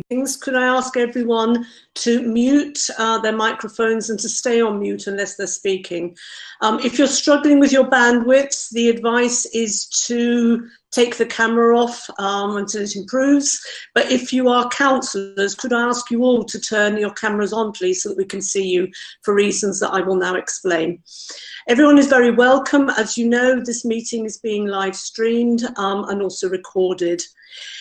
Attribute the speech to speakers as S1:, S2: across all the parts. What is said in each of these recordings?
S1: Things. Could I ask everyone to mute their microphones and to stay on mute unless they're speaking? If you're struggling with your bandwidth, the advice is to take the camera off until it improves. But if you are councillors, could I ask you all to turn your cameras on, please, so that we can see you for reasons that I will now explain. Everyone is very welcome. As you know, this meeting is being live streamed and also recorded.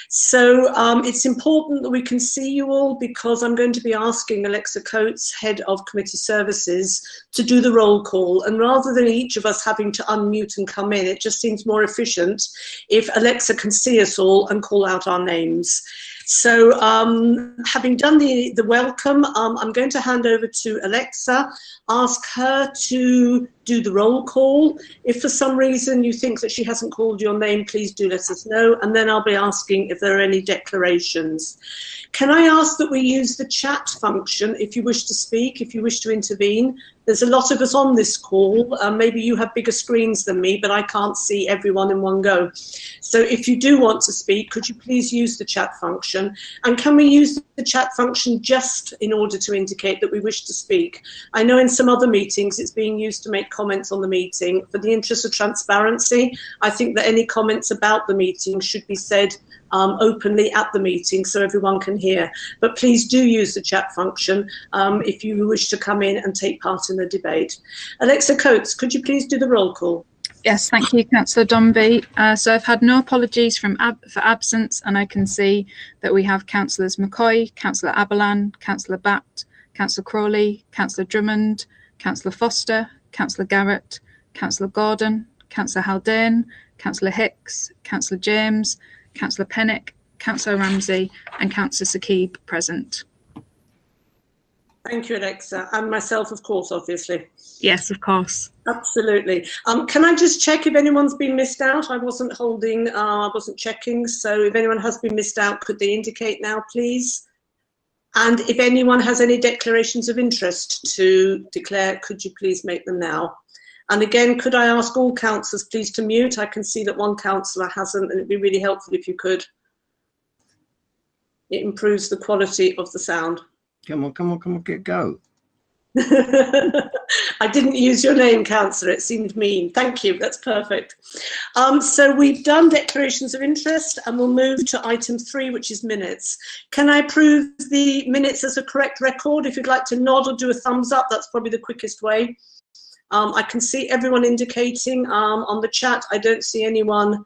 S1: So it's important that we can see you all, because I'm going to be asking Alexa Coates, Head of Committee Services, to do the roll call. And rather than each of us having to unmute and come in, it just seems more efficient if Alexa can see us all and call out our names. So having done the welcome, I'm going to hand over to Alexa, ask her to do the roll call. If for some reason you think that she hasn't called your name, please do let us know, and then I'll be asking if there are any declarations. Can I ask that we use the chat function if you wish to speak, if you wish to intervene? There's a lot of us on this call. Maybe you have bigger screens than me, but I can't see everyone in one go. So if you do want to speak, could you please use the chat function? And can we use the chat function just in order to indicate that we wish to speak? I know in some other meetings it's being used to make comments on the meeting. For the interest of transparency, I think that any comments about the meeting should be said openly at the meeting so everyone can hear. But please do use the chat function if you wish to come in and take part in the debate. Alexa Coates, could you please do the roll call?
S2: Yes, thank you, Councillor Dombey. So I've had no apologies for absence, and I can see that we have Councillors McCoy, Councillor Aberlan, Councillor Batt, Councillor Crawley, Councillor Drummond, Councillor Foster, Councillor Garrett, Councillor Gordon, Councillor Haldane, Councillor Hicks, Councillor James, Councillor Pennick, Councillor Ramsey and Councillor Sakib present.
S1: Thank you, Alexa. And myself, of course, obviously.
S2: Yes, of course.
S1: Absolutely. Can I just check if anyone's been missed out? I wasn't holding, I wasn't checking. So if anyone has been missed out, could they indicate now, please? And if anyone has any declarations of interest to declare, could you please make them now? And again, could I ask all councillors please to mute? I can see that one councillor hasn't, and it'd be really helpful if you could. It improves the quality of the sound.
S3: Come on, get go.
S1: I didn't use your name, councillor. It seemed mean. Thank you. That's perfect. So we've done declarations of interest, and we'll move to item 3, which is minutes. Can I approve the minutes as a correct record? If you'd like to nod or do a thumbs up, that's probably the quickest way. I can see everyone indicating on the chat. I don't see anyone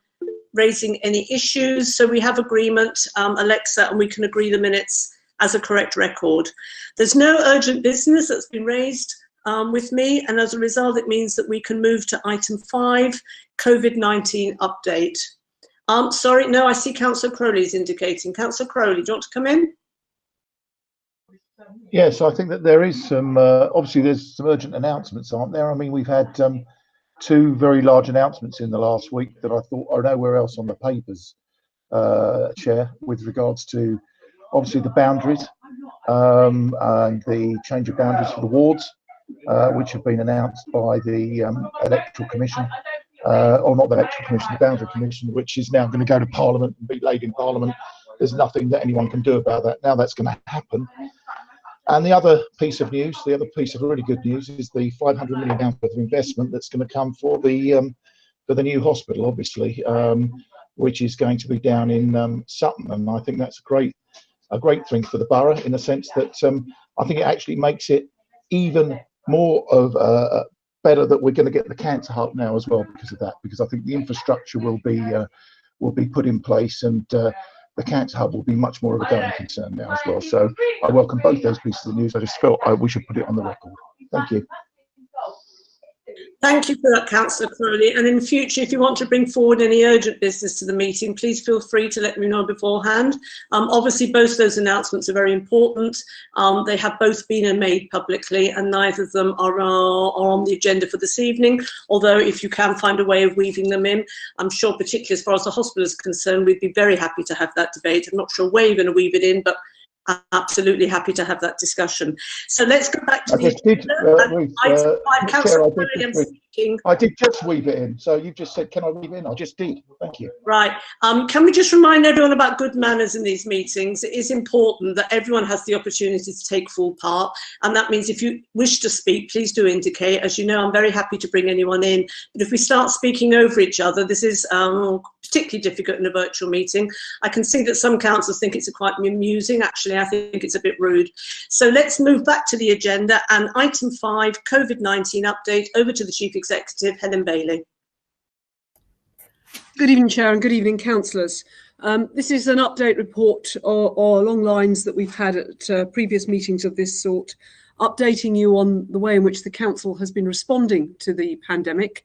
S1: raising any issues. So we have agreement, Alexa, and we can agree the minutes as a correct record. There's no urgent business that's been raised with me, and as a result it means that we can move to item 5, COVID-19 update. Sorry, no, I see Councillor Crowley is indicating. Councillor Crowley, do you want to come in?
S4: Yes, I think that there is some, obviously there's some urgent announcements, aren't there? I mean, we've had 2 very large announcements in the last week that I thought are nowhere else on the papers, Chair, with regards to obviously the boundaries and the change of boundaries for the wards, which have been announced by the Electoral Commission, or not the Electoral Commission, the Boundary Commission, which is now going to go to Parliament and be laid in Parliament. There's nothing that anyone can do about that. Now that's going to happen. And the other piece of news, the other piece of really good news, is the £500 million worth of investment that's going to come for the new hospital, obviously, which is going to be down in Sutton. And I think that's a great thing for the borough, in the sense that I think it actually makes it even more of better that we're going to get the cancer hub now as well because of that. Because I think the infrastructure will be put in place, and the cancer hub will be much more of a going concern now as well. So I welcome both those pieces of news. I just felt we should put it on the record. Thank you.
S1: Thank you for that, Councillor Crowley. And in future, if you want to bring forward any urgent business to the meeting, please feel free to let me know beforehand. Obviously, both those announcements are very important. They have both been made publicly, and neither of them are on the agenda for this evening. Although, if you can find a way of weaving them in, I'm sure, particularly as far as the hospital is concerned, we'd be very happy to have that debate. I'm not sure where you're going to weave it in, but absolutely happy to have that discussion. So let's go back to
S4: I just did, Ruth,
S1: Councillor Williams speaking.
S4: I did just weave it in. So you just said, can I weave it in? I just did. Thank you.
S1: Right. Can we just remind everyone about good manners in these meetings? It is important that everyone has the opportunity to take full part. And that means if you wish to speak, please do indicate. As you know, I'm very happy to bring anyone in. But if we start speaking over each other, this is particularly difficult in a virtual meeting. I can see that some councillors think it's quite amusing. Actually, I think it's a bit rude. So let's move back to the agenda, and item 5, COVID-19 update, over to the Chief Executive, Helen Bailey.
S5: Good evening, Chair, and good evening, councillors. This is an update report or along lines that we've had at previous meetings of this sort, updating you on the way in which the council has been responding to the pandemic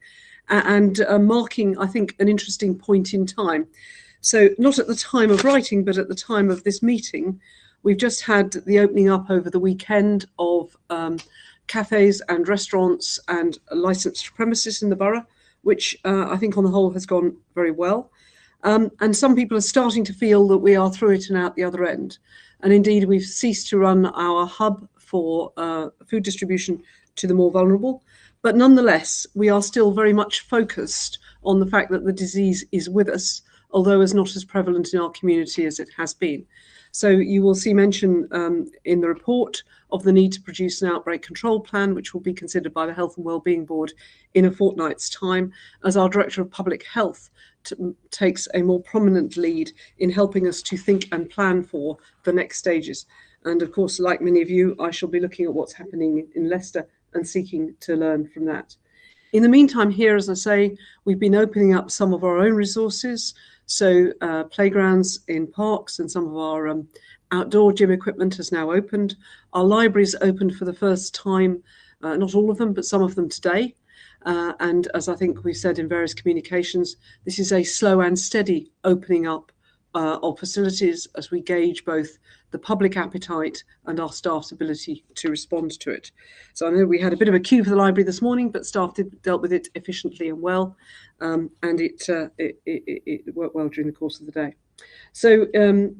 S5: and marking, I think, an interesting point in time. So not at the time of writing, but at the time of this meeting, we've just had the opening up over the weekend of cafes and restaurants and licensed premises in the borough, which I think on the whole has gone very well. And some people are starting to feel that we are through it and out the other end. And indeed, we've ceased to run our hub for food distribution to the more vulnerable. But nonetheless, we are still very much focused on the fact that the disease is with us, although it's not as prevalent in our community as it has been. So you will see mention in the report of the need to produce an outbreak control plan, which will be considered by the Health and Wellbeing Board in a fortnight's time, as our Director of Public Health takes a more prominent lead in helping us to think and plan for the next stages. And of course, like many of you, I shall be looking at what's happening in Leicester and seeking to learn from that. In the meantime, here, as I say, we've been opening up some of our own resources. So playgrounds in parks and some of our outdoor gym equipment has now opened. Our libraries opened for the first time, not all of them, but some of them today. And as I think we've said in various communications, this is a slow and steady opening up of facilities as we gauge both the public appetite and our staff's ability to respond to it. So I know we had a bit of a queue for the library this morning, but staff dealt with it efficiently and well, and it worked well during the course of the day. So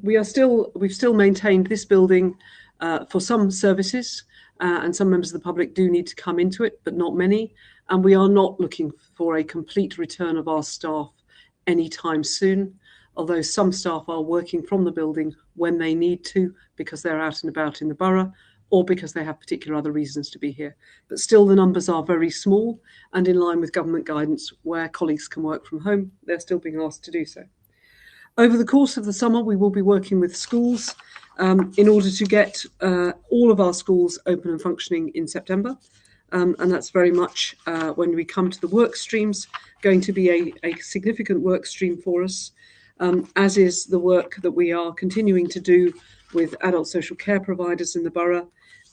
S5: we've still maintained this building for some services, and some members of the public do need to come into it, but not many. And we are not looking for a complete return of our staff anytime soon, although some staff are working from the building when they need to because they're out and about in the borough or because they have particular other reasons to be here. But still the numbers are very small, and in line with government guidance where colleagues can work from home, they're still being asked to do so. Over the course of the summer, we will be working with schools in order to get all of our schools open and functioning in September. And that's very much, when we come to the work streams, going to be a significant work stream for us, as is the work that we are continuing to do with adult social care providers in the borough.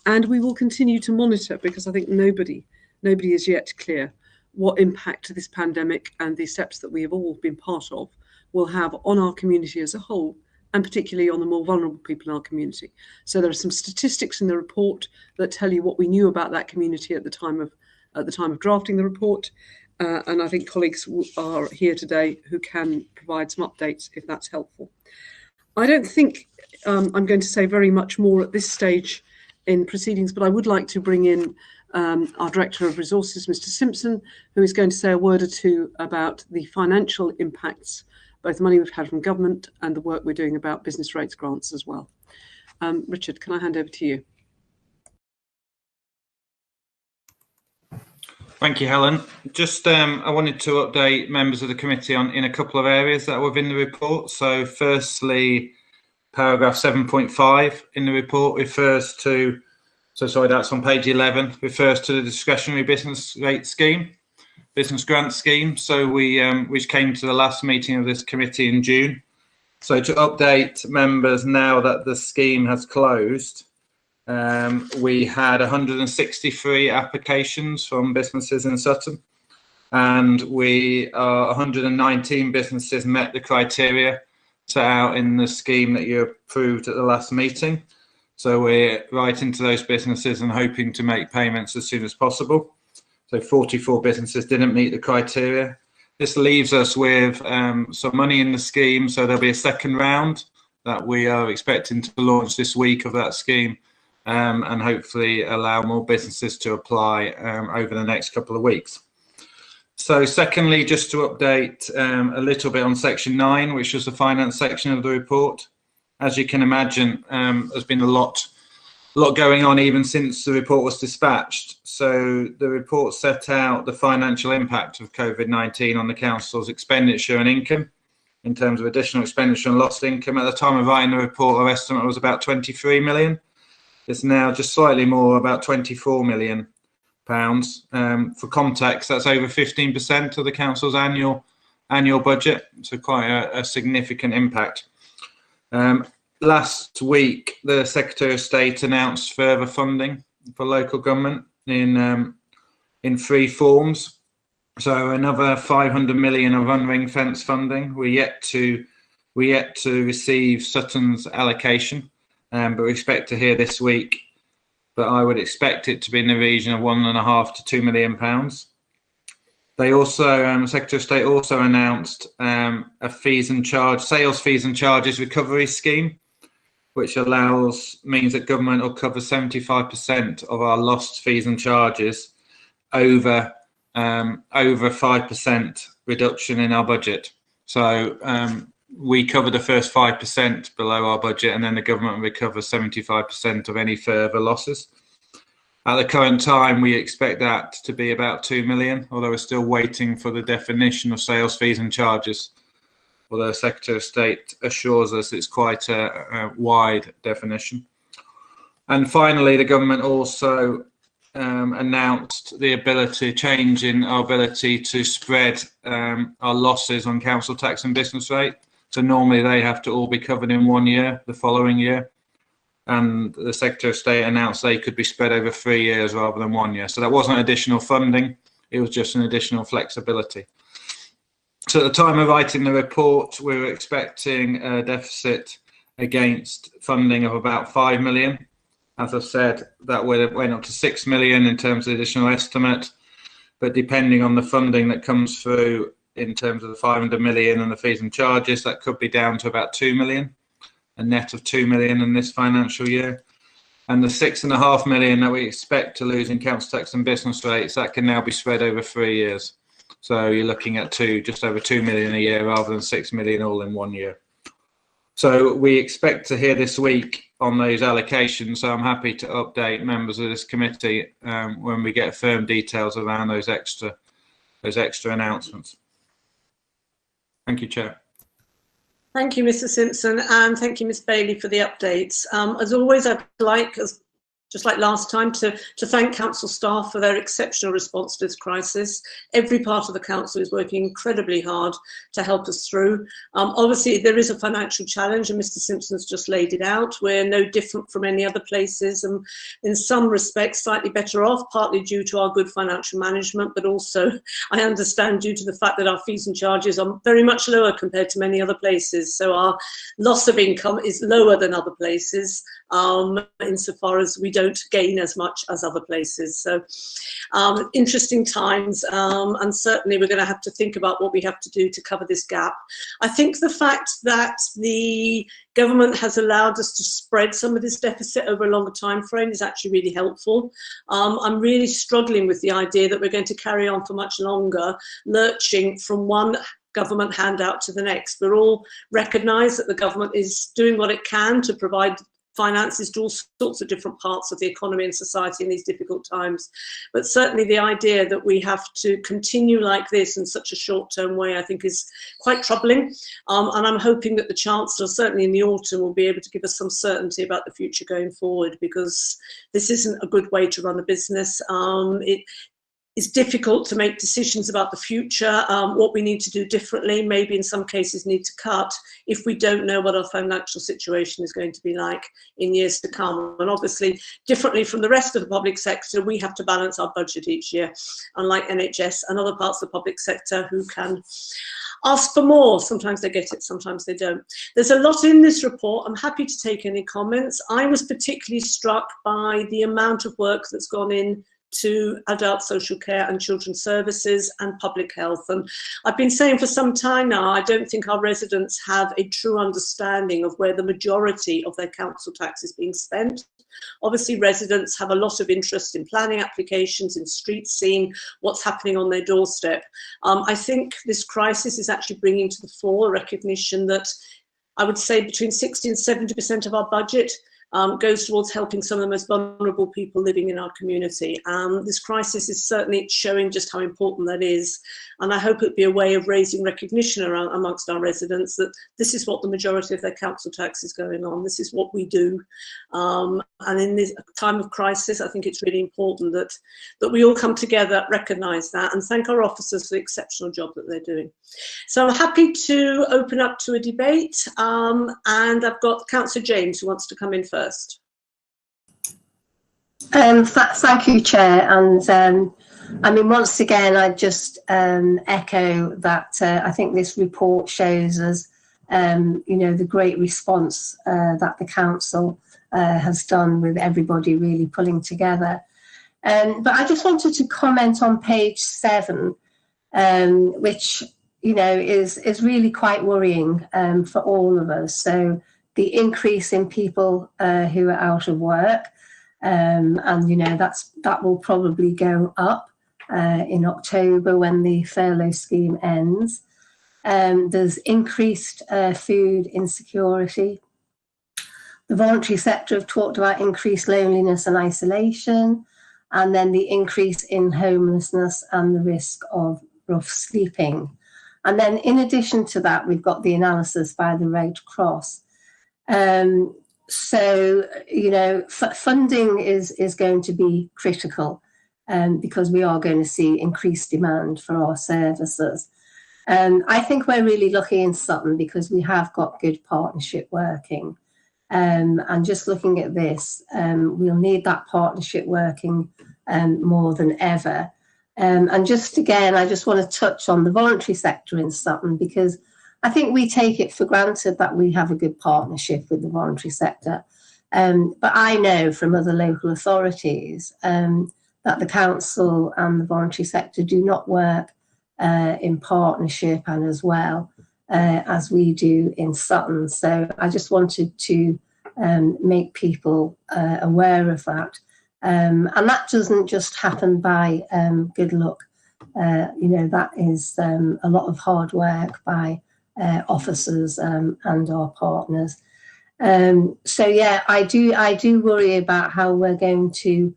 S5: And we will continue to monitor, because I think nobody is yet clear what impact this pandemic and the steps that we have all been part of will have on our community as a whole, and particularly on the more vulnerable people in our community. So there are some statistics in the report that tell you what we knew about that community at the time of drafting the report. And I think colleagues are here today who can provide some updates if that's helpful. I don't think I'm going to say very much more at this stage in proceedings, but I would like to bring in our Director of Resources, Mr. Simpson, who is going to say a word or two about the financial impacts, both the money we've had from government and the work we're doing about business rates grants as well. Richard, can I hand over to you?
S6: Thank you, Helen. Just I wanted to update members of the committee in a couple of areas that are within the report. So firstly, paragraph 7.5 in the report refers to, that's on page 11, refers to the discretionary business rate scheme, business grant scheme. So which came to the last meeting of this committee in June. So to update members now that the scheme has closed, we had 163 applications from businesses in Sutton, and 119 businesses met the criteria set out in the scheme that you approved at the last meeting. So we're writing to those businesses and hoping to make payments as soon as possible. So 44 businesses didn't meet the criteria. This leaves us with some money in the scheme, so there'll be a second round that we are expecting to launch this week of that scheme, and hopefully allow more businesses to apply over the next couple of weeks. So secondly, just to update a little bit on section 9, which was the finance section of the report. As you can imagine, there's been a lot going on even since the report was dispatched. So the report set out the financial impact of COVID-19 on the council's expenditure and income in terms of additional expenditure and lost income. At the time of writing the report, our estimate was about 23 million. It's now just slightly more, about 24 million pounds. For context, that's over 15% of the council's annual budget, so quite a significant impact. Last week, the Secretary of State announced further funding for local government in 3 forms. So another 500 million of unring fence funding. We're yet to receive Sutton's allocation, but we expect to hear this week. But I would expect it to be in the region of £1.5 to £2 million. They also, Secretary of State also announced a sales fees and charges recovery scheme, which means that government will cover 75% of our lost fees and charges over 5% reduction in our budget. So we cover the first 5% below our budget, and then the government will recover 75% of any further losses. At the current time, we expect that to be about 2 million, although we're still waiting for the definition of sales fees and charges. Although the Secretary of State assures us it's quite a wide definition. And finally, the government also announced the change in our ability to spread our losses on council tax and business rate. So normally they have to all be covered in 1 year, the following year. And the Secretary of State announced they could be spread over 3 years rather than 1 year. So that wasn't additional funding, it was just an additional flexibility. So at the time of writing the report, we were expecting a deficit against funding of about 5 million. As I've said, that went up to 6 million in terms of the additional estimate. But depending on the funding that comes through in terms of the 500 million and the fees and charges, that could be down to about 2 million, a net of 2 million in this financial year. And the 6.5 million that we expect to lose in council tax and business rates, that can now be spread over 3 years. So you're looking at just over 2 million a year rather than 6 million all in 1 year. So we expect to hear this week on those allocations. So I'm happy to update members of this committee when we get firm details around those extra announcements. Thank you, Chair.
S1: Thank you, Mr. Simpson, and thank you, Ms. Bailey, for the updates. As always, I'd like, just like last time, to thank council staff for their exceptional response to this crisis. Every part of the council is working incredibly hard to help us through. Obviously, there is a financial challenge, and Mr. Simpson's just laid it out. We're no different from any other places, and in some respects, slightly better off, partly due to our good financial management, but also, I understand, due to the fact that our fees and charges are very much lower compared to many other places. So our loss of income is lower than other places, insofar as we don't gain as much as other places. So interesting times, and certainly we're going to have to think about what we have to do to cover this gap. I think the fact that the government has allowed us to spread some of this deficit over a longer time frame is actually really helpful. I'm really struggling with the idea that we're going to carry on for much longer, lurching from one government handout to the next. We're all recognise that the government is doing what it can to provide finances to all sorts of different parts of the economy and society in these difficult times. But certainly the idea that we have to continue like this in such a short-term way, I think, is quite troubling. And I'm hoping that the Chancellor, certainly in the autumn, will be able to give us some certainty about the future going forward, because this isn't a good way to run a business. It's difficult to make decisions about the future, what we need to do differently, maybe in some cases need to cut, if we don't know what our financial situation is going to be like in years to come. And obviously, differently from the rest of the public sector, we have to balance our budget each year, unlike NHS and other parts of the public sector who can ask for more. Sometimes they get it, sometimes they don't. There's a lot in this report. I'm happy to take any comments. I was particularly struck by the amount of work that's gone in to adult social care and children's services and public health. And I've been saying for some time now, I don't think our residents have a true understanding of where the majority of their council tax is being spent. Obviously, residents have a lot of interest in planning applications, in street scene, what's happening on their doorstep. I think this crisis is actually bringing to the fore recognition that I would say between 60 and 70% of our budget goes towards helping some of the most vulnerable people living in our community. This crisis is certainly showing just how important that is. And I hope it'll be a way of raising recognition amongst our residents that this is what the majority of their council tax is going on. This is what we do. And in this time of crisis, I think it's really important that we all come together, recognise that, and thank our officers for the exceptional job that they're doing. So I'm happy to open up to a debate. And I've got Councillor James who wants to come in first.
S7: Thank you, Chair. And I mean, once again, I just echo that I think this report shows us, you know, the great response that the council has done with everybody really pulling together. But I just wanted to comment on page 7, which, you know, is really quite worrying for all of us. So the increase in people who are out of work, and, you know, that will probably go up in October when the furlough scheme ends. There's increased food insecurity. The voluntary sector have talked about increased loneliness and isolation, and then the increase in homelessness and the risk of rough sleeping. And then in addition to that, we've got the analysis by the Red Cross. So, you know, funding is going to be critical because we are going to see increased demand for our services. I think we're really lucky in Sutton because we have got good partnership working. And just looking at this, we'll need that partnership working more than ever. And just again, I just want to touch on the voluntary sector in Sutton because I think we take it for granted that we have a good partnership with the voluntary sector. But I know from other local authorities that the council and the voluntary sector do not work in partnership and as well as we do in Sutton. So I just wanted to make people aware of that. And that doesn't just happen by good luck. You know, that is a lot of hard work by officers and our partners. So yeah, I do worry about how we're going to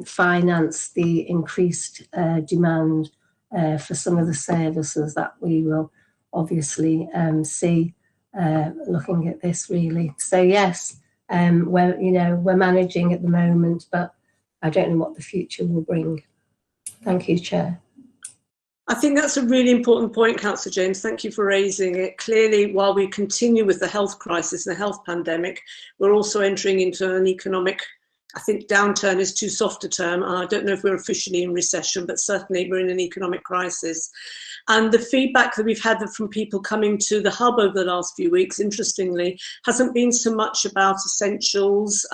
S7: finance the increased demand for some of the services that we will obviously see looking at this really. So yes, we're managing at the moment, but I don't know what the future will bring. Thank you, Chair.
S1: I think that's a really important point, Councillor James. Thank you for raising it. Clearly, while we continue with the health crisis and the health pandemic, we're also entering into an economic, I think downturn is too soft a term. I don't know if we're officially in recession, but certainly we're in an economic crisis. And the feedback that we've had from people coming to the hub over the last few weeks, interestingly, hasn't been so much about essentials.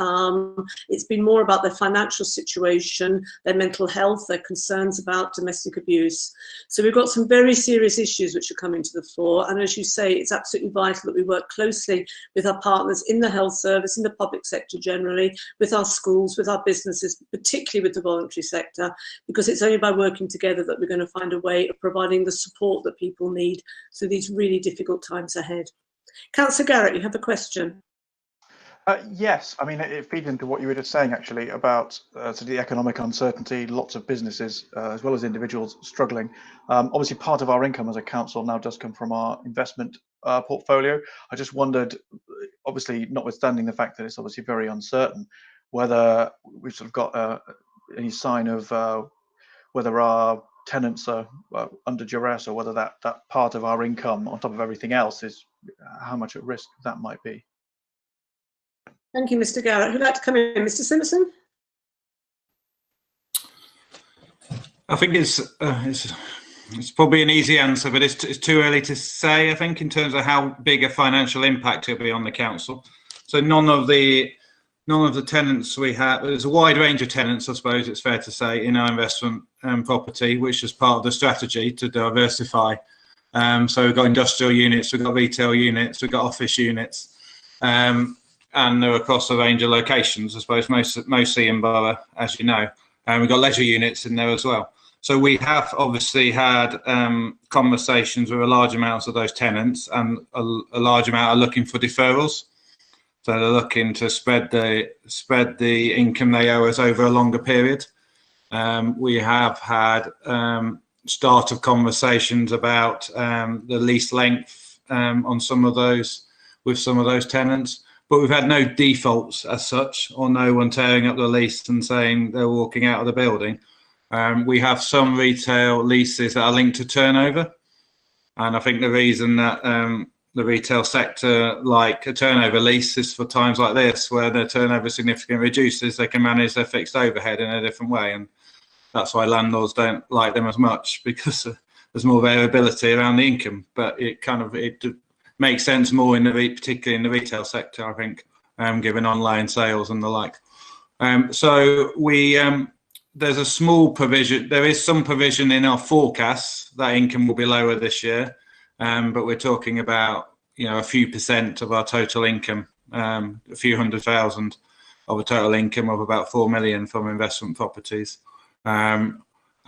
S1: It's been more about their financial situation, their mental health, their concerns about domestic abuse. So we've got some very serious issues which are coming to the fore. And as you say, it's absolutely vital that we work closely with our partners in the health service, in the public sector generally, with our schools, with our businesses, particularly with the voluntary sector, because it's only by working together that we're going to find a way of providing the support that people need through these really difficult times ahead. Councillor Garrett, you have a question.
S8: Yes, I mean, it feeds into what you were just saying actually about sort of the economic uncertainty, lots of businesses as well as individuals struggling. Obviously, part of our income as a council now does come from our investment portfolio. I just wondered, obviously, notwithstanding the fact that it's obviously very uncertain, whether we've sort of got any sign of whether our tenants are under duress or whether that part of our income on top of everything else is how much at risk that might be.
S1: Thank you, Mr. Garrett. Who'd like to come in? Mr. Simpson?
S6: I think it's probably an easy answer, but it's too early to say, I think, in terms of how big a financial impact it'll be on the council. So none of the none of the tenants we have, there's a wide range of tenants, I suppose it's fair to say, in our investment property, which is part of the strategy to diversify. So we've got industrial units, we've got retail units, we've got office units, and they're across a range of locations, I suppose, mostly in Borough, as you know. And we've got leisure units in there as well. So we have obviously had conversations with a large amount of those tenants, and a large amount are looking for deferrals. So they're looking to spread the income they owe us over a longer period. We have had start of conversations about the lease length on some of those with some of those tenants, but we've had no defaults as such, or no one tearing up the lease and saying they're walking out of the building. We have some retail leases that are linked to turnover, and I think the reason that the retail sector like a turnover lease is for times like this, where their turnover significantly reduces, they can manage their fixed overhead in a different way, and that's why landlords don't like them as much, because there's more variability around the income. But it makes sense more particularly in the retail sector, I think, given online sales and the like. So there's a small provision. There is some provision in our forecasts that income will be lower this year. But we're talking about, a few percent of our total income, a few $100,000 of a total income of about 4 million from investment properties.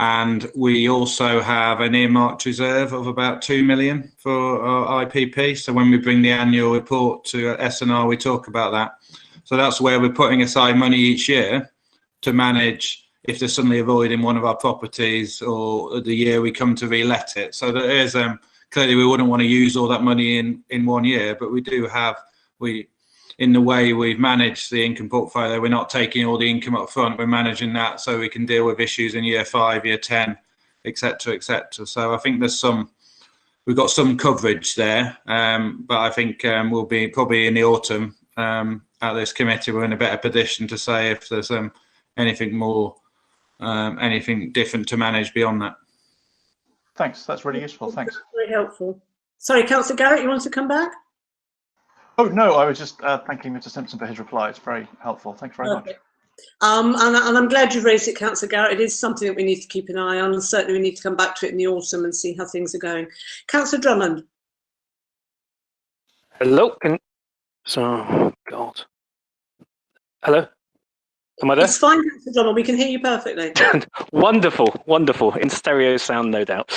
S6: And we also have an earmarked reserve of about 2 million for our IPP. So when we bring the annual report to S&R, we talk about that. So that's where we're putting aside money each year to manage if there's suddenly a void in one of our properties, or the year we come to re-let it. So there is clearly we wouldn't want to use all that money in 1 year, but we do have, in the way we've managed the income portfolio, we're not taking all the income up front, we're managing that so we can deal with issues in year 5, year 10, etc., etc. So I think we've got some coverage there, but I think we'll be probably in the autumn at this committee, we're in a better position to say if there's anything more, anything different to manage beyond that.
S8: Thanks, that's really useful. Thanks.
S1: Very helpful. Sorry, Councillor Garrett, you want to come back?
S8: Oh, no, I was just thanking Mr. Simpson for his reply. It's very helpful. Thanks very much.
S1: And I'm glad you've raised it, Councillor Garrett. It is something that we need to keep an eye on, and certainly we need to come back to it in the autumn and see how things are going. Councillor Drummond.
S9: Hello. God. Hello. Am I there?
S1: It's fine, Councillor Drummond. We can hear you perfectly.
S9: Wonderful, wonderful. In stereo sound, no doubt.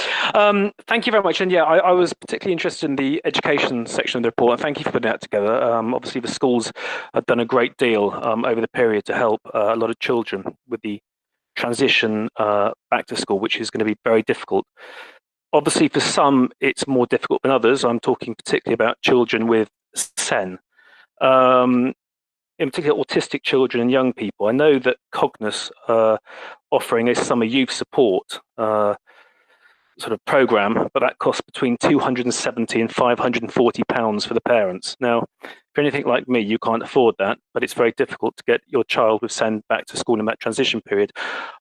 S9: Thank you very much. And yeah, I was particularly interested in the education section of the report, and thank you for putting that together. Obviously, the schools have done a great deal over the period to help a lot of children with the transition back to school, which is going to be very difficult. Obviously, for some, it's more difficult than others. I'm talking particularly about children with SEN. In particular, autistic children and young people. I know that Cognos are offering a summer youth support sort of program, but that costs between £270 and £540 for the parents. Now, if you're anything like me, you can't afford that, but it's very difficult to get your child with SEN back to school in that transition period.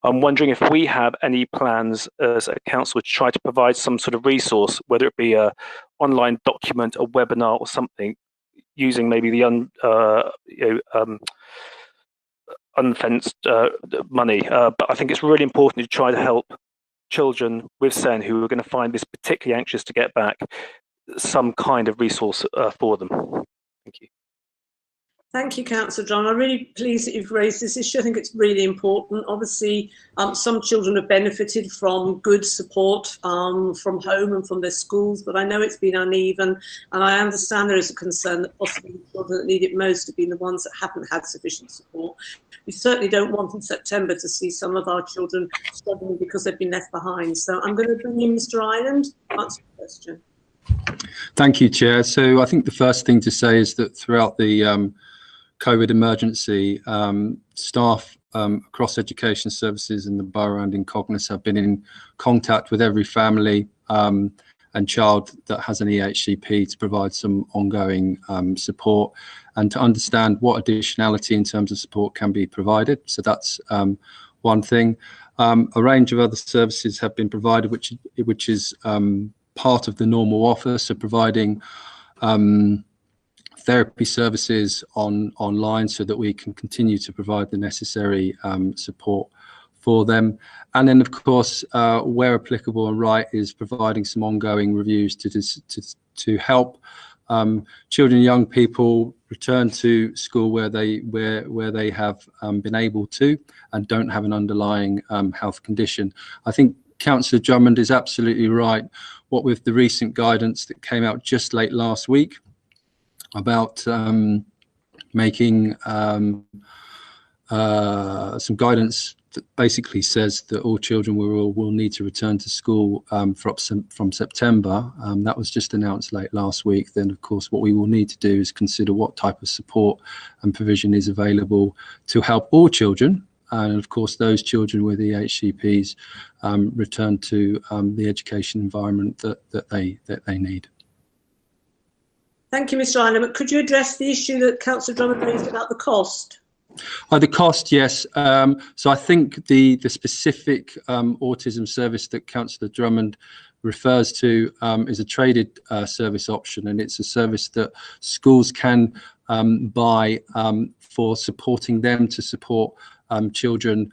S9: I'm wondering if we have any plans as a council to try to provide some sort of resource, whether it be an online document, a webinar or something, using maybe the unfenced money. But I think it's really important to try to help children with SEN who are going to find this particularly anxious to get back, some kind of resource for them. Thank you.
S1: Thank you, Councillor John. I'm really pleased that you've raised this issue. I think it's really important. Obviously, some children have benefited from good support from home and from their schools, but I know it's been uneven, and I understand there is a concern that possibly the children that need it most have been the ones that haven't had sufficient support. We certainly don't want in September to see some of our children struggling because they've been left behind. So I'm going to bring in Mr. Ireland to answer the question.
S10: Thank you, Chair. So I think the first thing to say is that throughout the COVID emergency, staff across education services in the borough and in Cognos have been in contact with every family and child that has an EHCP to provide some ongoing support and to understand what additionality in terms of support can be provided. So that's one thing. A range of other services have been provided, which is part of the normal offer. So providing therapy services online so that we can continue to provide the necessary support for them. And then, of course, where applicable and right, is providing some ongoing reviews to help children and young people return to school where they have been able to and don't have an underlying health condition. I think Councillor Drummond is absolutely right. What with the recent guidance that came out just late last week about making some guidance that basically says that all children will need to return to school from September. That was just announced late last week. Then, of course, what we will need to do is consider what type of support and provision is available to help all children, and of course those children with EHCPs return to the education environment that they need.
S1: Thank you, Mr. Ireland. Could you address the issue that Councillor Drummond raised about the cost?
S10: The cost, yes. So I think the specific autism service that Councillor Drummond refers to is a traded service option, and it's a service that schools can buy for supporting them to support children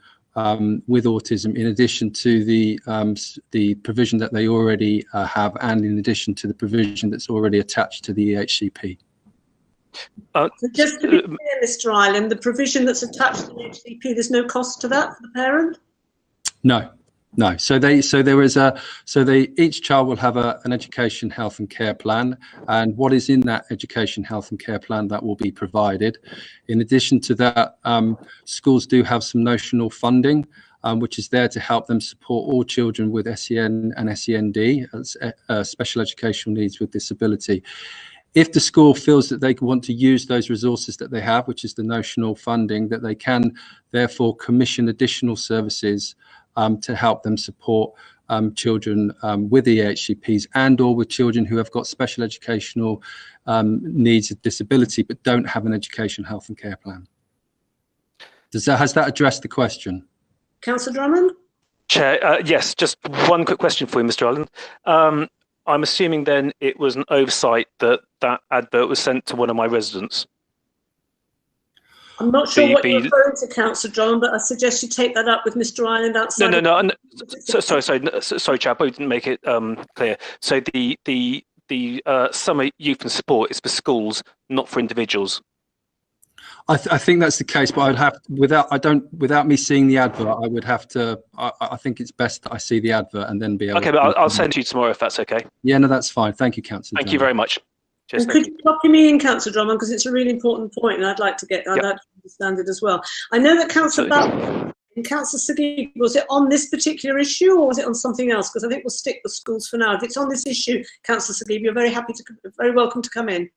S10: with autism, in addition to the provision that they already have, and in addition to the provision that's already attached to the EHCP.
S1: So just to be clear, Mr. Ireland, the provision that's attached to the EHCP, there's no cost to that for the parent?
S10: No. So each child will have an education, health and care plan, and what is in that education, health and care plan that will be provided. In addition to that, schools do have some notional funding, which is there to help them support all children with SEN and SEND, special educational needs with disability. If the school feels that they want to use those resources that they have, which is the notional funding, that they can therefore commission additional services to help them support children with EHCPs and or with children who have got special educational needs of disability but don't have an education, health and care plan. Has that addressed the question?
S1: Councillor Drummond?
S9: Chair, yes, just one quick question for you, Mr. Ireland. I'm assuming then it was an oversight that advert was sent to one of my residents.
S1: I'm not sure what you're referring to, Councillor Drummond, but I suggest you take that up with Mr. Ireland outside.
S9: No. Sorry, Chair, I didn't make it clear. So the summer youth and support is for schools, not for individuals.
S10: I think that's the case, but I'd have without me seeing the advert, I would have to. I think it's best that I see the advert and then be able.
S9: Okay, but I'll send you tomorrow if that's okay.
S10: Yeah, no, that's fine. Thank you, Councillor.
S9: Thank you very much. Cheers,
S1: could you copy me in, Councillor Drummond, because it's a really important point, and I'd like to understand it as well. I know that Councillor Butt and Councillor Sagib, was it on this particular issue or was it on something else? Because I think we'll stick with schools for now. If it's on this issue, Councillor Sagib, you're very welcome to come in.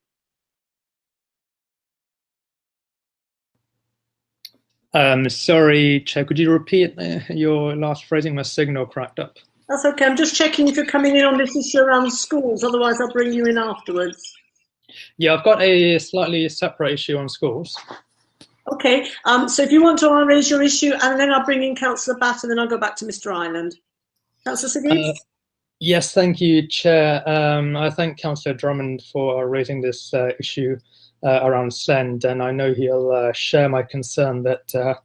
S11: Sorry, Chair, could you repeat your last phrasing? My signal cracked up.
S1: That's okay. I'm just checking if you're coming in on this issue around schools. Otherwise, I'll bring you in afterwards.
S11: Yeah, I've got a slightly separate issue on schools.
S1: Okay. So if you want to raise your issue, and then I'll bring in Councillor Batt, and then I'll go back to Mr. Ireland. Councillor Sagib?
S11: Yes, thank you, Chair. I thank Councillor Drummond for raising this issue around SEND, and I know he'll share my concern that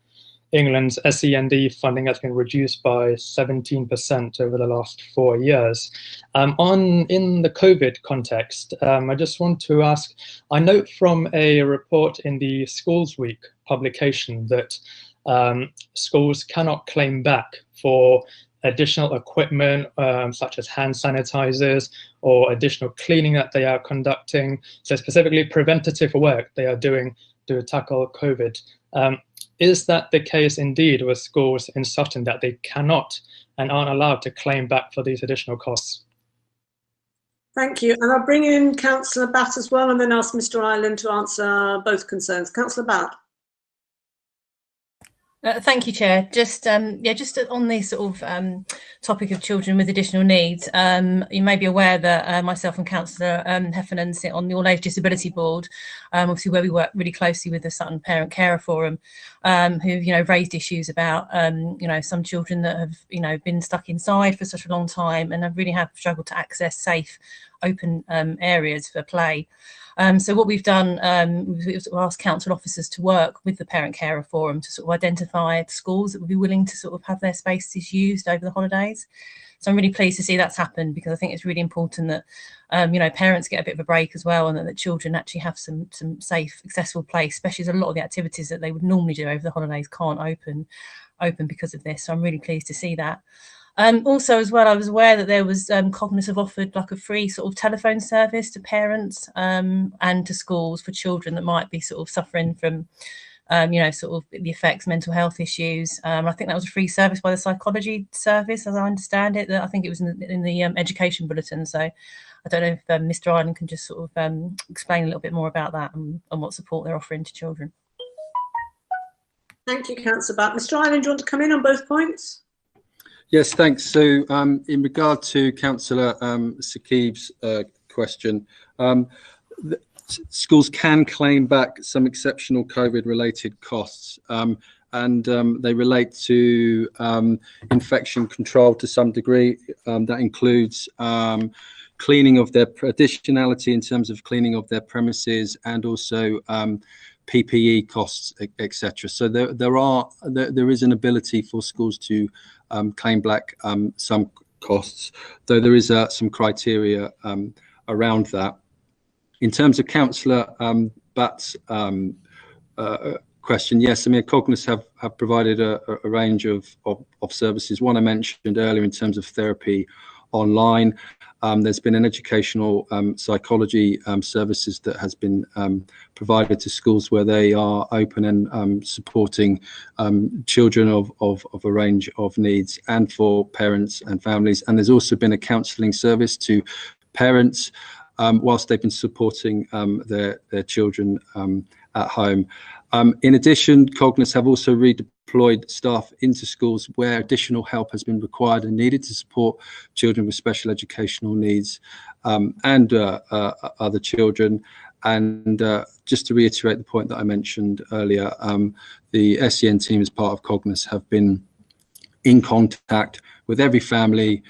S11: England's SEND funding has been reduced by 17% over the last 4 years. In the COVID context, I just want to ask, I note from a report in the Schools Week publication that schools cannot claim back for additional equipment such as hand sanitizers or additional cleaning that they are conducting, so specifically preventative work they are doing to tackle COVID. Is that the case indeed with schools in Sutton, that they cannot and aren't allowed to claim back for these additional costs?
S1: Thank you. And I'll bring in Councillor Batt as well, and then ask Mr. Ireland to answer both concerns. Councillor Batt.
S12: Thank you, Chair. Just on the sort of topic of children with additional needs, you may be aware that myself and Councillor Heffernan sit on the All Age Disability Board, obviously where we work really closely with the Sutton Parent Carer Forum. who've raised issues about some children that have been stuck inside for such a long time and really have struggled to access safe, open areas for play. So what we've done, we've asked council officers to work with the Parent Carer Forum to sort of identify schools that would be willing to sort of have their spaces used over the holidays. So I'm really pleased to see that's happened, because I think it's really important that parents get a bit of a break as well, and that the children actually have some safe, accessible place, especially as a lot of the activities that they would normally do over the holidays can't open because of this. So I'm really pleased to see that. Also, as well, I was aware that there was Cognos have offered like a free sort of telephone service to parents and to schools for children that might be sort of suffering from, sort of the effects, mental health issues. I think that was a free service by the psychology service, as I understand it. I think it was in the education bulletin. So I don't know if Mr. Ireland can just sort of explain a little bit more about that and what support they're offering to children.
S1: Thank you, Councillor Butt. Mr. Ireland, do you want to come in on both points?
S10: Yes, thanks. So in regard to Councillor Sakib's question, schools can claim back some exceptional COVID-related costs, and they relate to infection control to some degree. That includes cleaning of their additionality in terms of cleaning of their premises, and also PPE costs, etc. So there is an ability for schools to claim back some costs, though there is some criteria around that. In terms of Councillor Butt's question, yes, I mean, Cognos have provided a range of services. One I mentioned earlier in terms of therapy online. There's been an educational psychology services that has been provided to schools, where they are open and supporting children of a range of needs, and for parents and families. And there's also been a counselling service to parents whilst they've been supporting their children at home. In addition, Cognos have also redeployed staff into schools where additional help has been required and needed to support children with special educational needs and other children. And just to reiterate the point that I mentioned earlier, the SEN team, as part of Cognos, have been in contact with every family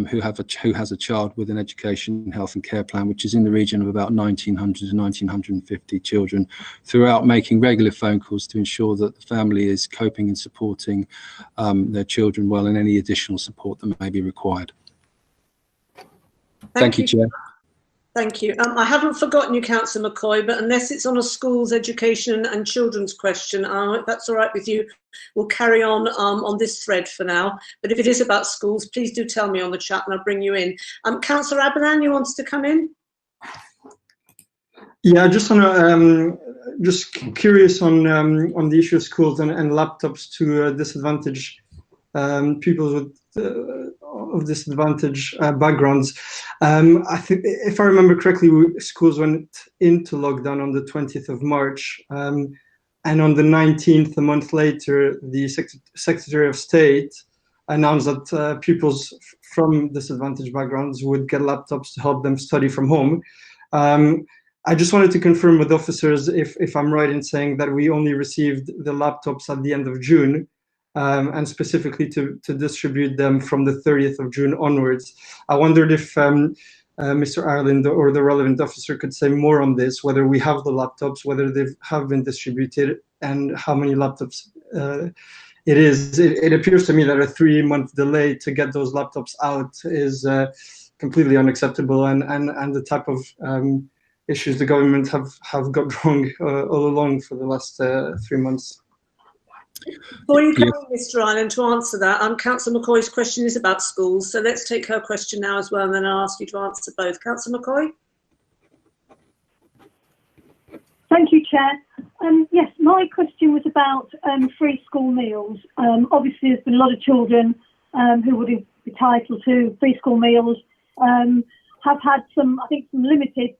S10: who has a child with an education, health and care plan, which is in the region of about 1,900 to 1,950 children, throughout making regular phone calls to ensure that the family is coping and supporting their children well, and any additional support that may be required. Thank you, Chair.
S1: Thank you. I haven't forgotten you, Councillor McCoy, but unless it's on a schools, education and children's question, if that's all right with you, we'll carry on this thread for now. But if it is about schools, please do tell me on the chat and I'll bring you in. Councillor Aberdan, you wanted to come in?
S13: Yeah, I just want to, just curious on the issue of schools and laptops to disadvantaged pupils with of disadvantaged backgrounds. I think, if I remember correctly, schools went into lockdown on the 20th of March, and on the 19th, a month later, the Secretary of State announced that pupils from disadvantaged backgrounds would get laptops to help them study from home. I just wanted to confirm with officers if I'm right in saying that we only received the laptops at the end of June, and specifically to distribute them from the 30th of June onwards. I wondered if Mr. Ireland or the relevant officer could say more on this, whether we have the laptops, whether they have been distributed, and how many laptops it is. It appears to me that a 3-month delay to get those laptops out is completely unacceptable, and the type of issues the government have got wrong all along for the last 3 months.
S1: Before you come in, Mr. Ireland, to answer that, Councillor McCoy's question is about schools, so let's take her question now as well, and then I'll ask you to answer both. Councillor McCoy?
S14: Thank you, Chair. Yes, my question was about free school meals. Obviously, there's been a lot of children who would be entitled to free school meals, have had some, I think, some limited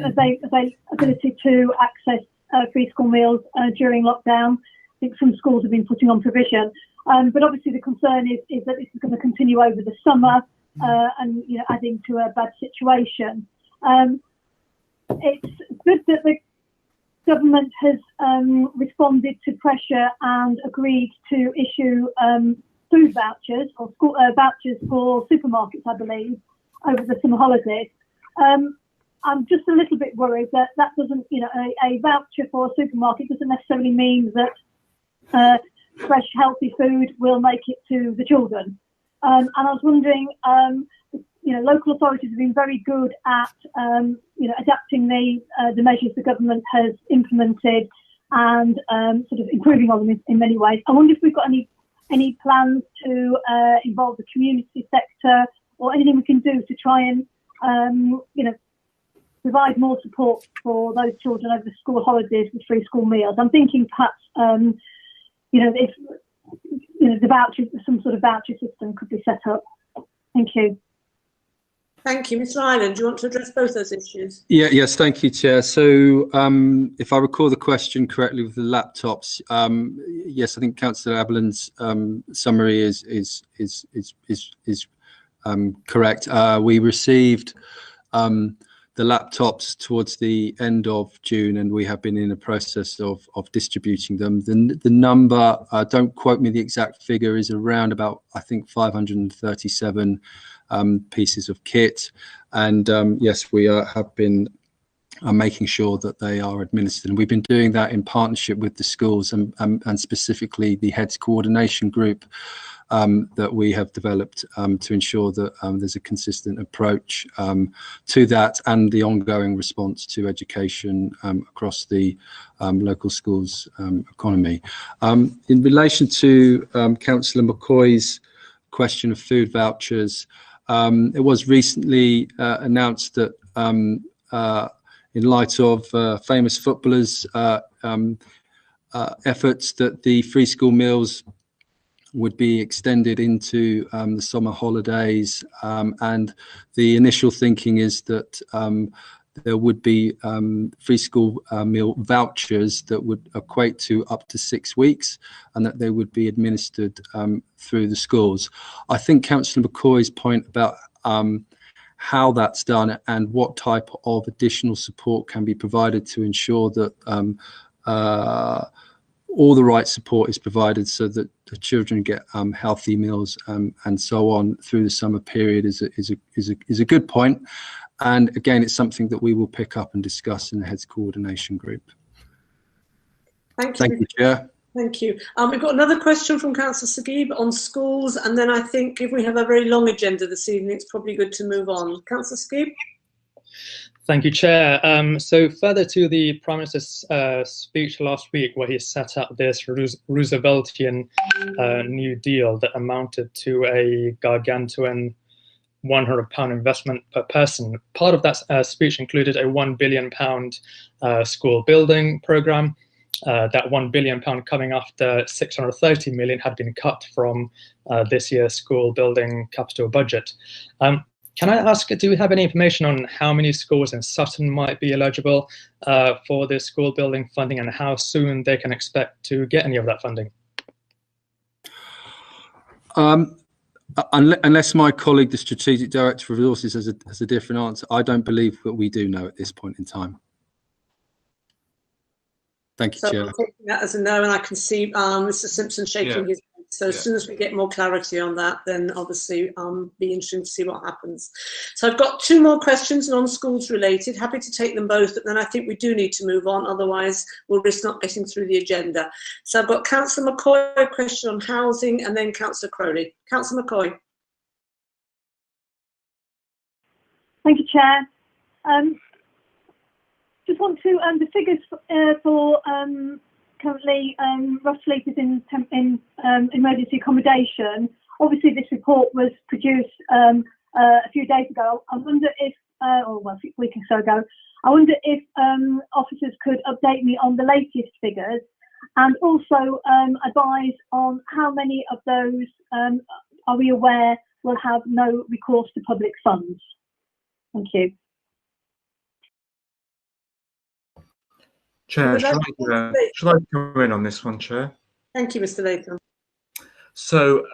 S14: ability to access free school meals during lockdown. I think some schools have been putting on provision, but obviously the concern is that this is going to continue over the summer and adding to a bad situation. It's good that government has responded to pressure and agreed to issue food vouchers or school vouchers for supermarkets, I believe, over the summer holidays. I'm just a little bit worried that that doesn't, you know, a voucher for a supermarket doesn't necessarily mean that fresh, healthy food will make it to the children. And I was wondering, you know, local authorities have been very good at, you know, adapting the measures the government has implemented and sort of improving on them in many ways. I wonder if we've got any plans to involve the community sector or anything we can do to try and, you know, provide more support for those children over the school holidays with free school meals. I'm thinking perhaps, you know, if you know the voucher, some sort of voucher system could be set up. Thank you.
S1: Thank you, Mr. Ireland. Do you want to address both those issues?
S10: Yes, thank you, Chair. So, if I recall the question correctly with the laptops, yes, I think Councillor Abelin's summary is correct. We received the laptops towards the end of June, and we have been in a process of distributing them. The number, don't quote me the exact figure, is around about, I think, 537 pieces of kit. And yes, we have been making sure that they are administered. And we've been doing that in partnership with the schools and specifically the Heads Coordination Group that we have developed to ensure that there's a consistent approach to that and the ongoing response to education across the local schools economy. In relation to Councillor McCoy's question of food vouchers, it was recently announced that in light of famous footballers' efforts, that the free school meals would be extended into the summer holidays, and the initial thinking is that there would be free school meal vouchers that would equate to up to 6 weeks, and that they would be administered through the schools. I think Councillor McCoy's point about how that's done and what type of additional support can be provided to ensure that all the right support is provided so that the children get healthy meals and so on through the summer period is a good point. And again, it's something that we will pick up and discuss in the Heads Coordination Group.
S1: Thank you.
S10: Thank you, Chair.
S1: Thank you. We've got another question from Councillor Sagib on schools, and then I think if we have a very long agenda this evening, it's probably good to move on. Councillor Sagib.
S11: Thank you, Chair. So further to the Prime Minister's speech last week, where he set out this Rooseveltian New Deal that amounted to a gargantuan £100 investment per person. Part of that speech included a £1 billion school building programme. That £1 billion coming after 630 million had been cut from this year's school building capital budget. Can I ask, do we have any information on how many schools in Sutton might be eligible for this school building funding and how soon they can expect to get any of that funding?
S10: Unless my colleague, the Strategic Director of Resources, has a different answer, I don't believe that we do know at this point in time. Thank you, Chair.
S1: I'm taking that as a no, and I can see Mr. Simpson shaking his head. So as soon as we get more clarity on that, then obviously be interesting to see what happens. So I've got 2 more questions non-schools related. Happy to take them both, but then I think we do need to move on. Otherwise, we'll risk not getting through the agenda. So I've got Councillor McCoy, a question on housing, and then Councillor Crowley. Councillor McCoy.
S14: Thank you, Chair. Just want to the figures for currently rough sleepers in emergency accommodation. Obviously, this report was produced a few days ago. I wonder if, or well, a week or so ago, I wonder if officers could update me on the latest figures and also advise on how many of those are we aware will have no recourse to public funds. Thank you.
S6: Chair, shall I come in on this one, Chair?
S1: Thank you, Mr. Latham.
S6: So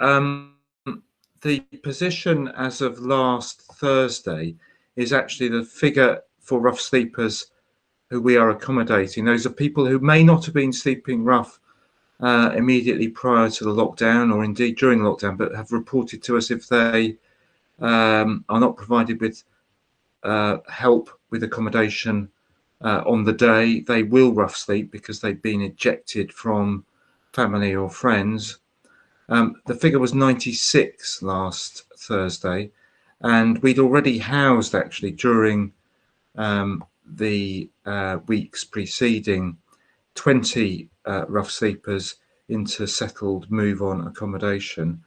S6: the position as of last Thursday is actually the figure for rough sleepers who we are accommodating, those are people who may not have been sleeping rough immediately prior to the lockdown, or indeed during lockdown, but have reported to us if they are not provided with help with accommodation on the day, they will rough sleep because they've been ejected from family or friends. The figure was 96 last Thursday, and we'd already housed actually during the weeks preceding 20 rough sleepers into settled move-on accommodation.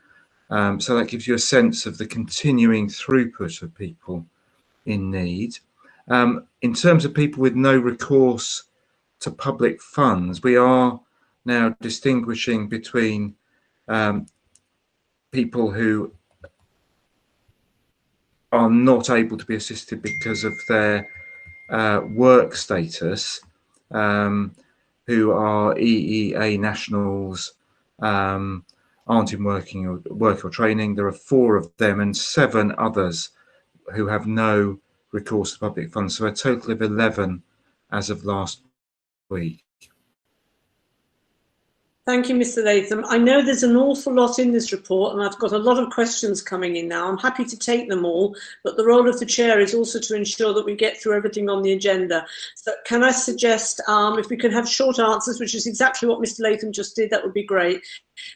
S6: So that gives you a sense of the continuing throughput of people in need. In terms of people with no recourse to public funds, we are now distinguishing between people who are not able to be assisted because of their work status, who are EEA nationals, aren't in work or training. There are 4 of them and 7 others who have no recourse to public funds, so a total of 11 as of last week.
S1: Thank you, Mr. Latham. I know there's an awful lot in this report, and I've got a lot of questions coming in now. I'm happy to take them all, but the role of the chair is also to ensure that we get through everything on the agenda. So can I suggest if we can have short answers, which is exactly what Mr. Latham just did, that would be great.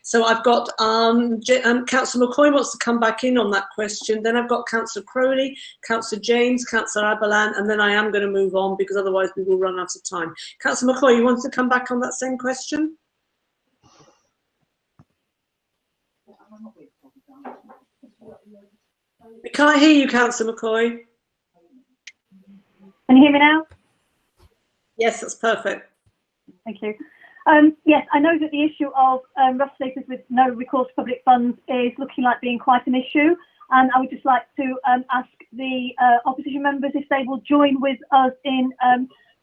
S1: So I've got Councillor McCoy wants to come back in on that question. Then I've got Councillor Crowley, Councillor James, Councillor Aberlan, and then I am going to move on because otherwise we will run out of time. Councillor McCoy, you want to come back on that same question? We can't hear you, Councillor McCoy.
S14: Can you hear me now?
S1: Yes, that's perfect.
S14: Thank you. Yes, I know that the issue of rough sleepers with no recourse to public funds is looking like being quite an issue, and I would just like to ask the opposition members if they will join with us in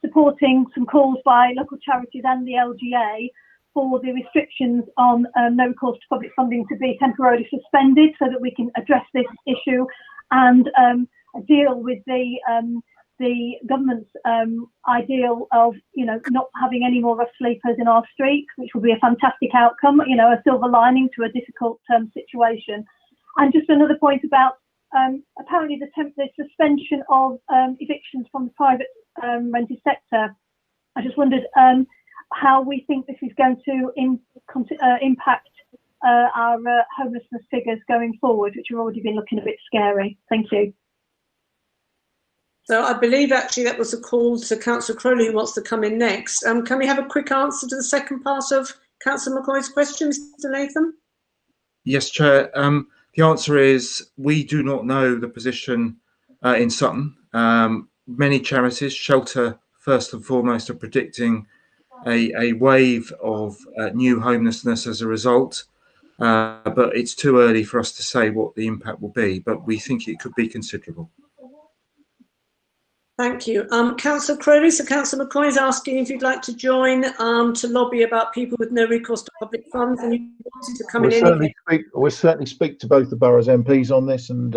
S14: supporting some calls by local charities and the LGA for the restrictions on no recourse to public funding to be temporarily suspended, so that we can address this issue and deal with the government's ideal of, not having any more rough sleepers in our streets, which will be a fantastic outcome, a silver lining to a difficult situation. And just another point about apparently the suspension of evictions from the private rented sector. I just wondered how we think this is going to impact our homelessness figures going forward, which have already been looking a bit scary. Thank you.
S1: So I believe actually that was a call to Councillor Crowley, who wants to come in next. Can we have a quick answer to the second part of Councillor McCoy's question, Mr. Latham?
S6: Yes, Chair. The answer is we do not know the position in Sutton. Many charities, Shelter first and foremost, are predicting a wave of new homelessness as a result, but it's too early for us to say what the impact will be, but we think it could be considerable.
S1: Thank you. Councillor Crowley, so Councillor McCoy is asking if you'd like to join to lobby about people with no recourse to public funds, and you wanted to come in.
S4: We'll certainly speak to both the borough's MPs on this, and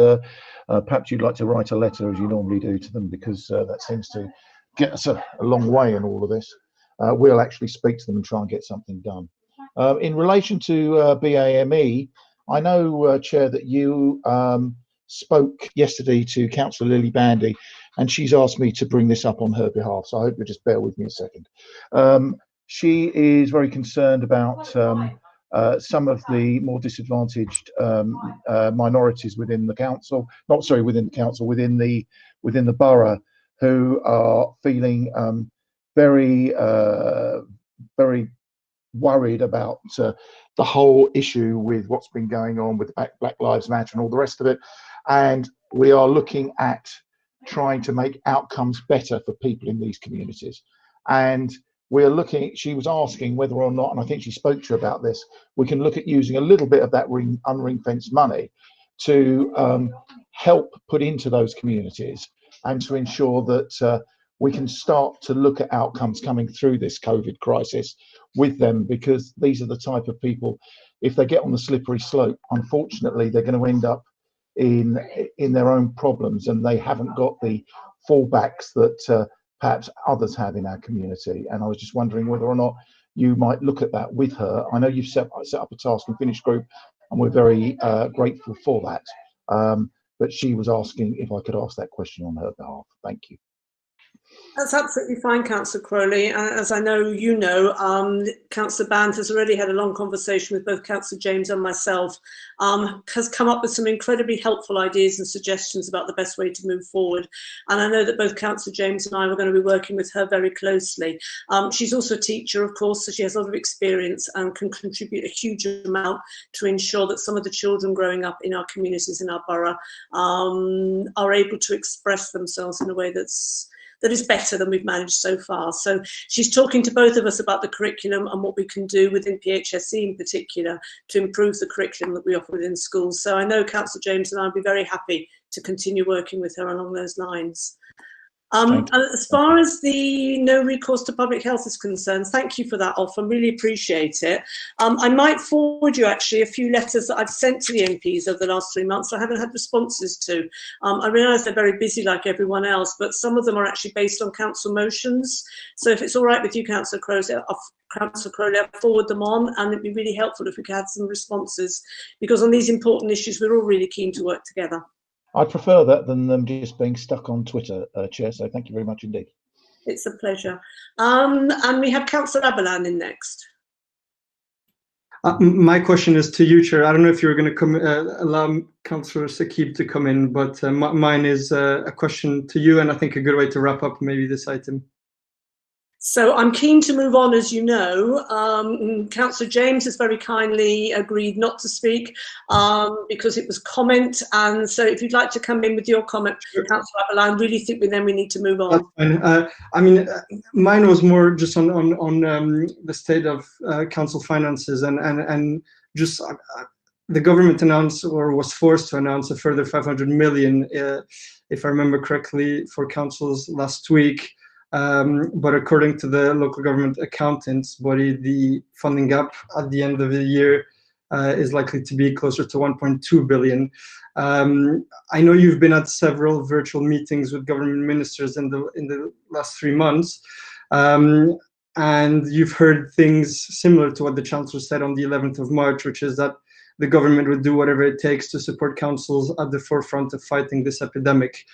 S4: perhaps you'd like to write a letter, as you normally do, to them, because that seems to get us a long way in all of this. We'll actually speak to them and try and get something done. In relation to BAME, I know, Chair, that you spoke yesterday to Councillor Lily Bandy, and she's asked me to bring this up on her behalf, so I hope you'll just bear with me a second. She is very concerned about some of the more disadvantaged minorities within the council, within the borough, who are feeling very worried about the whole issue with what's been going on with Black Lives Matter and all the rest of it. And we are looking at trying to make outcomes better for people in these communities. And we're looking, she was asking whether or not, and I think she spoke to you about this, we can look at using a little bit of that unring-fenced money to help put into those communities and to ensure that we can start to look at outcomes coming through this COVID crisis with them, because these are the type of people, if they get on the slippery slope, unfortunately, they're going to end up in their own problems, and they haven't got the fallbacks that perhaps others have in our community. And I was just wondering whether or not you might look at that with her. I know you've set up a task and finish group, and we're very grateful for that. But she was asking if I could ask that question on her behalf. Thank you.
S1: That's absolutely fine, Councillor Crowley. As I know you know, Councillor Band has already had a long conversation with both Councillor James and myself, has come up with some incredibly helpful ideas and suggestions about the best way to move forward. And I know that both Councillor James and I were going to be working with her very closely. She's also a teacher, of course, so she has a lot of experience and can contribute a huge amount to ensure that some of the children growing up in our communities in our borough are able to express themselves in a way that is better than we've managed so far. So she's talking to both of us about the curriculum and what we can do within PHSE in particular to improve the curriculum that we offer within schools. So I know Councillor James and I will be very happy to continue working with her along those lines. As far as the no recourse to public health is concerned, thank you for that offer, really appreciate it. I might forward you actually a few letters that I've sent to the MPs over the last 3 months I haven't had responses to. I realise they're very busy like everyone else, but some of them are actually based on council motions. So if it's all right with you, Councillor Crowley, I'll forward them on, and it'd be really helpful if we could have some responses, because on these important issues we're all really keen to work together.
S4: I'd prefer that than them just being stuck on Twitter, Chair, so thank you very much indeed.
S1: It's a pleasure. And we have Councillor Aberlan in next.
S13: My question is to you, Chair. I don't know if you're going to allow Councillor Sakib to come in, but mine is a question to you, and I think a good way to wrap up maybe this item.
S1: So I'm keen to move on, as you know. Councillor James has very kindly agreed not to speak because it was comment. And so if you'd like to come in with your comment, sure. Councillor Aberlan, I really think we need to move on.
S13: I mean, mine was more just on the state of council finances and just the government announced or was forced to announce a further 500 million, if I remember correctly, for councils last week. But according to the local government accountants body, the funding gap at the end of the year is likely to be closer to 1.2 billion. I know you've been at several virtual meetings with government ministers in the last 3 months, and you've heard things similar to what the Chancellor said on the 11th of March, which is that the government would do whatever it takes to support councils at the forefront of fighting this epidemic.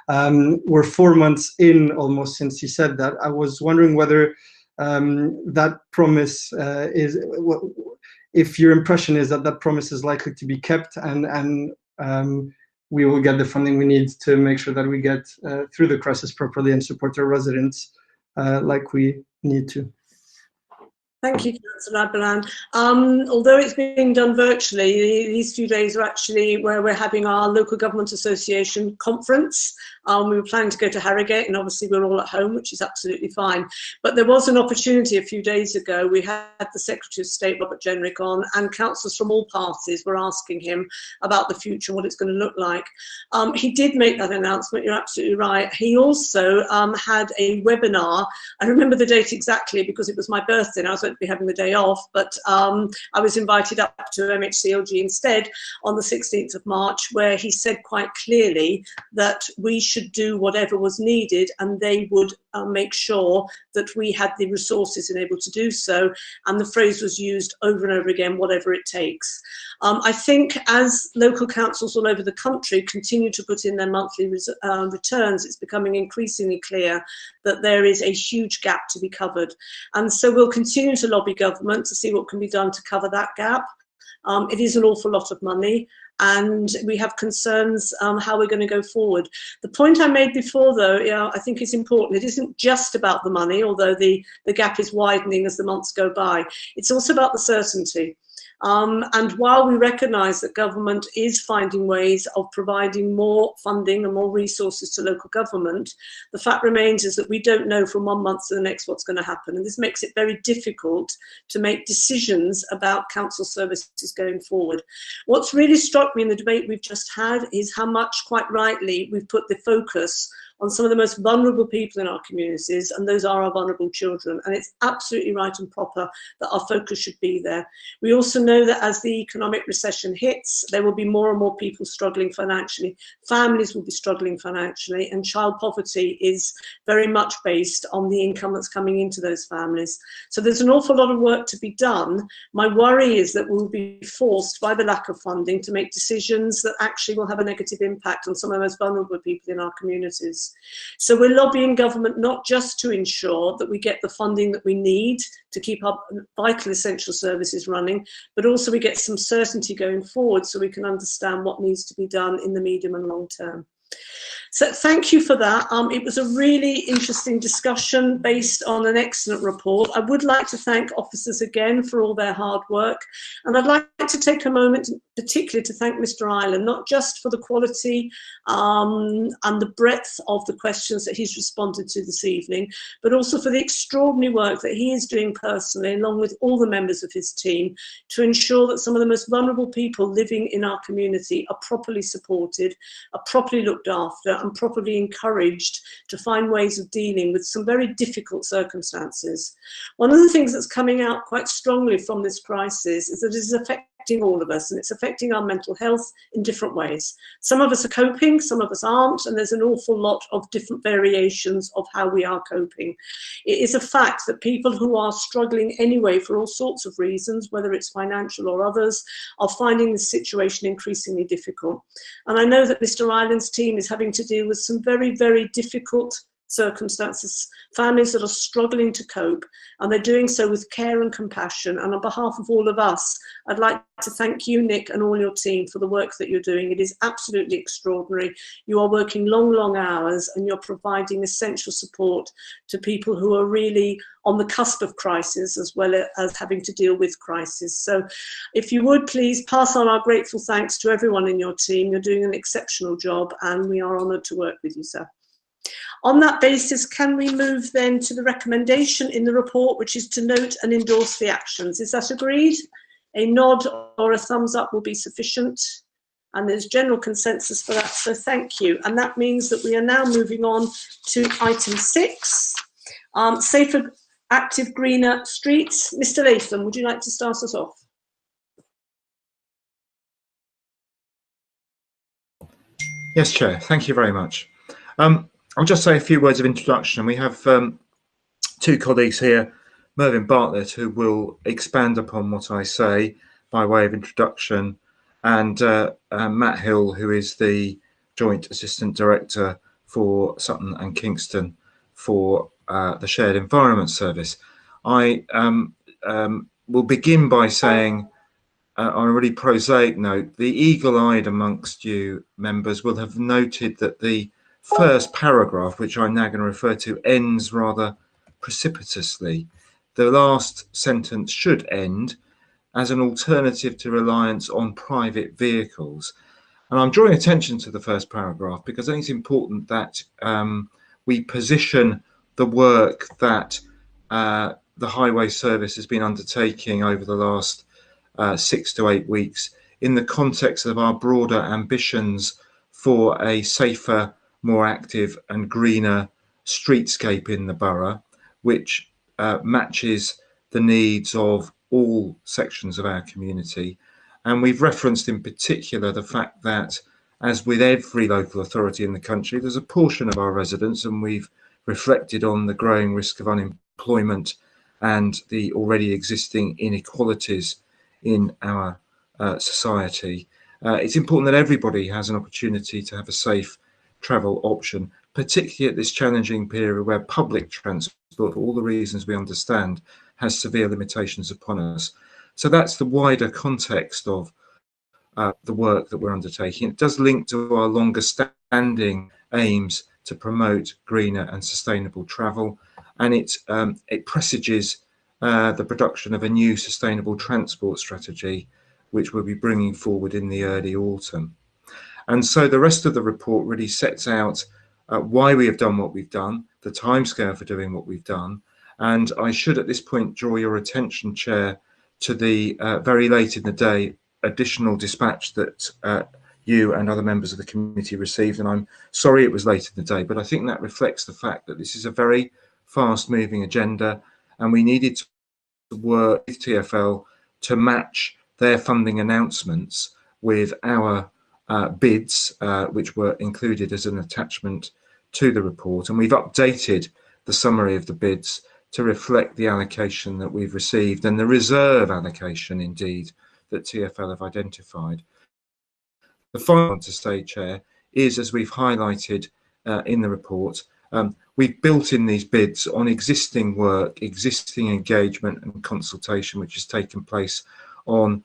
S13: We're 4 months in almost since he said that. I was wondering whether that promise is, if your impression is that that promise is likely to be kept, and we will get the funding we need to make sure that we get through the crisis properly and support our residents like we need to.
S1: Thank you, Councillor Aberlan. Although it's being done virtually, these few days are actually where we're having our local government association conference. We were planning to go to Harrogate, and obviously we're all at home, which is absolutely fine. But there was an opportunity a few days ago. We had the Secretary of State, Robert Jenrick, on, and councillors from all parties were asking him about the future, what it's going to look like. He did make that announcement, you're absolutely right. He also had a webinar. I remember the date exactly because it was my birthday and I was going to be having the day off, but I was invited up to MHCLG instead on the 16th of March, where he said quite clearly that we should do whatever was needed, and they would make sure that we had the resources and able to do so. And the phrase was used over and over again, whatever it takes. I think as local councils all over the country continue to put in their monthly returns, it's becoming increasingly clear that there is a huge gap to be covered. And so we'll continue to lobby government to see what can be done to cover that gap. It is an awful lot of money, and we have concerns how we're going to go forward. The point I made before, though, I think is important. It isn't just about the money, although the gap is widening as the months go by. It's also about the certainty. And while we recognise that government is finding ways of providing more funding and more resources to local government, the fact remains is that we don't know from 1 month to the next what's going to happen. And this makes it very difficult to make decisions about council services going forward. What's really struck me in the debate we've just had is how much, quite rightly, we've put the focus on some of the most vulnerable people in our communities, and those are our vulnerable children. And it's absolutely right and proper that our focus should be there. We also know that as the economic recession hits, there will be more and more people struggling financially. Families will be struggling financially, and child poverty is very much based on the income that's coming into those families. So there's an awful lot of work to be done. My worry is that we'll be forced by the lack of funding to make decisions that actually will have a negative impact on some of the most vulnerable people in our communities. So we're lobbying government not just to ensure that we get the funding that we need to keep our vital essential services running, but also we get some certainty going forward so we can understand what needs to be done in the medium and long term. So thank you for that. It was a really interesting discussion based on an excellent report. I would like to thank officers again for all their hard work. And I'd like to take a moment particularly to thank Mr. Ireland, not just for the quality and the breadth of the questions that he's responded to this evening, but also for the extraordinary work that he is doing personally, along with all the members of his team, to ensure that some of the most vulnerable people living in our community are properly supported, are properly looked after, and properly encouraged to find ways of dealing with some very difficult circumstances. One of the things that's coming out quite strongly from this crisis is that it is affecting all of us, and it's affecting our mental health in different ways. Some of us are coping, some of us aren't, and there's an awful lot of different variations of how we are coping. It is a fact that people who are struggling anyway for all sorts of reasons, whether it's financial or others, are finding the situation increasingly difficult. And I know that Mr. Ireland's team is having to deal with some very, very difficult circumstances, families that are struggling to cope, and they're doing so with care and compassion. And on behalf of all of us, I'd like to thank you, Nick, and all your team for the work that you're doing. It is absolutely extraordinary. You are working long, long hours, and you're providing essential support to people who are really on the cusp of crisis as well as having to deal with crisis. So if you would please pass on our grateful thanks to everyone in your team. You're doing an exceptional job, and we are honoured to work with you, sir. On that basis, can we move then to the recommendation in the report, which is to note and endorse the actions? Is that agreed? A nod or a thumbs up will be sufficient, and there's general consensus for that, so thank you. And that means that we are now moving on to item 6, safer, active, greener streets. Mr. Latham, would you like to start us off?
S6: Yes, Chair, thank you very much. I'll just say a few words of introduction. We have two colleagues here, Mervyn Bartlett, who will expand upon what I say by way of introduction, and Matt Hill, who is the Joint Assistant Director for Sutton and Kingston for the Shared Environment Service. I will begin by saying, on a really prosaic note, the eagle-eyed amongst you members will have noted that the first paragraph, which I'm now going to refer to, ends rather precipitously. The last sentence should end as an alternative to reliance on private vehicles. And I'm drawing attention to the first paragraph because I think it's important that we position the work that the Highway Service has been undertaking over the last 6 to 8 weeks in the context of our broader ambitions for a safer, more active and greener streetscape in the borough, which matches the needs of all sections of our community. And we've referenced in particular the fact that, as with every local authority in the country, there's a portion of our residents, and we've reflected on the growing risk of unemployment and the already existing inequalities in our society. It's important that everybody has an opportunity to have a safe travel option, particularly at this challenging period where public transport, for all the reasons we understand, has severe limitations upon us. So that's the wider context of the work that we're undertaking. It does link to our longer standing aims to promote greener and sustainable travel, and it presages the production of a new sustainable transport strategy, which we'll be bringing forward in the early autumn. And so the rest of the report really sets out why we have done what we've done, the timescale for doing what we've done. And I should at this point draw your attention, Chair, to the very late in the day additional dispatch that
S15: you and other members of the committee received, and I'm sorry it was late in the day, but I think that reflects the fact that this is a very fast-moving agenda, and we needed to work with TfL to match their funding announcements with our bids, which were included as an attachment to the report, and we've updated the summary of the bids to reflect the allocation that we've received and the reserve allocation, indeed, that TfL have identified. The final one to say, Chair, is, as we've highlighted in the report, we've built in these bids on existing work, existing engagement and consultation, which has taken place on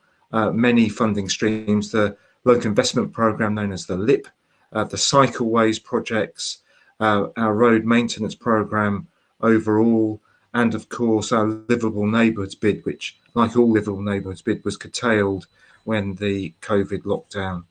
S15: many funding streams, the local investment programme known as the LIP, the cycleways projects, our road maintenance programme overall, and of course our livable neighbourhoods bid, which, like all livable neighbourhoods bid, was curtailed when the COVID lockdown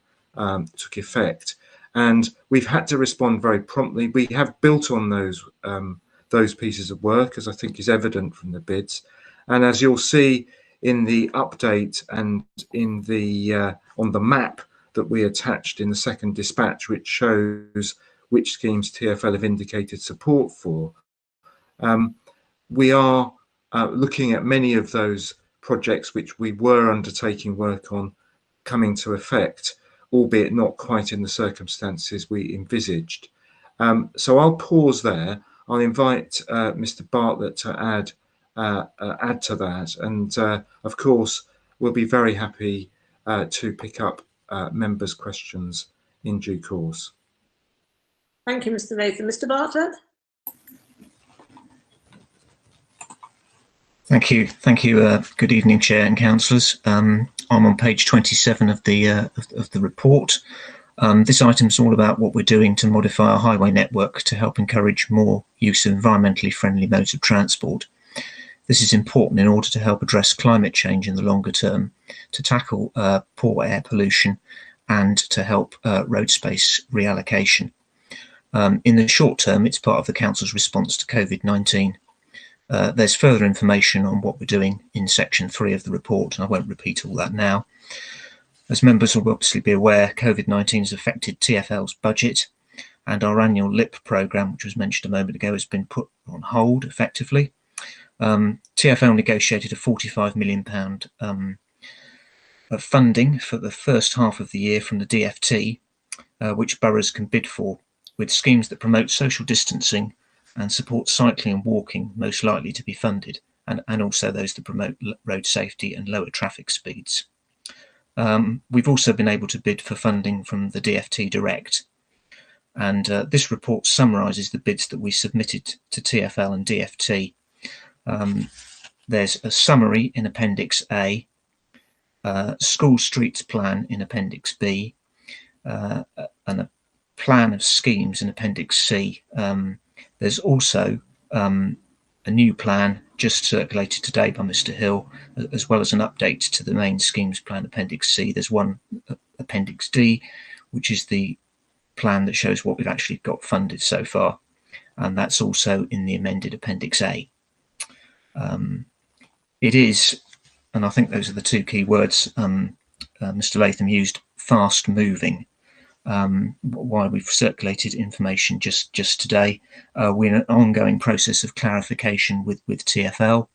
S15: took effect. And we've had to respond very promptly. We have built on those pieces of work, as I think is evident from the bids. And as you'll see in the update and in the on the map that we attached in the second dispatch, which shows which schemes TfL have indicated support for, we are looking at many of those projects which we were undertaking work on coming to effect, albeit not quite in the circumstances we envisaged. So I'll pause there. I'll invite Mr. Bartlett to add to that, and of course we'll be very happy to pick up members' questions in due course.
S1: Thank you, Mr. Latham. Mr. Bartlett?
S16: Thank you. Good evening, Chair and councillors. I'm on page 27 of the report. This item is all about what we're doing to modify our highway network to help encourage more use of environmentally friendly modes of transport. This is important in order to help address climate change in the longer term, to tackle poor air pollution, and to help road space reallocation. In the short term, it's part of the council's response to COVID-19. There's further information on what we're doing in section 3 of the report, and I won't repeat all that now. As members will obviously be aware, COVID-19 has affected TfL's budget, and our annual LIP programme, which was mentioned a moment ago, has been put on hold effectively. TfL negotiated a £45 million of funding for the first half of the year from the DfT, which boroughs can bid for, with schemes that promote social distancing and support cycling and walking most likely to be funded, and also those that promote road safety and lower traffic speeds. We've also been able to bid for funding from the DfT Direct, and this report summarises the bids that we submitted to TfL and DfT. There's a summary in Appendix A, school streets plan in Appendix B, and a plan of schemes in Appendix C. There's also a new plan just circulated today by Mr. Hill, as well as an update to the main schemes plan Appendix C. There's one Appendix D, which is the plan that shows what we've actually got funded so far, and that's also in the amended Appendix A. It is, and I think those are the two key words Mr. Latham used, fast moving. Why we've circulated information just today. We're in an ongoing process of clarification with TfL.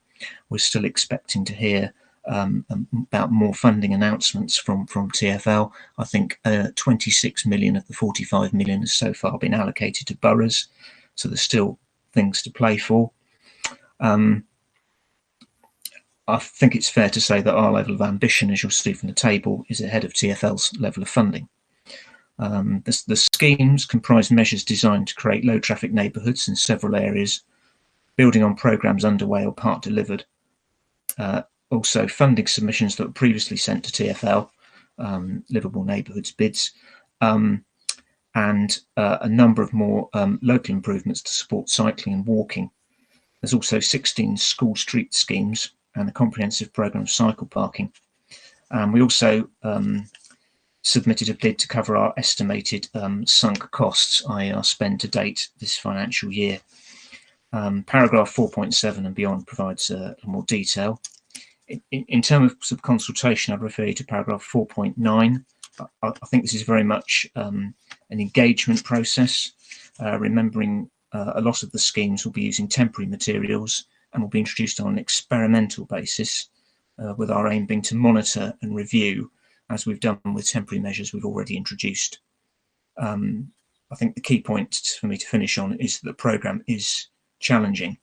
S16: We're still expecting to hear about more funding announcements from TfL. I think 26 million of the 45 million has so far been allocated to boroughs, so there's still things to play for. I think it's fair to say that our level of ambition, as you'll see from the table, is ahead of TfL's level of funding. The schemes comprise measures designed to create low traffic neighbourhoods in several areas, building on programmes underway or part delivered. Also funding submissions that were previously sent to TfL, livable neighbourhoods bids, and a number of more local improvements to support cycling and walking. There's also 16 school street schemes and a comprehensive programme of cycle parking. We also submitted a bid to cover our estimated sunk costs, i.e. our spend to date this financial year. Paragraph 4.7 and beyond provides more detail. In terms of consultation, I'd refer you to paragraph 4.9 I think this is very much an engagement process, remembering a lot of the schemes will be using temporary materials and will be introduced on an experimental basis, with our aim being to monitor and review, as we've done with temporary measures we've already introduced. I think the key point for me to finish on is that the programme is challenging,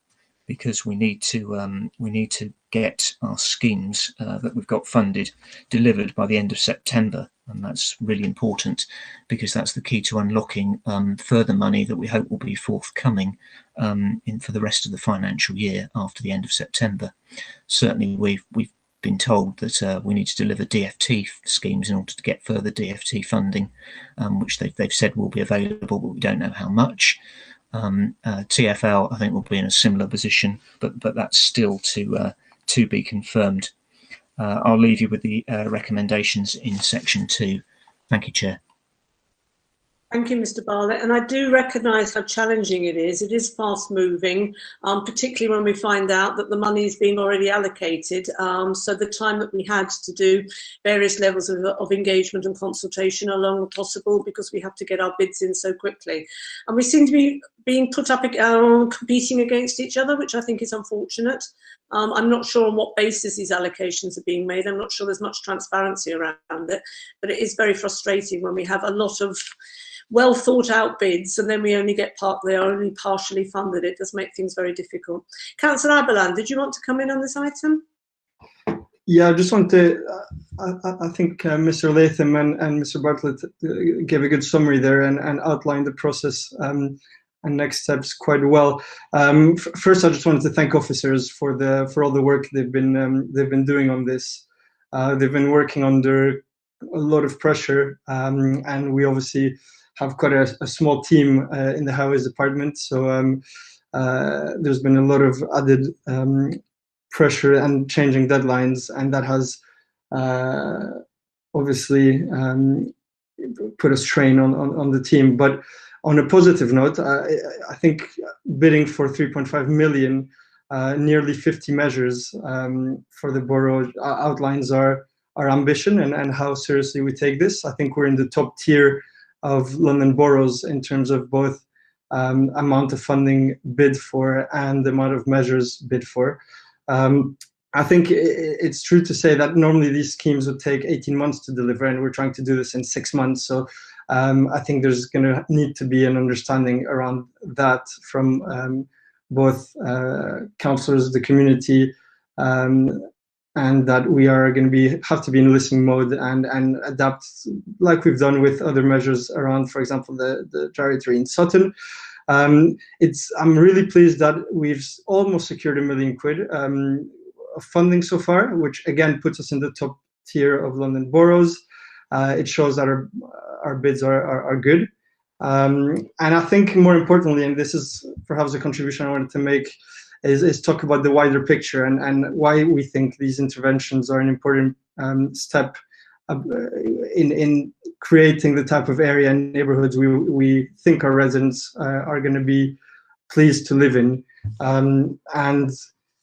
S16: because we need to get our schemes that we've got funded delivered by the end of September, and that's really important, because that's the key to unlocking further money that we hope will be forthcoming for the rest of the financial year after the end of September. Certainly, we've been told that we need to deliver DFT schemes in order to get further DFT funding, which they've said will be available, but we don't know how much. TfL, I think, will be in a similar position, but that's still to be confirmed. I'll leave you with the recommendations in section 2. Thank you, Chair.
S1: Thank you, Mr. Bartlett. And I do recognise how challenging it is. It is fast moving, particularly when we find out that the money is being already allocated. So the time that we had to do various levels of engagement and consultation are long possible, because we have to get our bids in so quickly. And we seem to be being put up, competing against each other, which I think is unfortunate. I'm not sure on what basis these allocations are being made. I'm not sure there's much transparency around it, but it is very frustrating when we have a lot of well thought out bids and then we only get they are only partially funded. It does make things very difficult. Councillor Aberland, did you want to come in on this item?
S13: Yeah, I just want to, I think Mr. Latham and Mr. Bartlett gave a good summary there and outlined the process and next steps quite well. First, I just wanted to thank officers for all the work they've been doing on this. They've been working under a lot of pressure, and we obviously have quite a small team in the Highways Department. So there's been a lot of added pressure and changing deadlines, and that has obviously put a strain on the team. But on a positive note, I think bidding for 3.5 million, nearly 50 measures for the borough outlines our ambition and how seriously we take this. I think we're in the top tier of London boroughs in terms of both amount of funding bid for and the amount of measures bid for. I think it's true to say that normally these schemes would take 18 months to deliver, and we're trying to do this in 6 months. So I think there's going to need to be an understanding around that from both councillors, the community, and that we are going to have to be in listening mode and adapt, like we've done with other measures around, for example, the gyratory in Sutton. I'm really pleased that we've almost secured £1 million of funding so far, which again puts us in the top tier of London boroughs. It shows that our bids are good. And I think more importantly, and this is perhaps a contribution I wanted to make, is talk about the wider picture and why we think these interventions are an important step in creating the type of area and neighborhoods we think our residents are going to be pleased to live in. And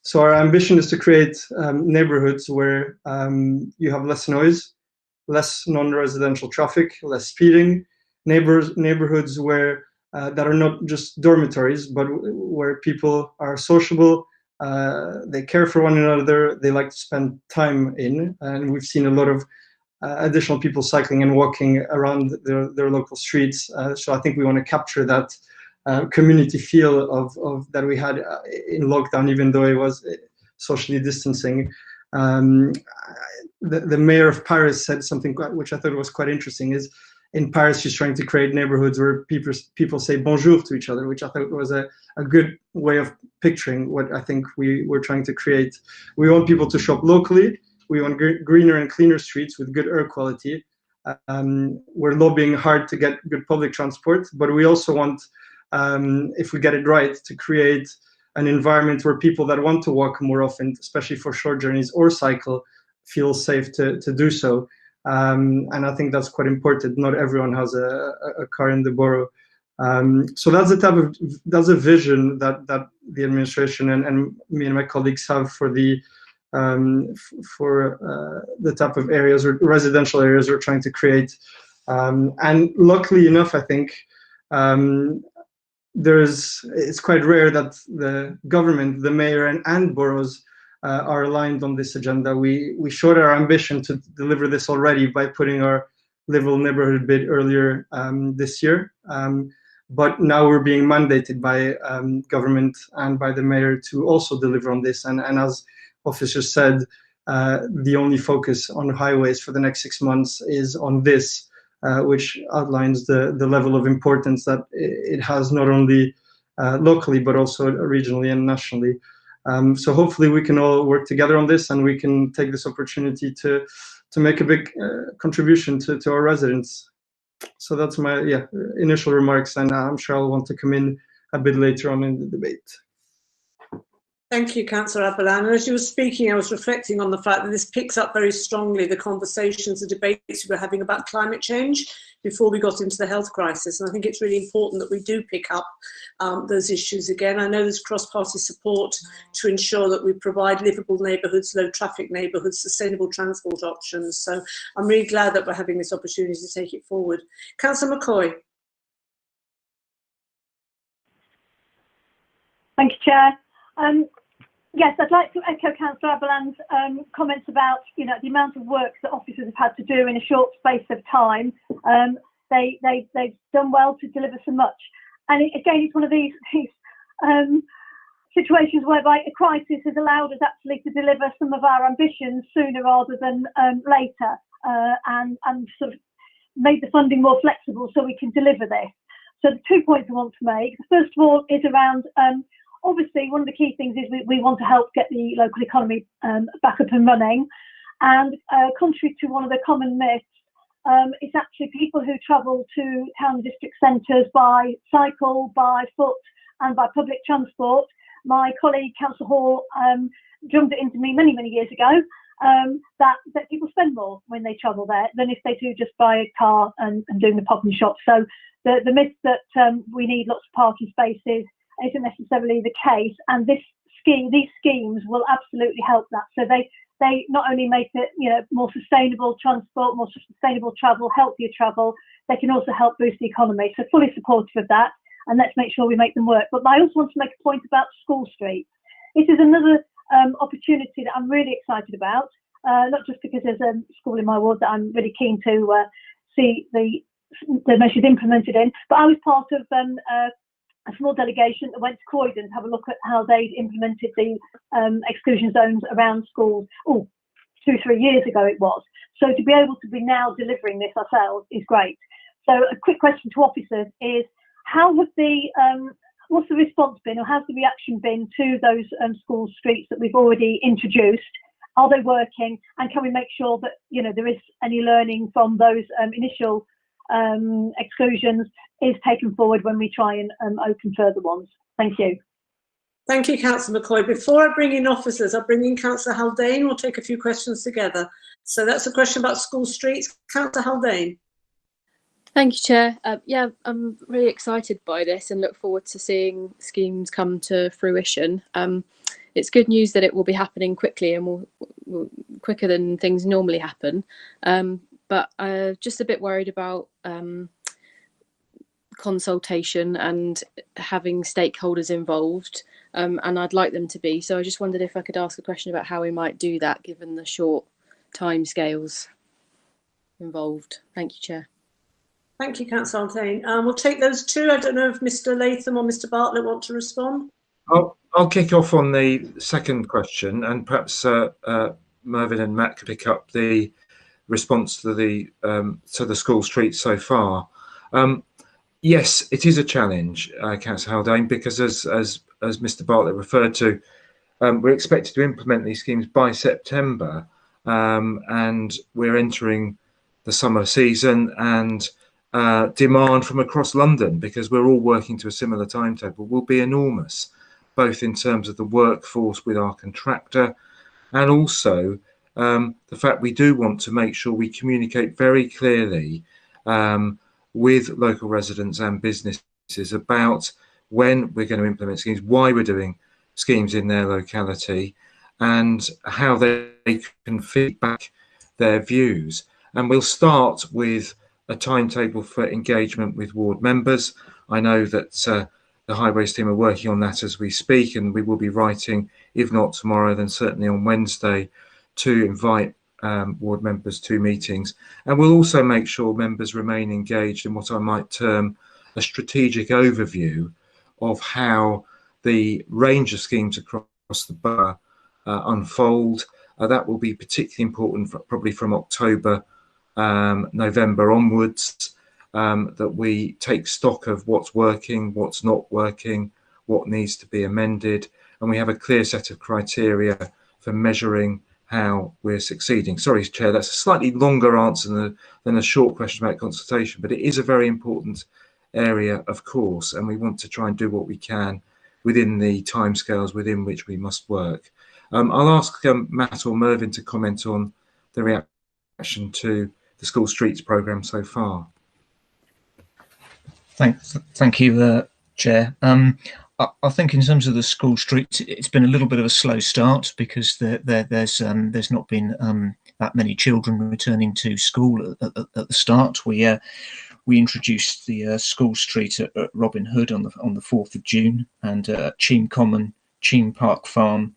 S13: so our ambition is to create neighborhoods where you have less noise, less non-residential traffic, less speeding, neighborhoods where that are not just dormitories, but where people are sociable, they care for one another, they like to spend time in, and we've seen a lot of additional people cycling and walking around their local streets. So I think we want to capture that community feel of that we had in lockdown, even though it was socially distancing. The mayor of Paris said something which I thought was quite interesting, is in Paris, she's trying to create neighborhoods where people say bonjour to each other, which I thought was a good way of picturing what I think we're trying to create. We want people to shop locally. We want greener and cleaner streets with good air quality. We're lobbying hard to get good public transport, but we also want, if we get it right, to create an environment where people that want to walk more often, especially for short journeys or cycle, feel safe to do so. And I think that's quite important. Not everyone has a car in the borough. So that's a vision that the administration and me and my colleagues have for the for the type of areas or residential areas we're trying to create. And luckily enough, I think it's quite rare that the government, the mayor and boroughs are aligned on this agenda. We showed our ambition to deliver this already by putting our Livable Neighbourhood bid earlier this year. But now we're being mandated by government and by the mayor to also deliver on this. And as officer said, the only focus on highways for the next 6 months is on this, which outlines the level of importance that it has not only locally, but also regionally and nationally. So hopefully we can all work together on this, and we can take this opportunity to make a big contribution to our residents. So that's my initial remarks, and I'm sure I'll want to come in a bit later on in the debate.
S1: Thank you, Councillor Abelan. And as you were speaking, I was reflecting on the fact that this picks up very strongly the conversations, the debates we were having about climate change before we got into the health crisis. And I think it's really important that we do pick up those issues again. I know there's cross-party support to ensure that we provide livable neighbourhoods, low traffic neighbourhoods, sustainable transport options. So I'm really glad that we're having this opportunity to take it forward. Councillor McCoy.
S14: Thank you, Chair. Yes, I'd like to echo Councillor Abelan's comments about, the amount of work that officers have had to do in a short space of time. They've done well to deliver so much. And again, it's one of these situations whereby a crisis has allowed us actually to deliver some of our ambitions sooner rather than later, and sort of made the funding more flexible so we can deliver this. So the 2 points I want to make. First of all is around obviously, one of the key things is we want to help get the local economy back up and running. And contrary to one of the common myths, it's actually people who travel to town district centres by cycle, by foot and by public transport. My colleague, Councillor Hall, drummed it into me many, many years ago that people spend more when they travel there than if they do just buy a car and doing the pop and shop. So the myth that we need lots of parking spaces isn't necessarily the case, and these schemes will absolutely help that. So they not only make it more sustainable transport, more sustainable travel, healthier travel, they can also help boost the economy. So fully supportive of that, and let's make sure we make them work. But I also want to make a point about school streets. This is another opportunity that I'm really excited about, not just because there's a school in my ward that I'm really keen to see the measures implemented in, but I was part of a small delegation that went to Croydon to have a look at how they'd implemented the exclusion zones around schools. 2-3 years ago it was. So to be able to be now delivering this ourselves is great. So a quick question to officers is, how have what's the response been, or how's the reaction been to those school streets that we've already introduced? Are they working, and can we make sure that there is any learning from those initial exclusions is taken forward when we try and open further ones? Thank you.
S1: Thank you, Councillor McCoy. Before I bring in officers, I'll bring in Councillor Haldane. We'll take a few questions together. So that's a question about school streets. Councillor Haldane.
S17: Thank you, Chair. Yeah, I'm really excited by this and look forward to seeing schemes come to fruition. It's good news that it will be happening quickly and will quicker than things normally happen. But just a bit worried about consultation and having stakeholders involved, and I'd like them to be. So I just wondered if I could ask a question about how we might do that given the short timescales involved. Thank you, Chair.
S1: Thank you, Councillor Haldane. We'll take those two. I don't know if Mr. Latham or Mr. Bartlett want to respond.
S15: I'll kick off on the second question, and perhaps Mervyn and Matt could pick up the response to the school streets so far. Yes, it is a challenge, Councillor Haldane, because as Mr. Bartlett referred to, we're expected to implement these schemes by September, and we're entering the summer season, and demand from across London, because we're all working to a similar timetable, will be enormous, both in terms of the workforce with our contractor, and also the fact we do want to make sure we communicate very clearly with local residents and businesses about when we're going to implement schemes, why we're doing schemes in their locality, and how they can feedback their views. And we'll start with a timetable for engagement with ward members. I know that the Highways team are working on that as we speak, and we will be writing, if not tomorrow, then certainly on Wednesday, to invite ward members to meetings. And we'll also make sure members remain engaged in what I might term a strategic overview of how the range of schemes across the borough unfold. That will be particularly important probably from October, November onwards, that we take stock of what's working, what's not working, what needs to be amended, and we have a clear set of criteria for measuring how we're succeeding. Sorry, Chair, that's a slightly longer answer than a short question about consultation, but it is a very important area, of course, and we want to try and do what we can within the timescales within which we must work. I'll ask Matt or Mervyn to comment on the reaction to the School Streets programme so far.
S16: Thank you, Chair. I think in terms of the school streets, it's been a little bit of a slow start because there's not been that many children returning to school at the start. We introduced the school street at Robin Hood on the 4th of June, and Cheam Common, Cheam Park Farm,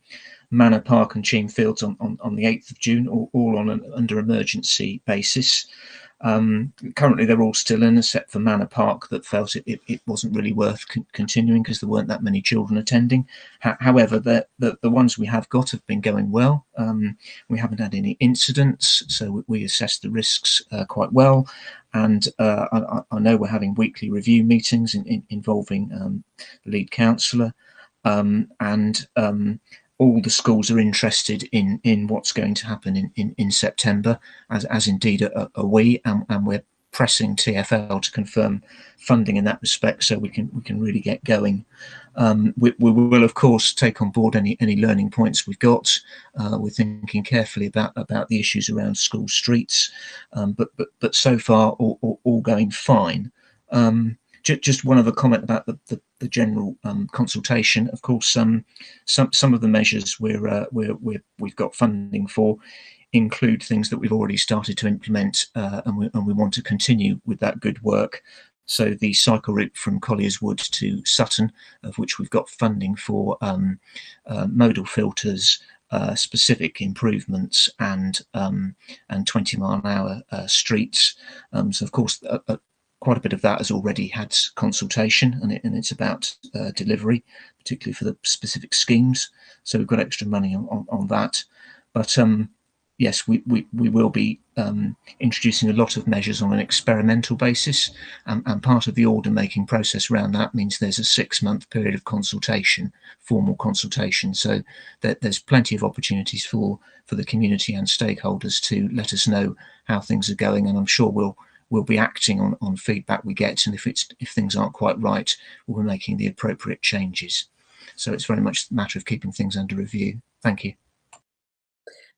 S16: Manor Park and Cheam Fields on the 8th of June, all on an under emergency basis. Currently they're all still in, except for Manor Park, that felt it wasn't really worth continuing because there weren't that many children attending. However, the ones we have got have been going well. We haven't had any incidents, so we assess the risks quite well. And I know we're having weekly review meetings involving the lead counsellor, and all the schools are interested in what's going to happen in September, as indeed are we, and we're pressing TfL to confirm funding in that respect, so we can really get going. We will of course take on board any learning points we've got. We're thinking carefully about the issues around school streets, but so far all going fine. Just one other comment about the general consultation. Of course, some of the measures we've got funding for include things that we've already started to implement, and we want to continue with that good work. So the cycle route from Colliers Wood to Sutton, of which we've got funding for modal filters, specific improvements, and 20-mile-an-hour streets. So of course, quite a bit of that has already had consultation, and it's about delivery, particularly for the specific schemes. So we've got extra money on that. But yes, we will be introducing a lot of measures on an experimental basis, and part of the order making process around that means there's a 6-month period of consultation, formal consultation. So there's plenty of opportunities for the community and stakeholders to let us know how things are going, and I'm sure we'll be acting on feedback we get, and if things aren't quite right, we'll be making the appropriate changes. So it's very much a matter of keeping things under review. Thank you.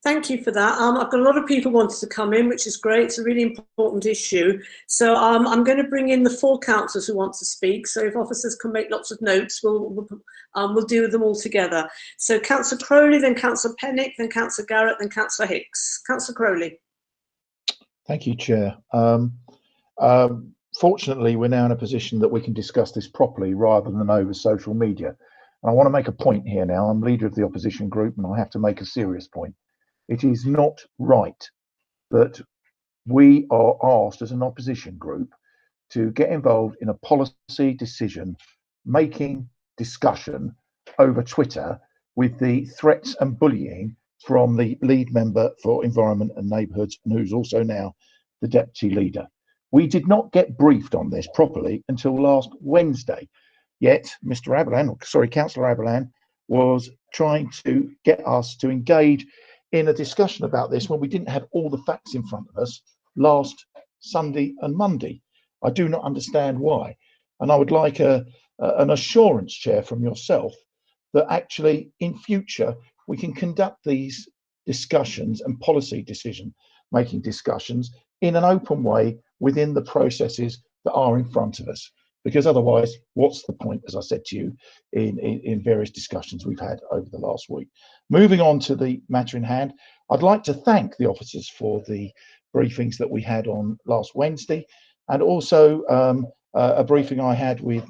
S1: Thank you for that. I've got a lot of people wanting to come in, which is great. It's a really important issue. So I'm going to bring in the 4 councillors who want to speak. So if officers can make lots of notes, we'll deal with them all together. So Councillor Crowley, then Councillor Pennick, then Councillor Garrett, then Councillor Hicks. Councillor Crowley.
S4: Thank you, Chair. Fortunately, we're now in a position that we can discuss this properly rather than over social media. And I want to make a point here now. I'm leader of the opposition group, and I have to make a serious point. It is not right that we are asked as an opposition group to get involved in a policy decision making discussion over Twitter with the threats and bullying from the lead member for Environment and Neighbourhoods, and who's also now the deputy leader. We did not get briefed on this properly until last Wednesday, yet Councillor Aberlan was trying to get us to engage in a discussion about this when we didn't have all the facts in front of us last Sunday and Monday. I do not understand why, and I would like an assurance, Chair, from yourself that actually in future we can conduct these discussions and policy decision making discussions in an open way within the processes that are in front of us. because otherwise, what's the point, as I said to you in various discussions we've had over the last week. Moving on to the matter in hand, I'd like to thank the officers for the briefings that we had on last Wednesday, and also a briefing I had with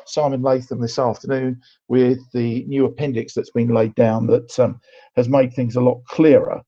S4: Simon Latham this afternoon with the new appendix that's been laid down that has made things a lot clearer.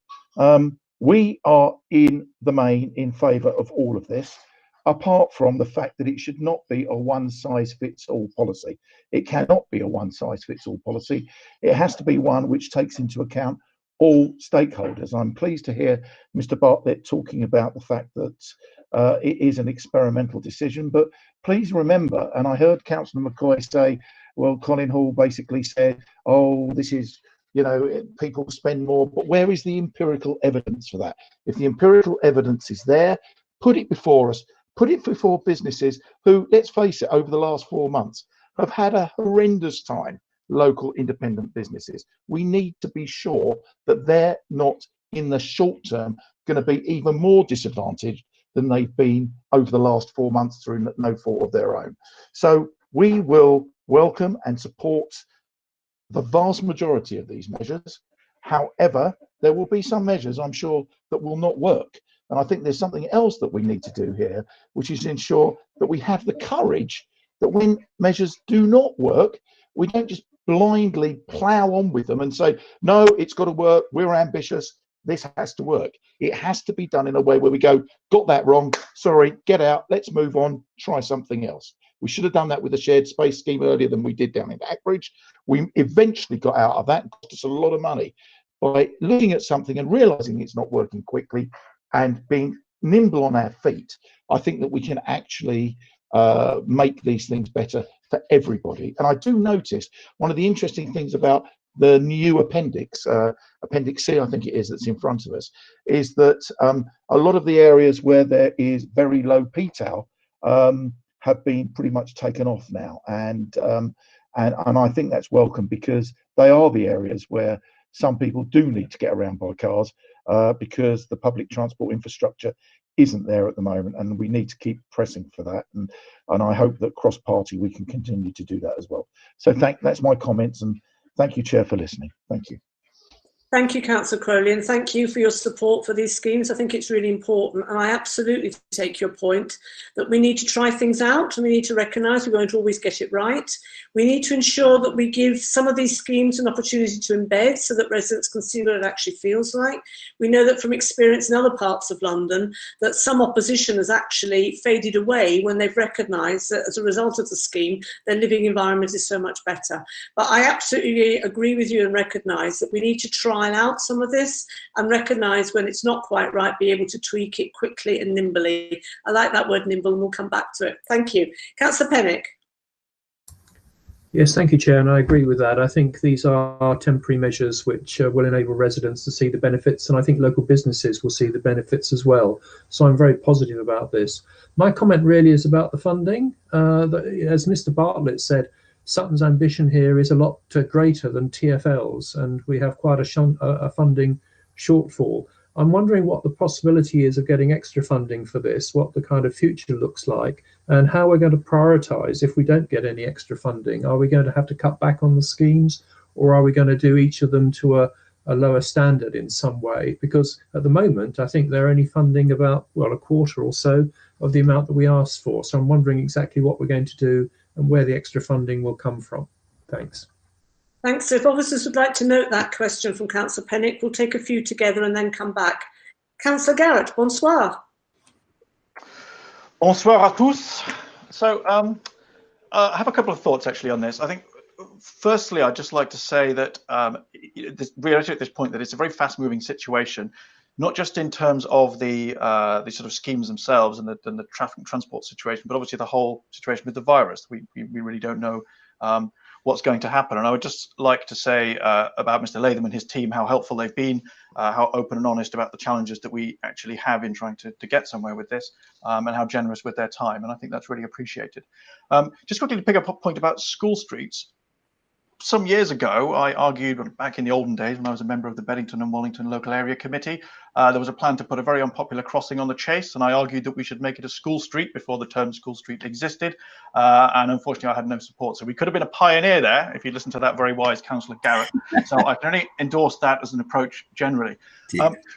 S4: We are in the main in favour of all of this, apart from the fact that it should not be a one-size-fits-all policy. It cannot be a one-size-fits-all policy. It has to be one which takes into account all stakeholders. I'm pleased to hear Mr. Bartlett talking about the fact that it is an experimental decision, but please remember, and I heard Councillor McCoy say, well, Colin Hall basically said, oh, this is, you know, people spend more, but where is the empirical evidence for that? If the empirical evidence is there, put it before us, put it before businesses who, let's face it, over the last 4 months have had a horrendous time, local independent businesses. We need to be sure that they're not in the short term going to be even more disadvantaged than they've been over the last 4 months through no fault of their own. So we will welcome and support the vast majority of these measures. However, there will be some measures, I'm sure, that will not work. And I think there's something else that we need to do here, which is ensure that we have the courage that when measures do not work, we don't just blindly plough on with them and say, no, it's got to work, we're ambitious, this has to work. It has to be done in a way where we go, got that wrong, sorry, get out, let's move on, try something else. We should have done that with the shared space scheme earlier than we did down in Ackbridge. We eventually got out of that, it cost us a lot of money. By looking at something and realizing it's not working quickly and being nimble on our feet, I think that we can actually make these things better for everybody. And I do notice one of the interesting things about the new appendix, Appendix C, I think it is, that's in front of us, is that a lot of the areas where there is very low PTAL have been pretty much taken off now. And I think that's welcome, because they are the areas where some people do need to get around by cars because the public transport infrastructure isn't there at the moment, and we need to keep pressing for that. And I hope that cross-party we can continue to do that as well. So that's my comments, and thank you, Chair, for listening. Thank you.
S1: Thank you, Councillor Crowley, and thank you for your support for these schemes. I think it's really important, and I absolutely take your point that we need to try things out, and we need to recognise we won't always get it right. We need to ensure that we give some of these schemes an opportunity to embed so that residents can see what it actually feels like. We know that from experience in other parts of London that some opposition has actually faded away when they've recognised that as a result of the scheme, their living environment is so much better. But I absolutely agree with you and recognise that we need to try out some of this and recognise when it's not quite right, be able to tweak it quickly and nimbly. I like that word nimble, and we'll come back to it. Thank you. Councillor Pennick.
S18: Yes, thank you, Chair, and I agree with that. I think these are temporary measures which will enable residents to see the benefits, and I think local businesses will see the benefits as well. So I'm very positive about this. My comment really is about the funding. As Mr. Bartlett said, Sutton's ambition here is a lot greater than TfL's, and we have quite a funding shortfall. I'm wondering what the possibility is of getting extra funding for this, what the kind of future looks like, and how we're going to prioritise if we don't get any extra funding. Are we going to have to cut back on the schemes, or are we going to do each of them to a lower standard in some way? Because at the moment, I think they're only funding about, well, a quarter or so of the amount that we asked for. So I'm wondering exactly what we're going to do and where the extra funding will come from. Thanks.
S1: Thanks. So if officers would like to note that question from Councillor Pennick, we'll take a few together and then come back. Councillor Garrett, bonsoir.
S8: Bonsoir à tous. So I have a couple of thoughts actually on this. I think firstly, I'd just like to say that reiterate this point that it's a very fast-moving situation, not just in terms of the sort of schemes themselves and the traffic and transport situation, but obviously the whole situation with the virus. We really don't know what's going to happen. And I would just like to say about Mr. Latham and his team, how helpful they've been, how open and honest about the challenges that we actually have in trying to get somewhere with this, and how generous with their time. And I think that's really appreciated. Just quickly to pick up a point about school streets. some years ago, I argued back in the olden days when I was a member of the Beddington and Wallington Local Area Committee, there was a plan to put a very unpopular crossing on the Chase, and I argued that we should make it a school street before the term school street existed, and unfortunately I had no support. So we could have been a pioneer there if you listen to that very wise Councillor Garrett. So I can only endorse that as an approach generally.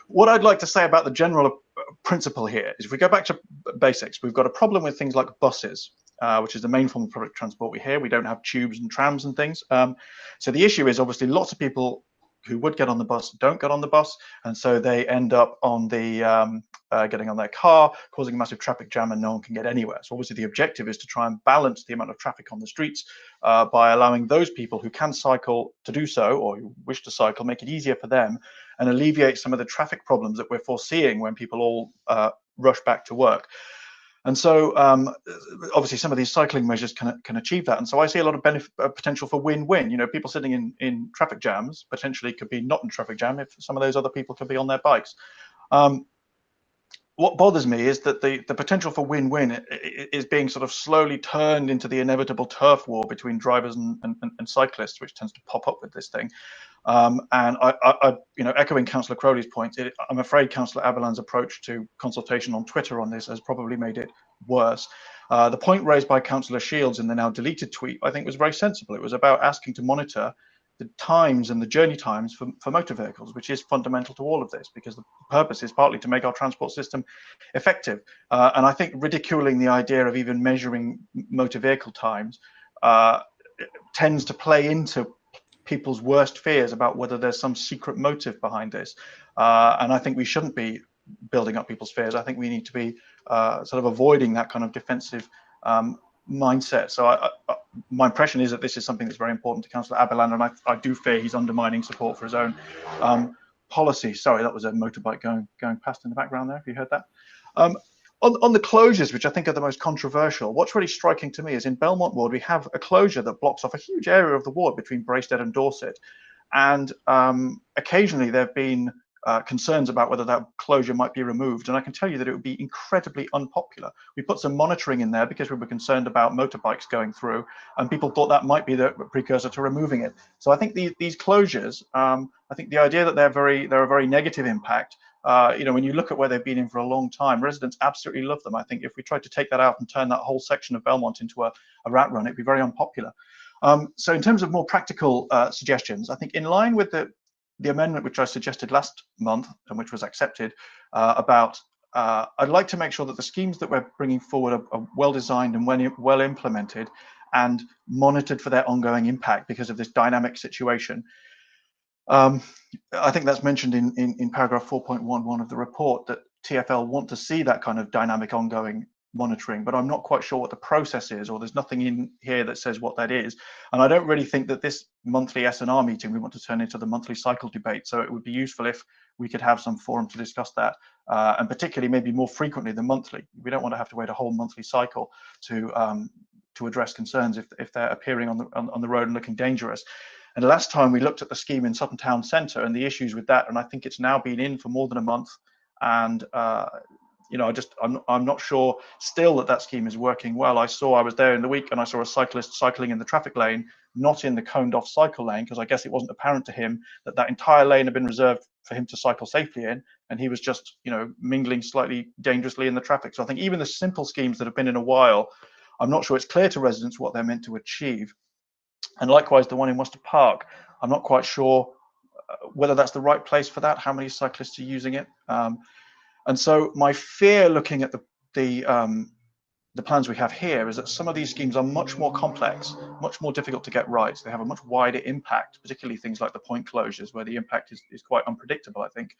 S8: What I'd like to say about the general principle here is if we go back to basics, we've got a problem with things like buses. Which is the main form of public transport we don't have tubes and trams and things. So the issue is obviously lots of people who would get on the bus don't get on the bus, and so they end up on the getting on their car, causing a massive traffic jam, and no one can get anywhere. So obviously the objective is to try and balance the amount of traffic on the streets by allowing those people who can cycle to do so, or who wish to cycle, make it easier for them, and alleviate some of the traffic problems that we're foreseeing when people all rush back to work. And so obviously some of these cycling measures can achieve that. And so I see a lot of potential for win-win. You know, people sitting in traffic jams potentially could be not in traffic jam if some of those other people could be on their bikes. What bothers me is that the potential for win-win is being sort of slowly turned into the inevitable turf war between drivers and cyclists, which tends to pop up with this thing. And I you know, echoing Councillor Crowley's point, I'm afraid Councillor Abelan's approach to consultation on Twitter on this has probably made it worse. The point raised by Councillor Shields in the now deleted tweet, I think, was very sensible. It was about asking to monitor the times and the journey times for motor vehicles, which is fundamental to all of this, because the purpose is partly to make our transport system effective. And I think ridiculing the idea of even measuring motor vehicle times tends to play into people's worst fears about whether there's some secret motive behind this. And I think we shouldn't be building up people's fears. I think we need to be sort of avoiding that kind of defensive mindset. So my impression is that this is something that's very important to Councillor Abelan, and I do fear he's undermining support for his own policy. Sorry, that was a motorbike going past in the background there, if you heard that. On the closures, which I think are the most controversial, what's really striking to me is in Belmont Ward, we have a closure that blocks off a huge area of the ward between Braested and Dorset. And occasionally there have been concerns about whether that closure might be removed. And I can tell you that it would be incredibly unpopular. We put some monitoring in there because we were concerned about motorbikes going through, and people thought that might be the precursor to removing it. So I think these closures, I think the idea that they're a very negative impact, you know, when you look at where they've been in for a long time, residents absolutely love them. I think if we tried to take that out and turn that whole section of Belmont into a rat run, it'd be very unpopular. So in terms of more practical suggestions, I think in line with the amendment which I suggested last month and which was accepted about, I'd like to make sure that the schemes that we're bringing forward are well designed and well implemented and monitored for their ongoing impact because of this dynamic situation. I think that's mentioned in paragraph 4.11 of the report, that TfL want to see that kind of dynamic ongoing monitoring, but I'm not quite sure what the process is, or there's nothing in here that says what that is. And I don't really think that this monthly S&R meeting we want to turn into the monthly cycle debate. So it would be useful if we could have some forum to discuss that, and particularly maybe more frequently than monthly. We don't want to have to wait a whole monthly cycle to address concerns if they're appearing on the road and looking dangerous. And last time we looked at the scheme in Sutton Town Centre and the issues with that, and I think it's now been in for more than a month. And you know, I'm not sure still that scheme is working well. I was there in the week and I saw a cyclist cycling in the traffic lane, not in the coned off cycle lane, because I guess it wasn't apparent to him that entire lane had been reserved for him to cycle safely in, and he was just, you know, mingling slightly dangerously in the traffic. So I think even the simple schemes that have been in a while, I'm not sure it's clear to residents what they're meant to achieve. And likewise, the one in Worcester Park, I'm not quite sure whether that's the right place for that, how many cyclists are using it. And so my fear looking at the plans we have here is that some of these schemes are much more complex, much more difficult to get right. They have a much wider impact, particularly things like the point closures, where the impact is quite unpredictable, I think.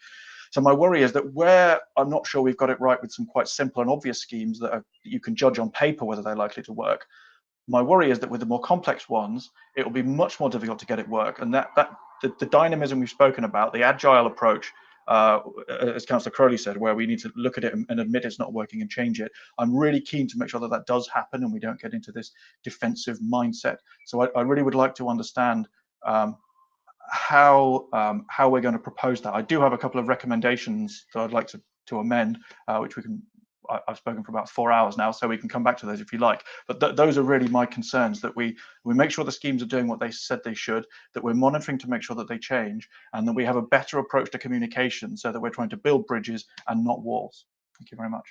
S8: So my worry is that where I'm not sure we've got it right with some quite simple and obvious schemes that you can judge on paper whether they're likely to work, my worry is that with the more complex ones, it will be much more difficult to get it work. And the dynamism we've spoken about, the agile approach, as Councillor Crowley said, where we need to look at it and admit it's not working and change it. I'm really keen to make sure that does happen and we don't get into this defensive mindset. So I really would like to understand how we're going to propose that. I do have a couple of recommendations that I'd like to amend, which I've spoken for about 4 hours now, so we can come back to those if you like. But those are really my concerns, that we make sure the schemes are doing what they said they should, that we're monitoring to make sure that they change, and that we have a better approach to communication so that we're trying to build bridges and not walls. Thank you very much.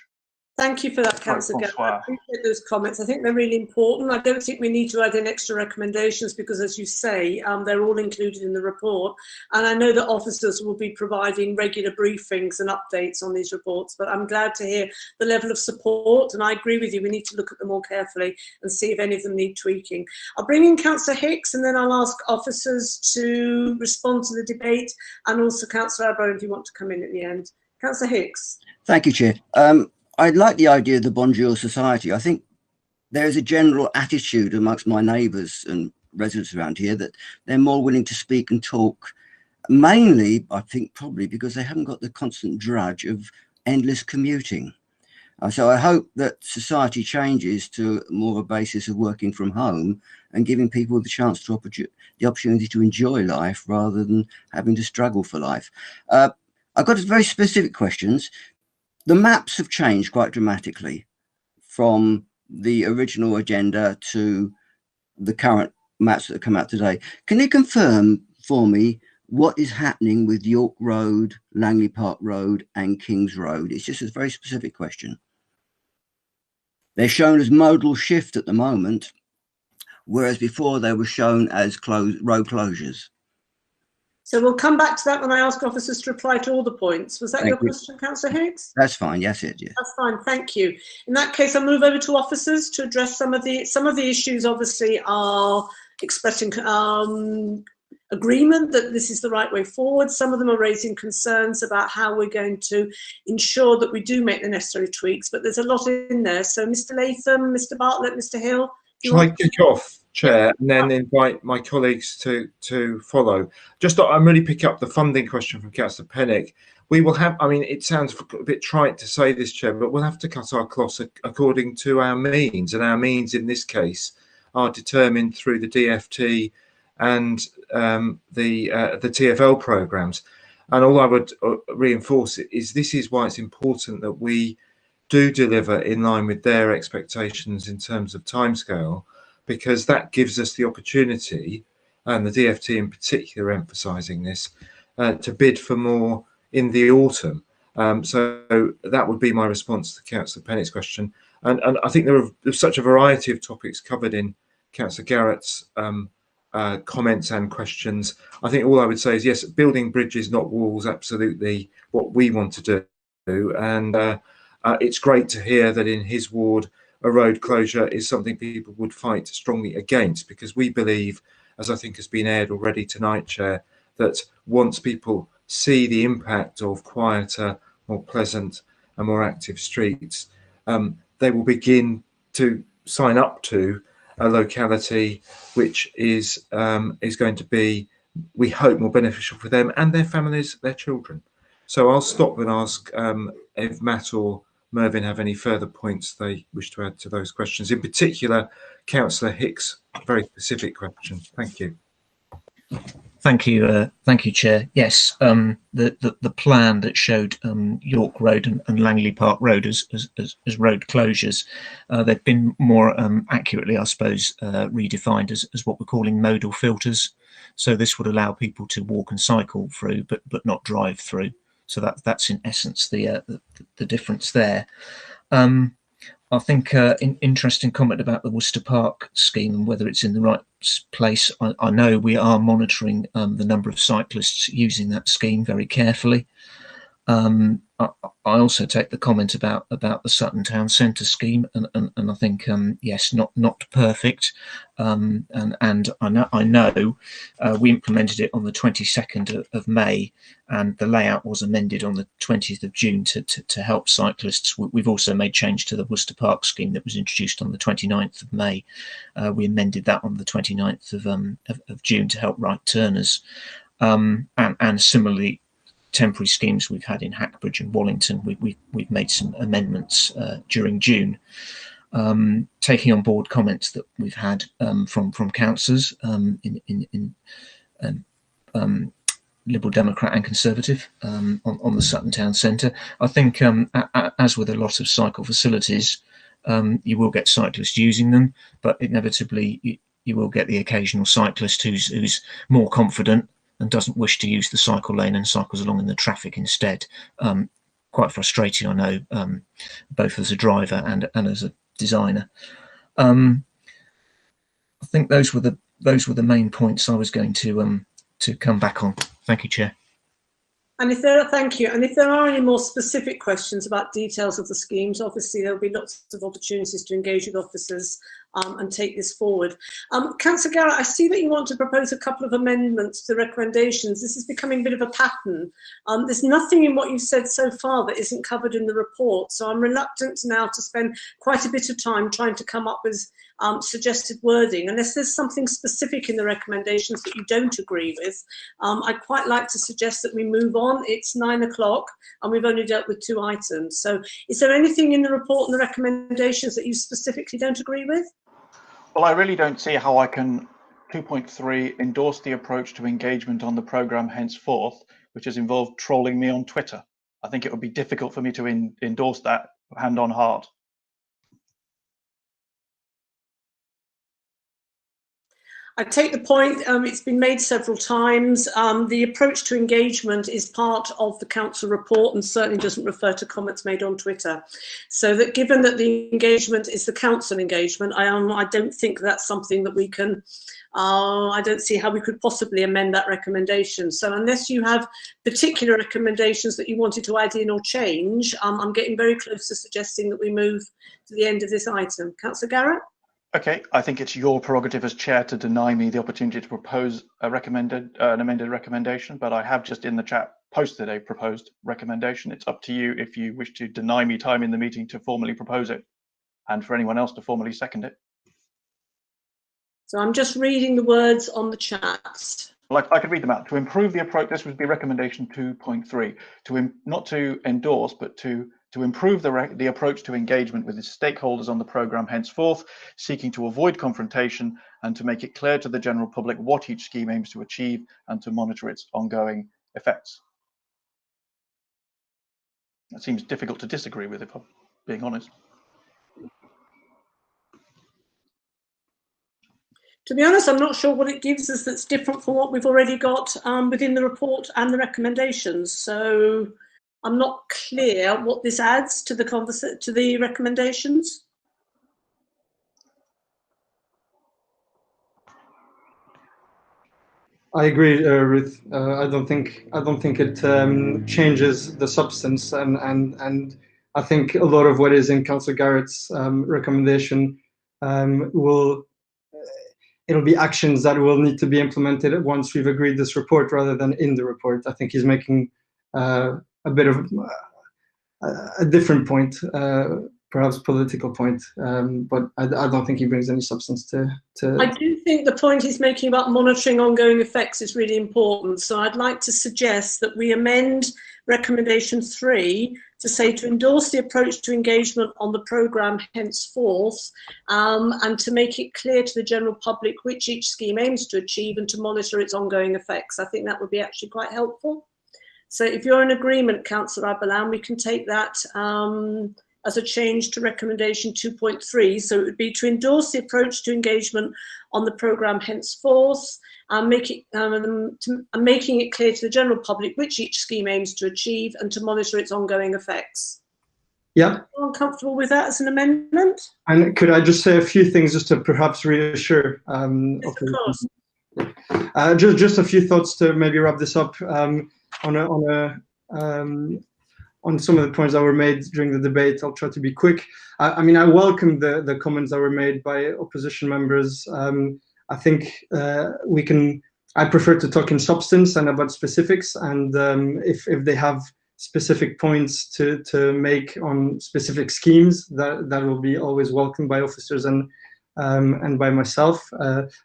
S1: Thank you for that, Councillor Garrett. I appreciate those comments. I think they're really important. I don't think we need to add in extra recommendations because, as you say, they're all included in the report. And I know that officers will be providing regular briefings and updates on these reports, but I'm glad to hear the level of support. And I agree with you, we need to look at them more carefully and see if any of them need tweaking. I'll bring in Councillor Hicks and then I'll ask officers to respond to the debate, and also Councillor Abbo if you want to come in at the end. Councillor Hicks.
S3: Thank you, Chair. I like the idea of the Bonjour Society. I think there is a general attitude amongst my neighbours and residents around here that they're more willing to speak and talk, mainly, I think, probably because they haven't got the constant drudge of endless commuting. So I hope that society changes to more of a basis of working from home and giving people the chance to the opportunity to enjoy life rather than having to struggle for life. I've got very specific questions. The maps have changed quite dramatically from the original agenda to the current maps that have come out today. Can you confirm for me what is happening with York Road, Langley Park Road and King's Road? It's just a very specific question. They're shown as modal shift at the moment, whereas before they were shown as road closures.
S1: So we'll come back to that when I ask officers to reply to all the points. Was that your question, Councillor Hicks?
S3: That's fine. Yes, it. Yeah.
S1: That's fine. Thank you. In that case, I'll move over to officers to address some of the issues. Obviously, are expressing agreement that this is the right way forward. Some of them are raising concerns about how we're going to ensure that we do make the necessary tweaks. But there's a lot in there. So, Mr. Latham, Mr. Bartlett, Mr. Hill.
S15: Shall I kick off, Chair, and then invite my colleagues to follow? Just thought I'm really picking up the funding question from Councillor Pennick. We will have, I mean, it sounds a bit trite to say this, Chair, but we'll have to cut our cloth according to our means, and our means in this case are determined through the DFT and the TFL programmes. And all I would reinforce is this is why it's important that we do deliver in line with their expectations in terms of timescale, because that gives us the opportunity, and the DFT in particular emphasising this, to bid for more in the autumn. So that would be my response to Councillor Pennick's question. And I think there's such a variety of topics covered in Councillor Garrett's comments and questions. I think all I would say is, yes, building bridges, not walls, absolutely what we want to do. And it's great to hear that in his ward, a road closure is something people would fight strongly against, because we believe, as I think has been aired already tonight, Chair, that once people see the impact of quieter, more pleasant and more active streets, they will begin to sign up to a locality which is going to be, we hope, more beneficial for them and their families, their children. So I'll stop and ask if Matt or Mervyn have any further points they wish to add to those questions. In particular, Councillor Hicks, very specific question. Thank you.
S16: Thank you, Chair. Yes, the plan that showed York Road and Langley Park Road as road closures, they've been more accurately, I suppose, redefined as what we're calling modal filters. So this would allow people to walk and cycle through, but not drive through. So that's in essence the difference there. I think an interesting comment about the Worcester Park scheme and whether it's in the right place. I know we are monitoring the number of cyclists using that scheme very carefully. I also take the comment about the Sutton Town Centre scheme, and I think yes, not perfect, and I know we implemented it on the 22nd of May, and the layout was amended on the 20th of June to help cyclists. We've also made change to the Worcester Park scheme that was introduced on the 29th of May. We amended that on the 29th of June to help right turners, and similarly, temporary schemes we've had in Hackbridge and Wallington, we've made some amendments during June, taking on board comments that we've had from councillors Liberal Democrat and Conservative on the Sutton Town Centre. I think, as with a lot of cycle facilities, you will get cyclists using them, but inevitably you will get the occasional cyclist who's more confident and doesn't wish to use the cycle lane and cycles along in the traffic instead. Quite frustrating, I know, both as a driver and as a designer. I think those were the main points I was going to come back on. Thank you, Chair.
S1: And if there are, thank you. And if there are any more specific questions about details of the schemes, obviously there'll be lots of opportunities to engage with officers and take this forward. Councillor Garrett, I see that you want to propose a couple of amendments to the recommendations. This is becoming a bit of a pattern. There's nothing in what you've said so far that isn't covered in the report. So I'm reluctant now to spend quite a bit of time trying to come up with suggested wording, unless there's something specific in the recommendations that you don't agree with. I'd quite like to suggest that we move on. It's 9 o'clock and we've only dealt with 2 items. So is there anything in the report and the recommendations that you specifically don't agree with?
S8: Well, I really don't see how I can, 2.3, endorse the approach to engagement on the programme henceforth, which has involved trolling me on Twitter. I think it would be difficult for me to endorse that hand on heart.
S1: I take the point, it's been made several times. The approach to engagement is part of the council report and certainly doesn't refer to comments made on Twitter. So that given that the engagement is the council engagement, I don't think that's something that we can, I don't see how we could possibly amend that recommendation. So unless you have particular recommendations that you wanted to add in or change, I'm getting very close to suggesting that we move to the end of this item. Councillor Garrett?
S8: Okay, I think it's your prerogative as chair to deny me the opportunity to propose an amended recommendation, but I have just in the chat posted a proposed recommendation. It's up to you if you wish to deny me time in the meeting to formally propose it and for anyone else to formally second it.
S1: So I'm just reading the words on the chat.
S8: Well, I could read them out. To improve the approach, this would be recommendation 2.3, not to endorse, but to improve the approach to engagement with the stakeholders on the programme henceforth, seeking to avoid confrontation and to make it clear to the general public what each scheme aims to achieve and to monitor its ongoing effects. That seems difficult to disagree with, if I'm being honest.
S1: To be honest, I'm not sure what it gives us that's different from what we've already got within the report and the recommendations. So I'm not clear what this adds to the recommendations.
S13: I agree, Ruth. I don't think it changes the substance, and I think a lot of what is in Councillor Garrett's recommendation it'll be actions that will need to be implemented once we've agreed this report, rather than in the report. I think he's making a bit of a different point, perhaps political point, but I don't think he brings any substance to.
S1: I do think the point he's making about monitoring ongoing effects is really important. So I'd like to suggest that we amend recommendation 3 to say to endorse the approach to engagement on the programme henceforth, and to make it clear to the general public which each scheme aims to achieve and to monitor its ongoing effects. I think that would be actually quite helpful. So if you're in agreement, Councillor Aberlan, we can take that as a change to recommendation 2.3. So it would be to endorse the approach to engagement on the programme henceforth, making it clear to the general public which each scheme aims to achieve and to monitor its ongoing effects.
S13: Yeah.
S1: Are you comfortable with that as an amendment?
S13: And could I just say a few things just to perhaps reassure?
S1: Yes, of course.
S13: Just a few thoughts to maybe wrap this up on some of the points that were made during the debate. I'll try to be quick. I mean, I welcome the comments that were made by opposition members. I think I prefer to talk in substance and about specifics, and if they have specific points to make on specific schemes, that will be always welcomed by officers and by myself.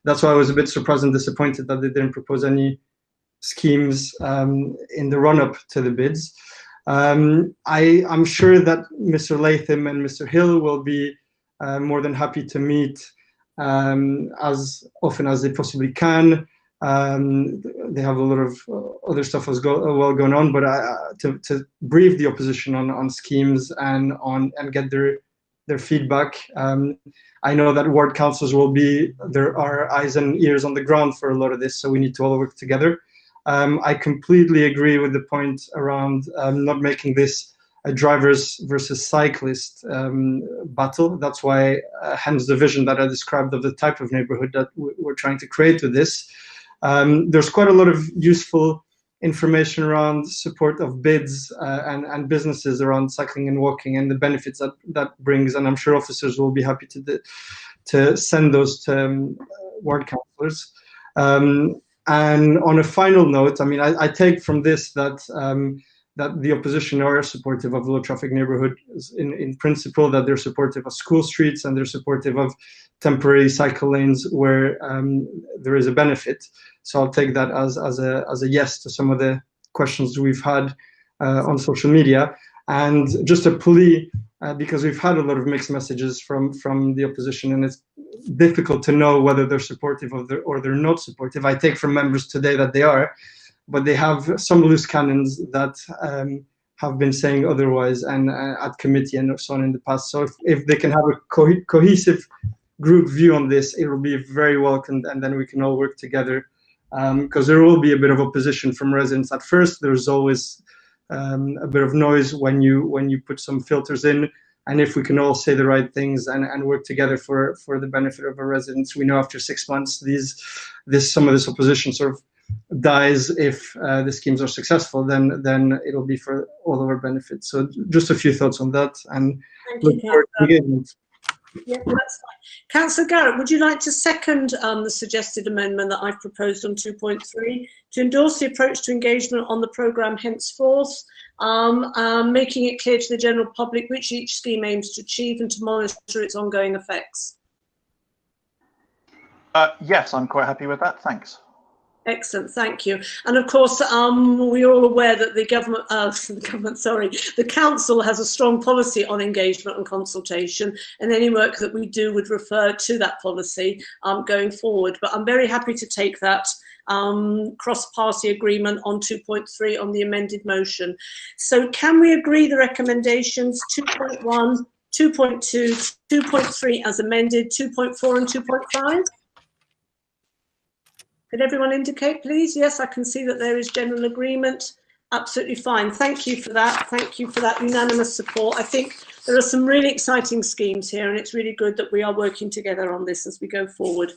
S13: That's why I was a bit surprised and disappointed that they didn't propose any schemes in the run-up to the bids. I'm sure that Mr. Latham and Mr. Hill will be more than happy to meet as often as they possibly can They have a lot of other stuff going on, but to brief the opposition on schemes and get their feedback. I know that ward councils there are eyes and ears on the ground for a lot of this, so we need to all work together. I completely agree with the point around not making this a drivers versus cyclist battle. That's why, hence the vision that I described of the type of neighborhood that we're trying to create with this. There's quite a lot of useful information around support of bids and businesses around cycling and walking and the benefits that brings, and I'm sure officers will be happy to send those to ward councillors. And on a final note, I mean, I take from this that the opposition are supportive of low traffic neighborhoods in principle, that they're supportive of school streets and they're supportive of temporary cycle lanes where there is a benefit. So I'll take that as a yes to some of the questions we've had on social media. And just a plea, because we've had a lot of mixed messages from the opposition, and it's difficult to know whether they're supportive of or they're not supportive. I take from members today that they are, but they have some loose cannons that have been saying otherwise, and at committee and so on in the past. So if they can have a cohesive group view on this, it will be very welcomed, and then we can all work together, because there will be a bit of opposition from residents at first. There's always a bit of noise when you put some filters in, and if we can all say the right things and work together for the benefit of our residents, we know after 6 months some of this opposition sort of dies. If the schemes are successful, then it'll be for all of our benefits. So just a few thoughts on that, and look forward to engagement.
S1: Yeah, that's fine. Councillor Garrett, would you like to second the suggested amendment that I've proposed on 2.3 to endorse the approach to engagement on the programme henceforth, making it clear to the general public which each scheme aims to achieve and to monitor its ongoing effects?
S8: Yes, I'm quite happy with that. Thanks.
S1: Excellent, thank you. And of course, we're all aware that the council has a strong policy on engagement and consultation, and any work that we do would refer to that policy going forward. But I'm very happy to take that cross-party agreement on 2.3 on the amended motion. So can we agree the recommendations 2.1, 2.2, 2.3 as amended, 2.4 and 2.5? Could everyone indicate, please? Yes, I can see that there is general agreement. Absolutely fine. Thank you for that. Thank you for that unanimous support. I think there are some really exciting schemes here, and it's really good that we are working together on this as we go forward.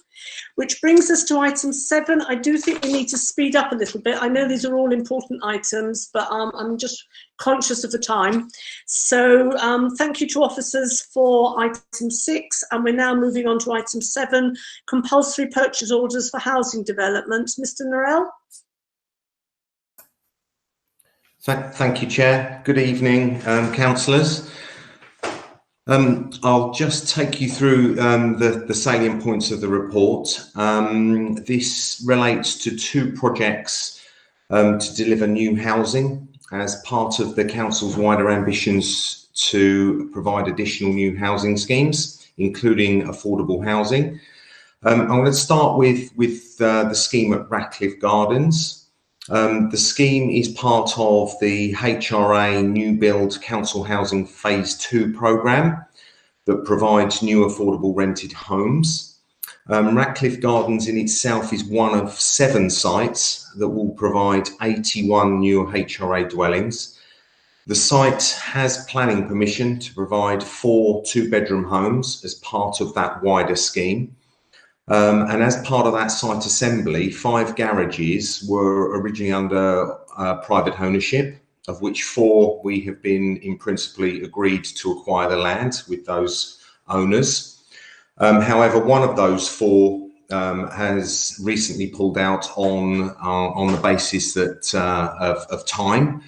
S1: Which brings us to item 7. I do think we need to speed up a little bit. I know these are all important items, but I'm just conscious of the time. So thank you to officers for item 6, and we're now moving on to item 7, compulsory purchase orders for housing development. Mr. Norell?
S15: Thank you, Chair. Good evening, councillors. I'll just take you through the salient points of the report. This relates to 2 projects to deliver new housing as part of the council's wider ambitions to provide additional new housing schemes, including affordable housing. I'm going to start with the scheme at Ratcliffe Gardens. The scheme is part of the HRA New Build Council Housing Phase 2 programme that provides new affordable rented homes. Ratcliffe Gardens in itself is one of 7 sites that will provide 81 new HRA dwellings. The site has planning permission to provide 4 2-bedroom homes as part of that wider scheme. And as part of that site assembly, 5 garages were originally under private ownership, of which 4 we have been in principle agreed to acquire the land with those owners. However, one of those 4 has recently pulled out on the basis that of time,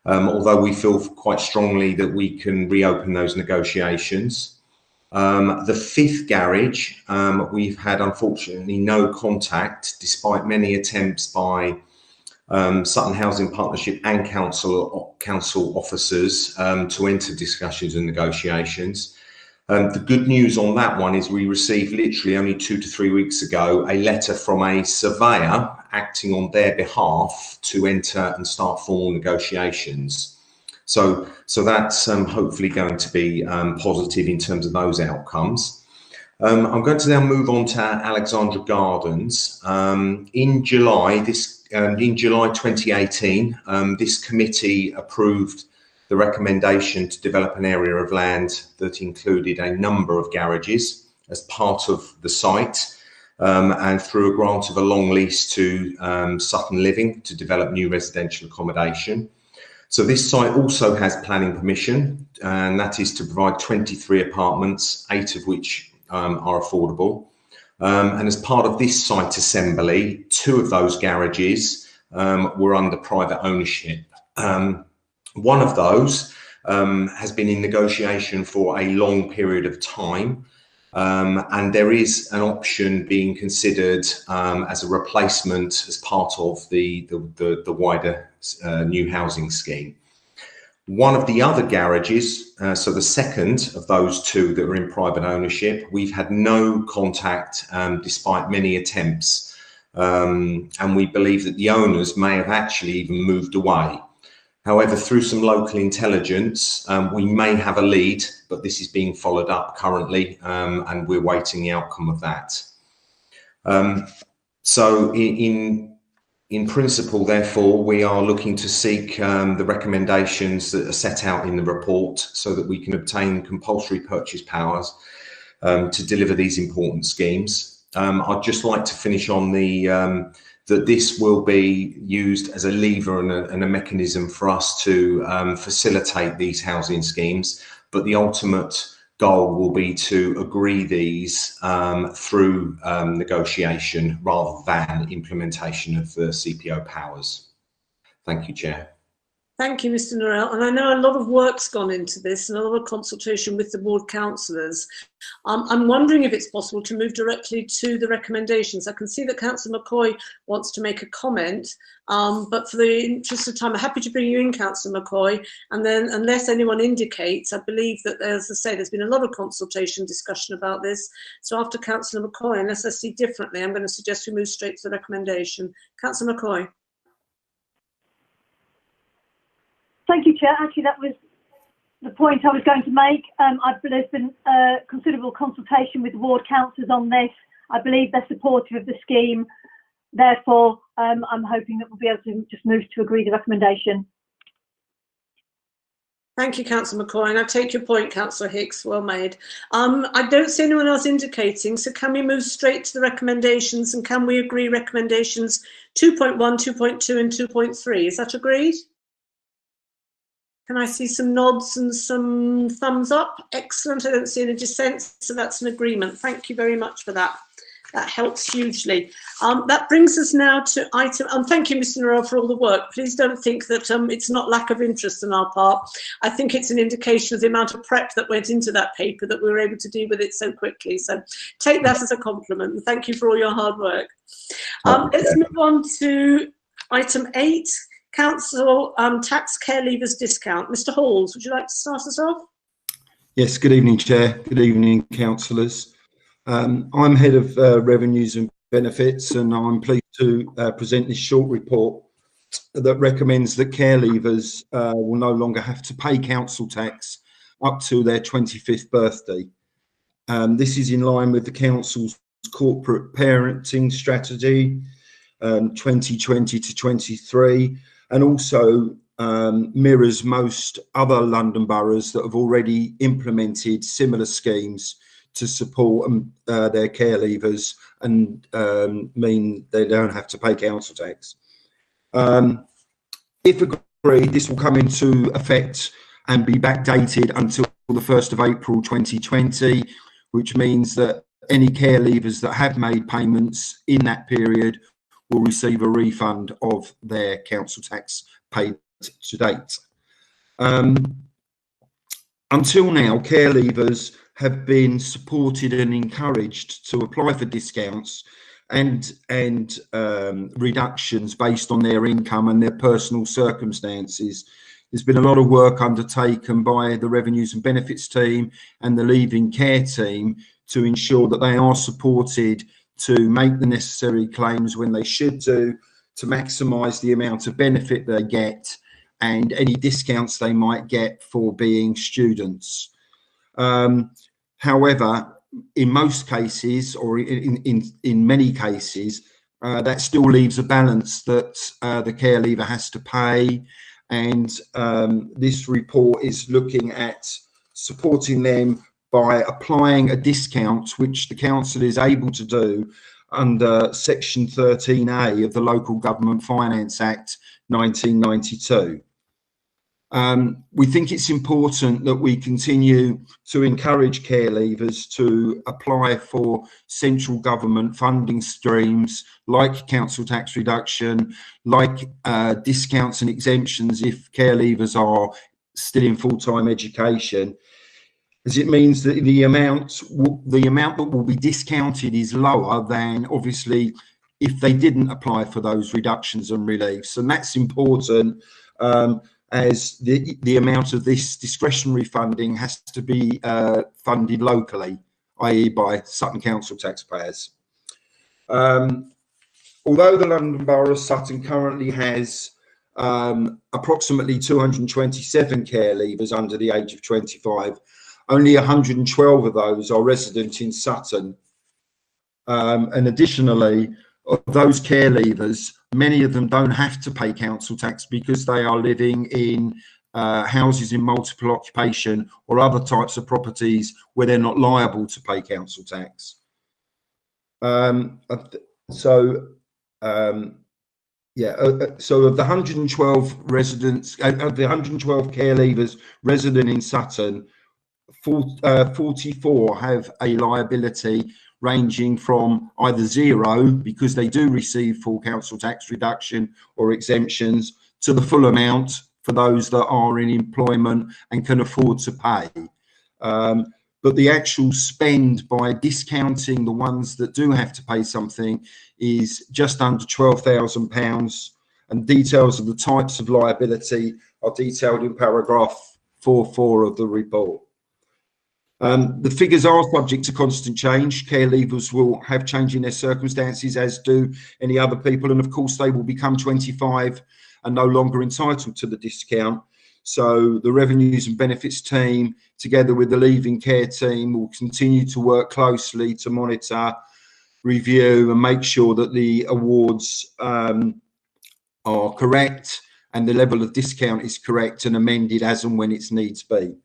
S15: although we feel quite strongly that we can reopen those negotiations. The 5th garage, we've had unfortunately no contact, despite many attempts by Sutton Housing Partnership and council officers to enter discussions and negotiations. The good news on that one is we received literally only 2 to 3 weeks ago a letter from a surveyor acting on their behalf to enter and start formal negotiations. So that's hopefully going to be positive in terms of those outcomes. I'm going to now move on to Alexandra Gardens. In July 2018, this committee approved the recommendation to develop an area of land that included a number of garages as part of the site, and through a grant of a long lease to Sutton Living to develop new residential accommodation. So this site also has planning permission, and that is to provide 23 apartments, 8 of which are affordable. And as part of this site assembly, 2 of those garages were under private ownership. One of those has been in negotiation for a long period of time, and there is an option being considered as a replacement as part of the wider new housing scheme. One of the other garages, so the second of those 2 that are in private ownership, we've had no contact despite many attempts, and we believe that the owners may have actually even moved away. However, through some local intelligence, we may have a lead, but this is being followed up currently, and we're waiting the outcome of that. So in principle, therefore, we are looking to seek the recommendations that are set out in the report so that we can obtain compulsory purchase powers to deliver these important schemes. I'd just like to finish on that this will be used as a lever and a mechanism for us to facilitate these housing schemes, but the ultimate goal will be to agree these through negotiation rather than implementation of the CPO powers. Thank you, Chair.
S1: Thank you, Mr. Norell. And I know a lot of work's gone into this and a lot of consultation with the ward councillors. I'm wondering if it's possible to move directly to the recommendations. I can see that Councillor McCoy wants to make a comment, but for the interest of time, I'm happy to bring you in, Councillor McCoy. And then unless anyone indicates, I believe that, as I say, there's been a lot of consultation discussion about this. So after Councillor McCoy, unless I see differently, I'm going to suggest we move straight to the recommendation. Councillor McCoy.
S14: Thank you, Chair. Actually, that was the point I was going to make. There's been considerable consultation with the ward councillors on this. I believe they're supportive of the scheme. Therefore, I'm hoping that we'll be able to just move to agree the recommendation.
S1: Thank you, Councillor McCoy, and I take your point, Councillor Hicks, well made. I don't see anyone else indicating, so can we move straight to the recommendations, and can we agree recommendations 2.1, 2.2 and 2.3? Is that agreed? Can I see some nods and some thumbs up? Excellent. I don't see any dissent, so that's an agreement. Thank you very much for that. That helps hugely. That brings us now to item, thank you, Mr. Norell, for all the work. Please don't think that it's not lack of interest on our part. I think it's an indication of the amount of prep that went into that paper that we were able to deal with it so quickly. So take that as a compliment, and thank you for all your hard work. Let's move on to item 8. Council tax care leavers discount. Mr. Halls, would you like to start us off?
S19: Yes, good evening, Chair. Good evening, councillors. I'm Head of Revenues and Benefits, and I'm pleased to present this short report that recommends that care leavers will no longer have to pay council tax up to their 25th birthday. This is in line with the council's corporate parenting strategy 2020 to 23, and also mirrors most other London boroughs that have already implemented similar schemes to support their care leavers and mean they don't have to pay council tax. If agreed, this will come into effect and be backdated until the 1st of April 2020, which means that any care leavers that have made payments in that period will receive a refund of their council tax paid to date. Until now, care leavers have been supported and encouraged to apply for discounts and reductions based on their income and their personal circumstances there's been a lot of work undertaken by the Revenues and Benefits team and the Leaving Care team to ensure that they are supported to make the necessary claims when they should do, to maximise the amount of benefit they get and any discounts they might get for being students. However, in most cases, or in many cases, that still leaves a balance that the care leaver has to pay, and this report is looking at supporting them by applying a discount, which the council is able to do under Section 13A of the Local Government Finance Act 1992. We think it's important that we continue to encourage care leavers to apply for central government funding streams like council tax reduction, like discounts and exemptions if care leavers are still in full-time education, as it means that the amount that will be discounted is lower than obviously if they didn't apply for those reductions and reliefs. And that's important, as the amount of this discretionary funding has to be funded locally, i.e. by Sutton Council taxpayers. Although the London Borough of Sutton currently has approximately 227 care leavers under the age of 25, only 112 of those are resident in Sutton. And additionally, of those care leavers, many of them don't have to pay council tax because they are living in houses in multiple occupation or other types of properties where they're not liable to pay council tax. So of the 112 residents, of the 112 care leavers resident in Sutton, 44 have a liability ranging from either zero, because they do receive full council tax reduction or exemptions, to the full amount for those that are in employment and can afford to pay. But the actual spend by discounting the ones that do have to pay something is just under £12,000, and details of the types of liability are detailed in paragraph 4.4 of the report. The figures are subject to constant change. Care leavers will have change in their circumstances, as do any other people, and of course they will become 25 and no longer entitled to the discount. So the Revenues and Benefits team, together with the Leaving Care team, will continue to work closely to monitor, review and make sure that the awards are correct and the level of discount is correct and amended as and when it's needs be.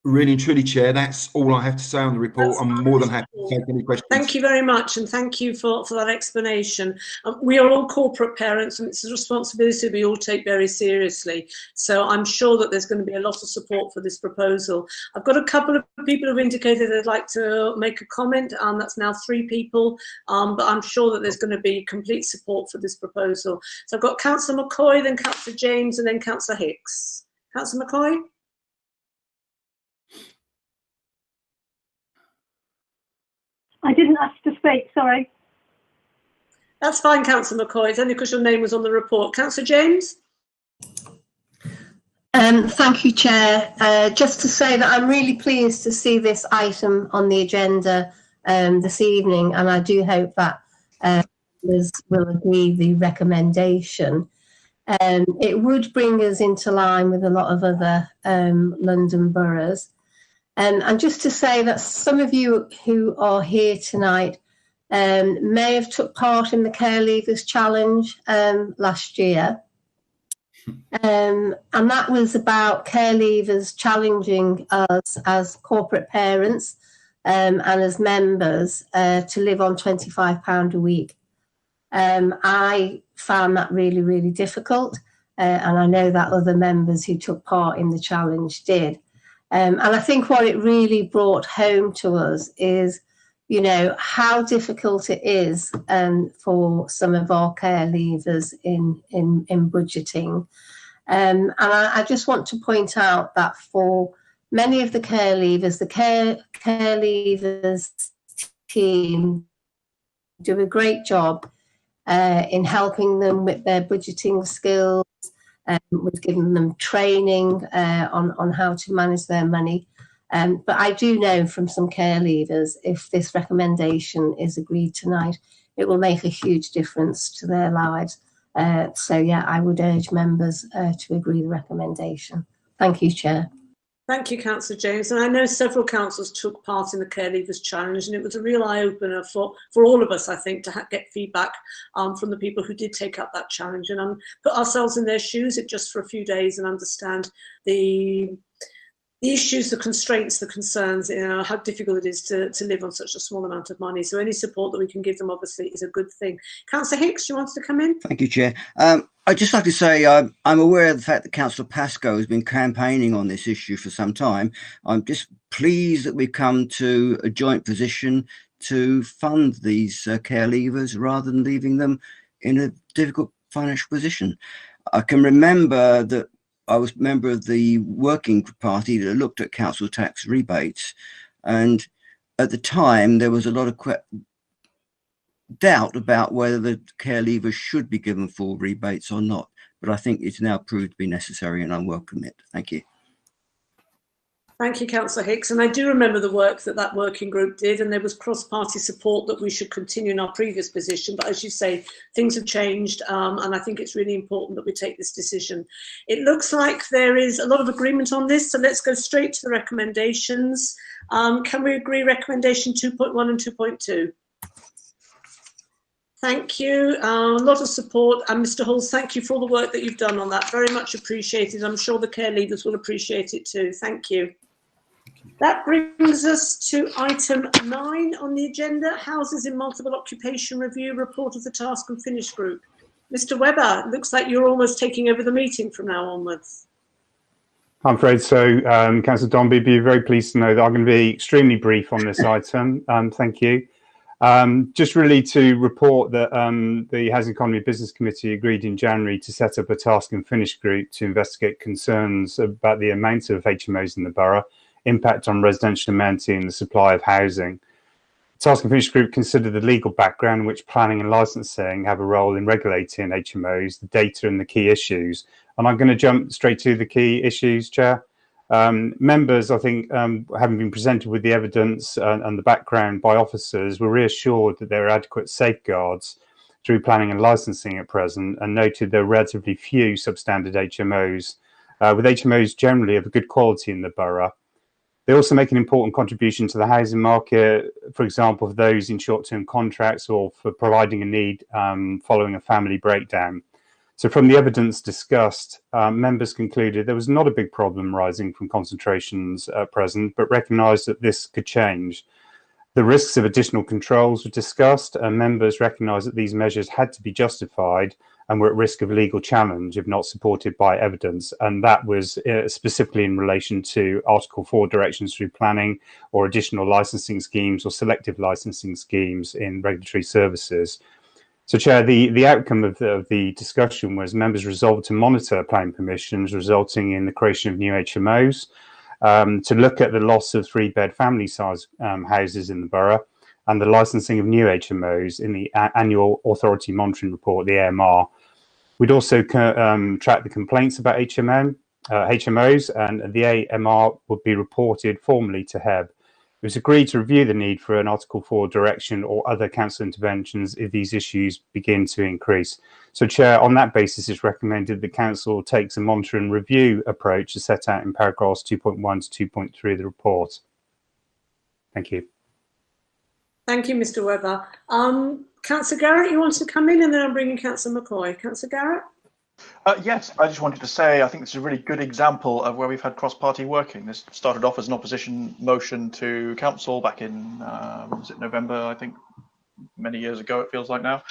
S19: Really and truly, Chair, that's all I have to say on the report. I'm more than happy to take any questions.
S1: Thank you very much, and thank you for that explanation. We are all corporate parents, and it's a responsibility we all take very seriously. So I'm sure that there's going to be a lot of support for this proposal. I've got a couple of people who've indicated they'd like to make a comment. That's now 3 people, but I'm sure that there's going to be complete support for this proposal. So I've got Councillor McCoy, then Councillor James, and then Councillor Hicks. Councillor McCoy?
S14: I didn't ask to speak, sorry.
S1: That's fine, Councillor McCoy. It's only because your name was on the report. Councillor James?
S7: Thank you, Chair. Just to say that I'm really pleased to see this item on the agenda this evening, and I do hope that members will agree the recommendation. It would bring us into line with a lot of other London boroughs. And just to say that some of you who are here tonight may have took part in the Care Leavers Challenge last year. And that was about care leavers challenging us as corporate parents and as members to live on £25 a week. I found that really, really difficult. And I know that other members who took part in the challenge did. And I think what it really brought home to us is, you know, how difficult it is for some of our care leavers in budgeting. And I just want to point out that for many of the care leavers, the care leavers team do a great job in helping them with their budgeting skills, We've given them training on how to manage their money. But I do know from some care leaders, if this recommendation is agreed tonight, it will make a huge difference to their lives. So yeah, I would urge members to agree the recommendation. Thank you, Chair.
S1: Thank you, Councillor James. And I know several councils took part in the Care Leavers Challenge, and it was a real eye-opener for all of us, I think, to get feedback from the people who did take up that challenge and put ourselves in their shoes just for a few days and understand the issues, the constraints, the concerns, how difficult it is to live on such a small amount of money. So any support that we can give them, obviously, is a good thing. Councillor Hicks, you wanted to come in?
S3: Thank you, Chair. I'd just like to say I'm aware of the fact that Councillor Pascoe has been campaigning on this issue for some time. I'm just pleased that we've come to a joint position to fund these care leavers rather than leaving them in a difficult financial position. I can remember that I was a member of the working party that looked at council tax rebates, and at the time there was a lot of doubt about whether the care leavers should be given full rebates or not, but I think it's now proved to be necessary and I welcome it. Thank you.
S1: Thank you, Councillor Hicks. And I do remember the work that working group did, and there was cross-party support that we should continue in our previous position. But as you say, things have changed, and I think it's really important that we take this decision. It looks like there is a lot of agreement on this, so let's go straight to the recommendations. Can we agree recommendation 2.1 and 2.2? Thank you. A lot of support. And Mr. Halls, thank you for all the work that you've done on that. Very much appreciated. I'm sure the care leaders will appreciate it too. Thank you. That brings us to item 9 on the agenda, Houses in Multiple Occupation Review, Report of the Task and Finish Group. Mr. Webber, looks like you're almost taking over the meeting from now onwards.
S20: I'm afraid so. Councillor Dombey, be very pleased to know that I'm going to be extremely brief on this item. Thank you. Just really to report that the Housing Economy Business Committee agreed in January to set up a task and finish group to investigate concerns about the amount of HMOs in the borough, impact on residential amenity and the supply of housing. The task and finish group considered the legal background in which planning and licensing have a role in regulating HMOs, the data and the key issues. And I'm going to jump straight to the key issues, Chair. Members, I think, having been presented with the evidence and the background by officers, were reassured that there are adequate safeguards through planning and licensing at present, and noted there are relatively few substandard HMOs, with HMOs generally of a good quality in the borough. They also make an important contribution to the housing market, for example, for those in short-term contracts or for providing a need following a family breakdown. So from the evidence discussed, members concluded there was not a big problem arising from concentrations at present, but recognised that this could change. The risks of additional controls were discussed, and members recognised that these measures had to be justified and were at risk of legal challenge if not supported by evidence. And that was specifically in relation to Article 4 directions through planning or additional licensing schemes or selective licensing schemes in regulatory services. So, Chair, the outcome of the discussion was members resolved to monitor planning permissions, resulting in the creation of new HMOs, to look at the loss of 3-bed family size houses in the borough, and the licensing of new HMOs in the annual Authority Monitoring Report, the AMR. We'd also track the complaints about HMOs, and the AMR would be reported formally to HEB. It was agreed to review the need for an Article 4 direction or other council interventions if these issues begin to increase. So, Chair, on that basis, it's recommended the Council takes a monitor and review approach as set out in paragraphs 2.1 to 2.3 of the report. Thank you.
S1: Thank you, Mr. Webber. Councillor Garrett, you wanted to come in, and then I'm bringing Councillor McCoy. Councillor Garrett?
S8: Yes, I just wanted to say I think this is a really good example of where we've had cross-party working. This started off as an opposition motion to council back in, was it November, I think, many years ago, it feels like now.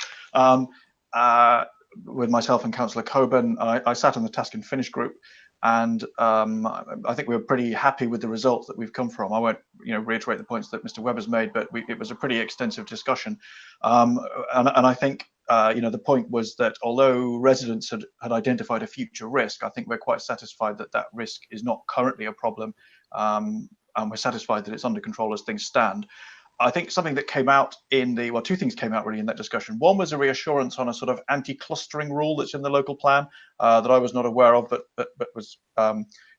S8: With myself and Councillor Coburn, I sat on the task and finish group, and I think we were pretty happy with the results that we've come from. I won't, reiterate the points that Mr. Webber's made, but it was a pretty extensive discussion, and I think the point was that although residents had identified a future risk, I think we're quite satisfied that that risk is not currently a problem, and we're satisfied that it's under control as things stand. I think something that came out in the, well, two things came out really in that discussion. One was a reassurance on a sort of anti-clustering rule that's in the local plan that I was not aware of, but was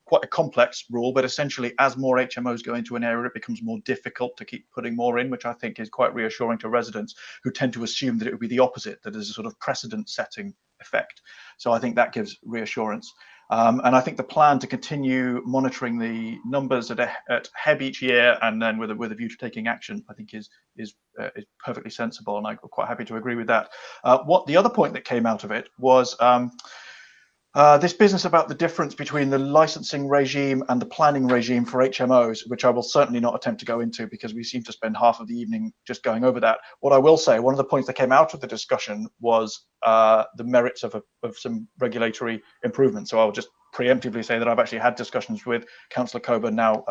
S8: quite a complex rule. But essentially, as more HMOs go into an area, it becomes more difficult to keep putting more in, which I think is quite reassuring to residents who tend to assume that it would be the opposite, that there's a sort of precedent-setting effect. So I think that gives reassurance. And I think the plan to continue monitoring the numbers at HEB each year, and then with a view to taking action, I think is perfectly sensible, and I'm quite happy to agree with that. What the other point that came out of it was this business about the difference between the licensing regime and the planning regime for HMOs, which I will certainly not attempt to go into because we seem to spend half of the evening just going over that. What I will say, one of the points that came out of the discussion was the merits of some regulatory improvement. So I'll just preemptively say that I've actually had discussions with Councillor Coburn, now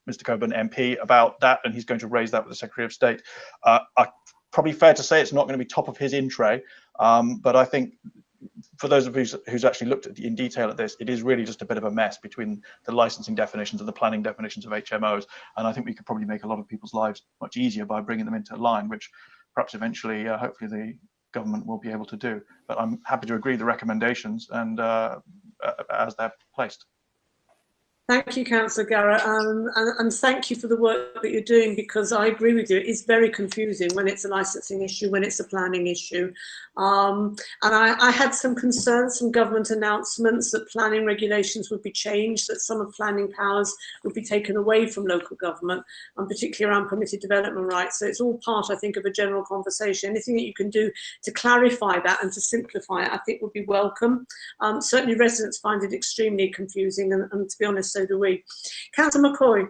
S8: Mr. Coburn MP, about that, and he's going to raise that with the Secretary of State. Probably fair to say it's not going to be top of his in tray, but I think for those of you who's actually looked at in detail at this, it is really just a bit of a mess between the licensing definitions and the planning definitions of HMOs. And I think we could probably make a lot of people's lives much easier by bringing them into line, which perhaps eventually, hopefully the government will be able to do. But I'm happy to agree with the recommendations and as they're placed.
S1: Thank you, Councillor Garrett, and thank you for the work that you're doing, because I agree with you, it's very confusing when it's a licensing issue, when it's a planning issue. And I had some concerns, some government announcements that planning regulations would be changed, that some of planning powers would be taken away from local government, and particularly around permitted development rights. So it's all part, I think, of a general conversation. Anything that you can do to clarify that and to simplify it, I think would be welcome. Certainly residents find it extremely confusing, and to be honest, so do we. Councillor McCoy.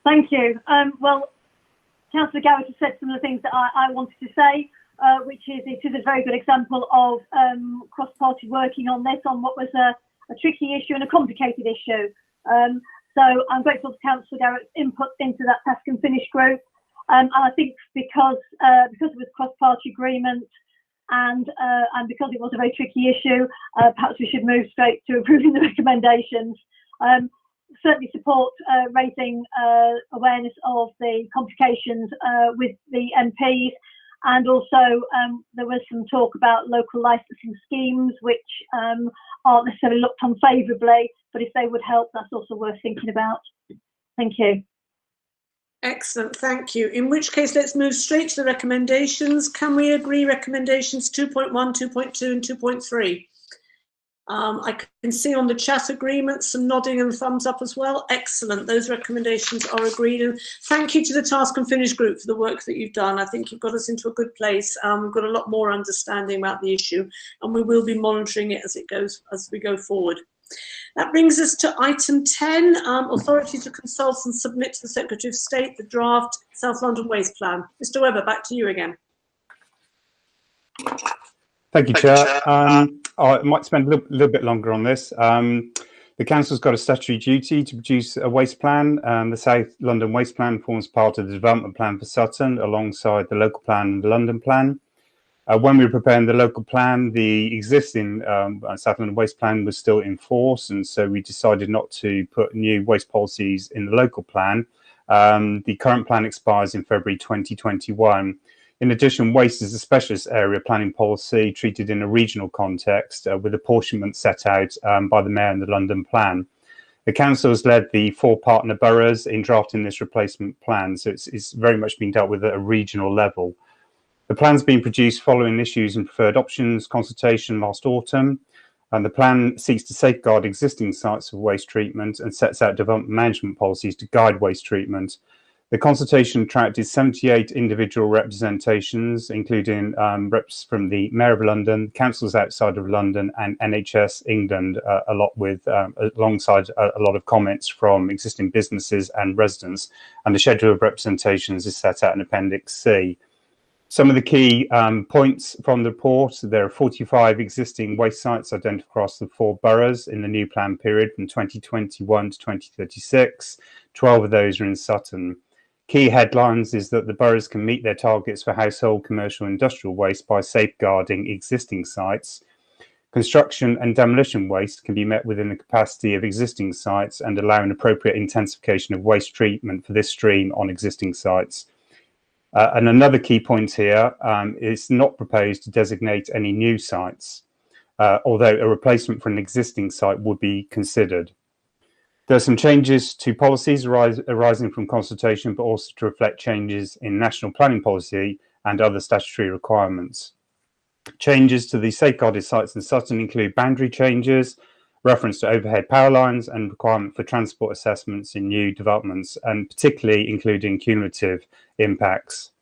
S14: Thank you. Well, Councillor Garrett has said some of the things that I wanted to say, which is it is a very good example of cross-party working on this, on what was a tricky issue and a complicated issue. So I'm grateful to Councillor Garrett's input into that task and finish group. And I think because it was cross-party agreement, and because it was a very tricky issue, perhaps we should move straight to approving the recommendations. Certainly support raising awareness of the complications with the MPs, and also there was some talk about local licensing schemes which aren't necessarily looked on favourably, but if they would help, that's also worth thinking about. Thank you.
S1: Excellent, thank you. In which case, let's move straight to the recommendations. Can we agree recommendations 2.1, 2.2 and 2.3? I can see on the chat agreement some nodding and thumbs up as well. Excellent, those recommendations are agreed. And thank you to the Task and Finish group for the work that you've done. I think you've got us into a good place. We've got a lot more understanding about the issue, and we will be monitoring it as we go forward. That brings us to item 10, authority to consult and submit to the Secretary of State the draft South London Waste Plan. Mr. Webber, back to you again.
S20: Thank you, Chair. I might spend a little bit longer on this. The Council's got a statutory duty to produce a waste plan. The South London Waste Plan forms part of the development plan for Sutton alongside the local plan and the London plan. When we were preparing the local plan, the existing South London Waste Plan was still in force, and so we decided not to put new waste policies in the local plan. The current plan expires in February 2021. In addition, waste is a specialist area planning policy treated in a regional context with apportionment set out by the Mayor in the London plan. The Council has led the 4 partner boroughs in drafting this replacement plan, so it's very much been dealt with at a regional level. The plan's been produced following issues in preferred options consultation last autumn, and the plan seeks to safeguard existing sites of waste treatment and sets out development management policies to guide waste treatment. The consultation attracted 78 individual representations, including reps from the Mayor of London, councils outside of London, and NHS England, alongside a lot of comments from existing businesses and residents. And the schedule of representations is set out in Appendix C. Some of the key points from the report: there are 45 existing waste sites identified across the 4 boroughs in the new plan period from 2021 to 2036. 12 of those are in Sutton. Key headlines is that the boroughs can meet their targets for household, commercial, industrial waste by safeguarding existing sites. Construction and demolition waste can be met within the capacity of existing sites and allow an appropriate intensification of waste treatment for this stream on existing sites. And another key point here is not proposed to designate any new sites, although a replacement for an existing site would be considered. There are some changes to policies arising from consultation, but also to reflect changes in national planning policy and other statutory requirements. Changes to the safeguarded sites in Sutton include boundary changes, reference to overhead power lines, and requirement for transport assessments in new developments, and particularly including cumulative impacts.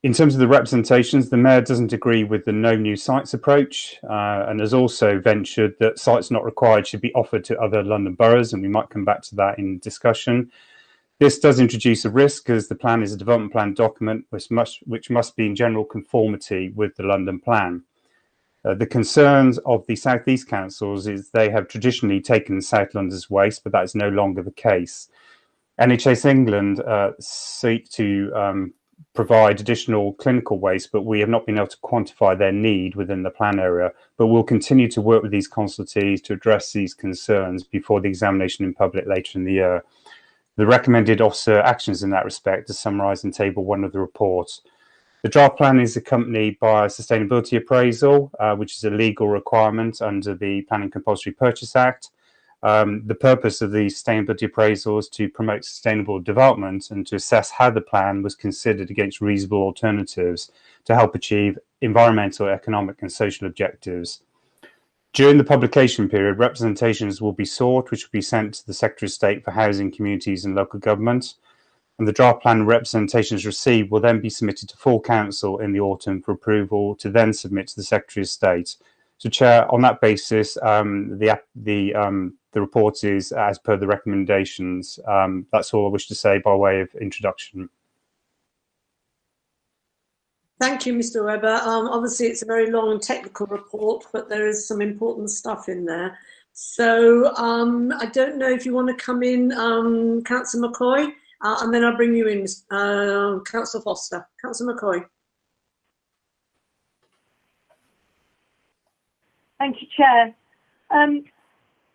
S20: In terms of the representations, the Mayor doesn't agree with the no new sites approach and has also ventured that sites not required should be offered to other London boroughs, and we might come back to that in discussion. This does introduce a risk as the plan is a development plan document which must be in general conformity with the London plan. The concerns of the South East councils is they have traditionally taken South London's waste, but that is no longer the case. NHS England seek to provide additional clinical waste, but we have not been able to quantify their need within the plan area. But we'll continue to work with these consultees to address these concerns before the examination in public later in the year. The recommended officer actions in that respect are summarised in Table 1 of the report. The draft plan is accompanied by a sustainability appraisal, which is a legal requirement under the Planning Compulsory Purchase Act. The purpose of the sustainability appraisal is to promote sustainable development and to assess how the plan was considered against reasonable alternatives to help achieve environmental, economic and social objectives. During the publication period, representations will be sought, which will be sent to the Secretary of State for Housing, Communities and Local Government. And the draft plan representations received will then be submitted to full council in the autumn for approval to then submit to the Secretary of State. So, Chair, on that basis, the report is as per the recommendations. That's all I wish to say by way of introduction.
S1: Thank you, Mr. Webber. Obviously, it's a very long and technical report, but there is some important stuff in there. So I don't know if you want to come in, Councillor McCoy, and then I'll bring you in, Councillor Foster. Councillor McCoy.
S14: Thank you, Chair.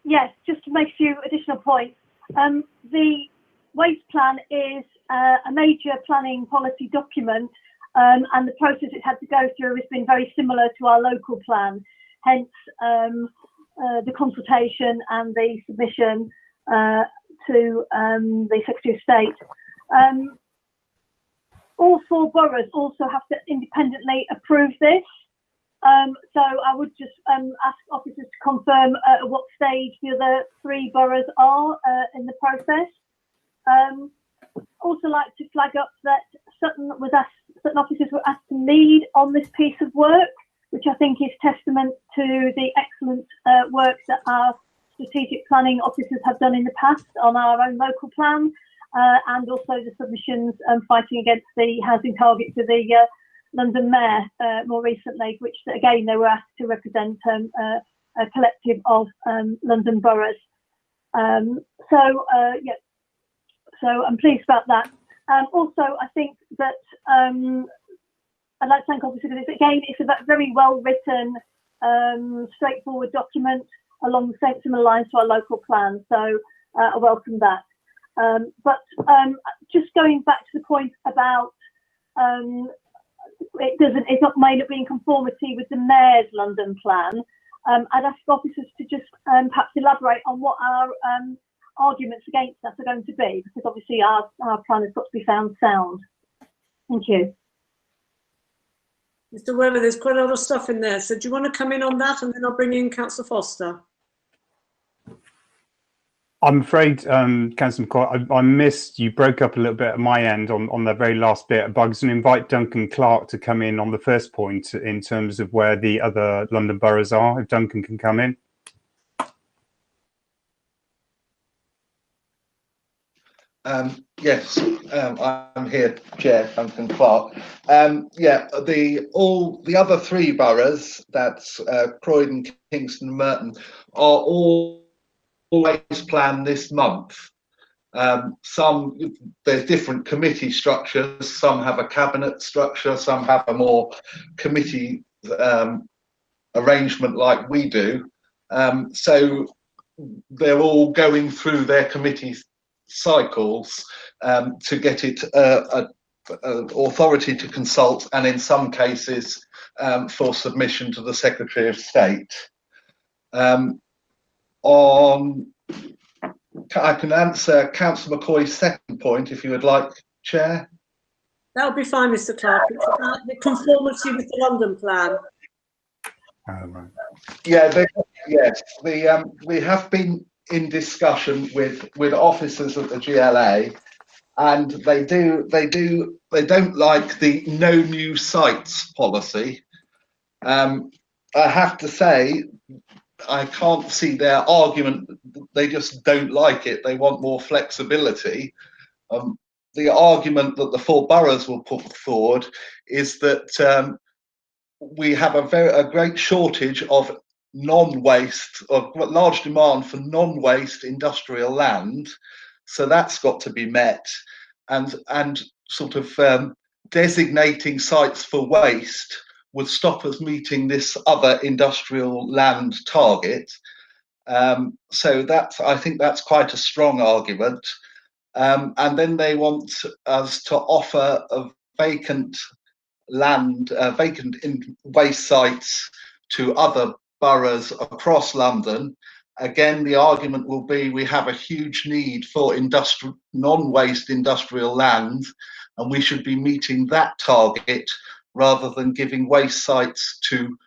S14: Yes, just to make a few additional points. The waste plan is a major planning policy document, and the process it had to go through has been very similar to our local plan, hence the consultation and the submission to the Secretary of State. All 4 boroughs also have to independently approve this. So I would just ask officers to confirm at what stage the other 3 boroughs are in the process. Also like to flag up that Sutton officers were asked to lead on this piece of work, which I think is testament to the excellent work that our strategic planning officers have done in the past on our own local plan, and also the submissions fighting against the housing targets of the London Mayor more recently, which again they were asked to represent a collective of London boroughs. So I'm pleased about that. Also, I think that I'd like to thank officers because it's a very well written, straightforward document along the same similar lines to our local plan. So I welcome that. But just going back to the point about it may not be in conformity with the Mayor's London plan. I'd ask officers to just perhaps elaborate on what our arguments against that are going to be, because obviously our plan has got to be found sound. Thank you.
S1: Mr. Webber, there's quite a lot of stuff in there. So do you want to come in on that, and then I'll bring in Councillor Foster?
S20: I'm afraid, Councillor McCoy, I missed, you broke up a little bit at my end on the very last bit, but I was going to invite Duncan Clark to come in on the first point in terms of where the other London boroughs are, if Duncan can come in.
S21: Yes, I'm here, Chair, Duncan Clark. All the other 3 boroughs, that's Croydon, Kingston and Merton, are all always planned this month. There's different committee structures. Some have a cabinet structure, some have a more committee arrangement like we do. So they're all going through their committee cycles to get it authority to consult, and in some cases for submission to the Secretary of State. I can answer Councillor McCoy's second point if you would like, Chair.
S1: That would be fine, Mr. Clark. It's about the conformity with the London plan.
S21: Right. Yeah, yes. We have been in discussion with officers at the GLA, and they don't like the no new sites policy. I have to say, I can't see their argument. They just don't like it. They want more flexibility. The argument that the 4 boroughs will put forward is that we have a great shortage of non-waste, of large demand for non-waste industrial land, so that's got to be met, and sort of designating sites for waste would stop us meeting this other industrial land target. So I think that's quite a strong argument. And then they want us to offer a vacant land, vacant waste sites to other boroughs across London. Again, the argument will be we have a huge need for non-waste industrial land, and we should be meeting that target rather than giving waste sites to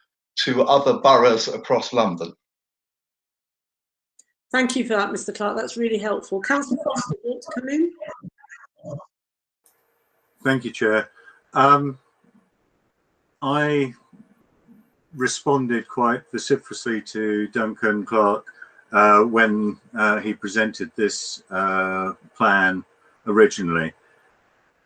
S21: other boroughs across London.
S1: Thank you for that, Mr. Clark. That's really helpful. Councillor Foster, you want to come in?
S2: Thank you, Chair. I responded quite vociferously to Duncan Clark when he presented this plan originally.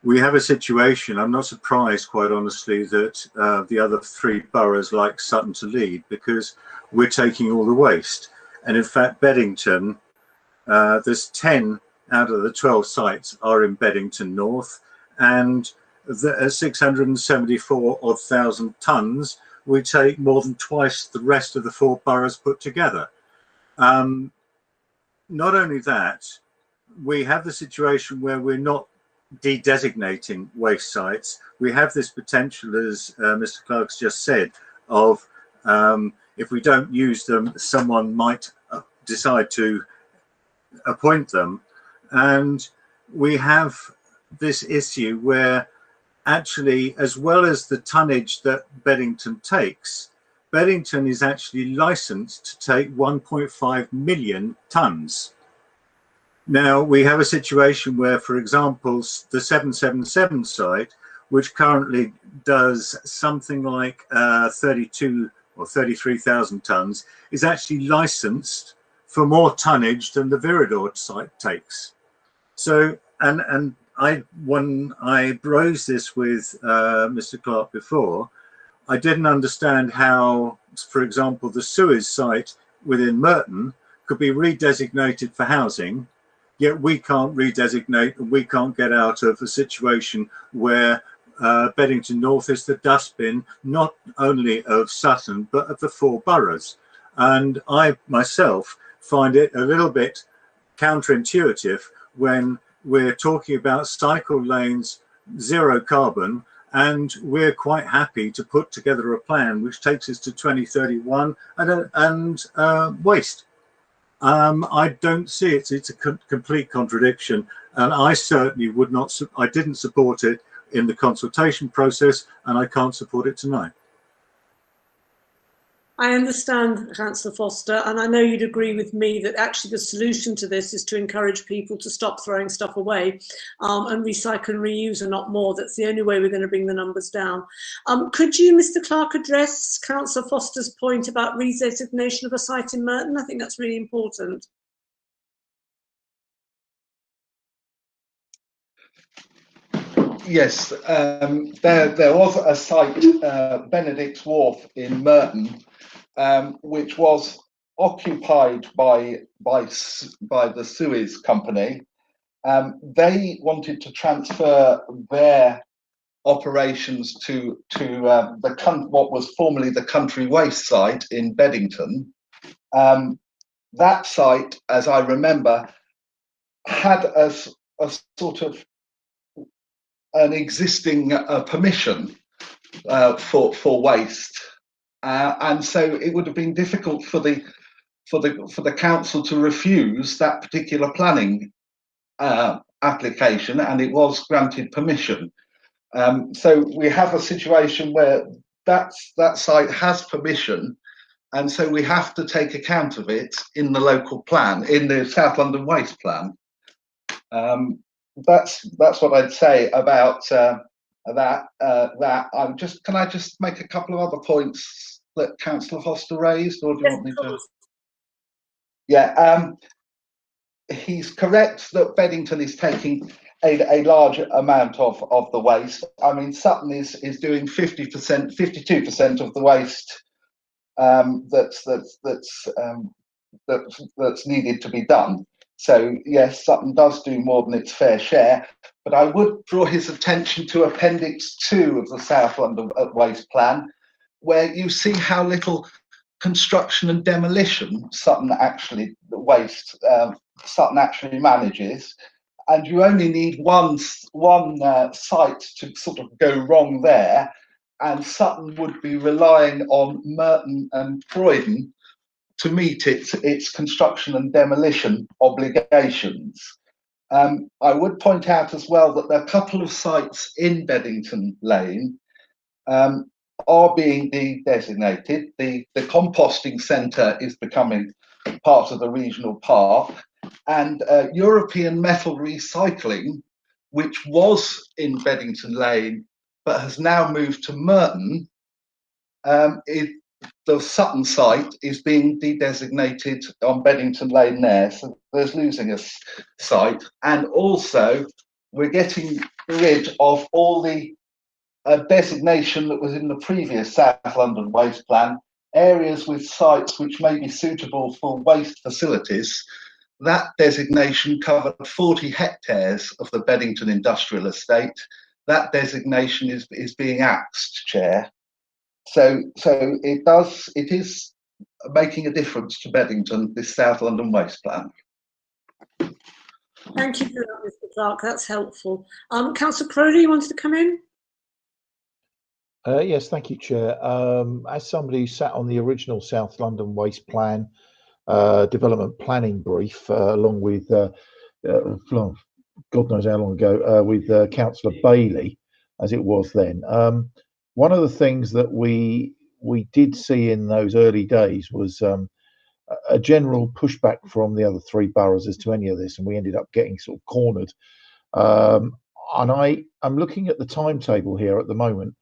S2: We have a situation, I'm not surprised, quite honestly, that the other 3 boroughs like Sutton to lead, because we're taking all the waste. And in fact, Beddington, there's 10 out of the 12 sites are in Beddington North, and the 674,000 tonnes, we take more than twice the rest of the 4 boroughs put together. Not only that, we have the situation where we're not de-designating waste sites. We have this potential, as Mr. Clark's just said, of if we don't use them, someone might decide to appoint them. And we have this issue where actually, as well as the tonnage that Beddington takes, Beddington is actually licensed to take 1.5 million tonnes. Now, we have a situation where, for example, the 777 site, which currently does something like 32 or 33,000 tonnes, is actually licensed for more tonnage than the Viridor site takes. So, and when I browsed this with Mr. Clark before, I didn't understand how, for example, the Suez site within Merton could be redesignated for housing, yet we can't redesignate, and we can't get out of a situation where Beddington North is the dustbin, not only of Sutton, but of the 4 boroughs. And I myself find it a little bit counterintuitive when we're talking about cycle lanes, 0 carbon, and we're quite happy to put together a plan which takes us to 2031 and waste. I don't see it. It's a complete contradiction, and I certainly would not. I didn't support it in the consultation process, and I can't support it tonight.
S1: I understand, Councillor Foster, and I know you'd agree with me that actually the solution to this is to encourage people to stop throwing stuff away and recycle and reuse and not more. That's the only way we're going to bring the numbers down. Could you, Mr. Clark, address Councillor Foster's point about redesignation of a site in Merton? I think that's really important.
S21: Yes, there was a site, Benedict's Wharf in Merton, which was occupied by the Suez company. They wanted to transfer their operations to what was formerly the country waste site in Beddington. That site, as I remember, had a sort of an existing permission for waste, and so it would have been difficult for the council to refuse that particular planning application, and it was granted permission. So we have a situation where that site has permission, and so we have to take account of it in the local plan, in the South London Waste Plan. That's what I'd say about that. Can I just make a couple of other points that Councillor Foster raised, or do you want me to? Yeah, he's correct that Beddington is taking a large amount of the waste. I mean, Sutton is doing 50%, 52% of the waste that's needed to be done. So yes, Sutton does do more than its fair share, but I would draw his attention to Appendix 2 of the South London Waste Plan, where you see how little construction and demolition Sutton actually manages, and you only need one site to sort of go wrong there, and Sutton would be relying on Merton and Croydon to meet its construction and demolition obligations. I would point out as well that there are a couple of sites in Beddington Lane are being designated. The composting centre is becoming part of the regional park, and European Metal Recycling, which was in Beddington Lane but has now moved to Merton, the Sutton site is being de-designated on Beddington Lane there, so there's losing a site. And also, we're getting rid of all the designation that was in the previous South London Waste Plan, areas with sites which may be suitable for waste facilities. That designation covered 40 hectares of the Beddington Industrial Estate. That designation is being axed, Chair. So it is making a difference to Beddington, this South London Waste Plan.
S1: Thank you for that, Mr. Clark. That's helpful. Councillor Crowley, you wanted to come in?
S4: Yes, thank you, Chair. As somebody who sat on the original South London Waste Plan development planning brief, along with God knows how long ago, with Councillor Bailey, as it was then. One of the things that we did see in those early days was a general pushback from the other three boroughs as to any of this, and we ended up getting sort of cornered. And I'm looking at the timetable here at the moment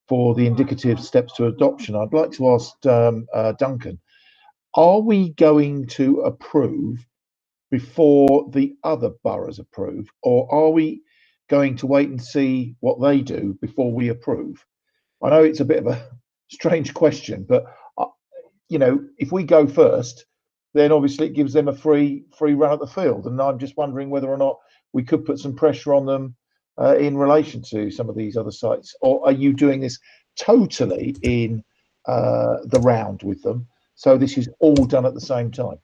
S4: for the indicative steps to adoption. I'd like to ask Duncan, are we going to approve before the other boroughs approve, or are we going to wait and see what they do before we approve? I know it's a bit of a strange question, but you know, if we go first, then obviously it gives them a free run at the field, and I'm just wondering whether or not we could put some pressure on them in relation to some of these other sites, or are you doing this totally in the round with them, so this is all done at the same time?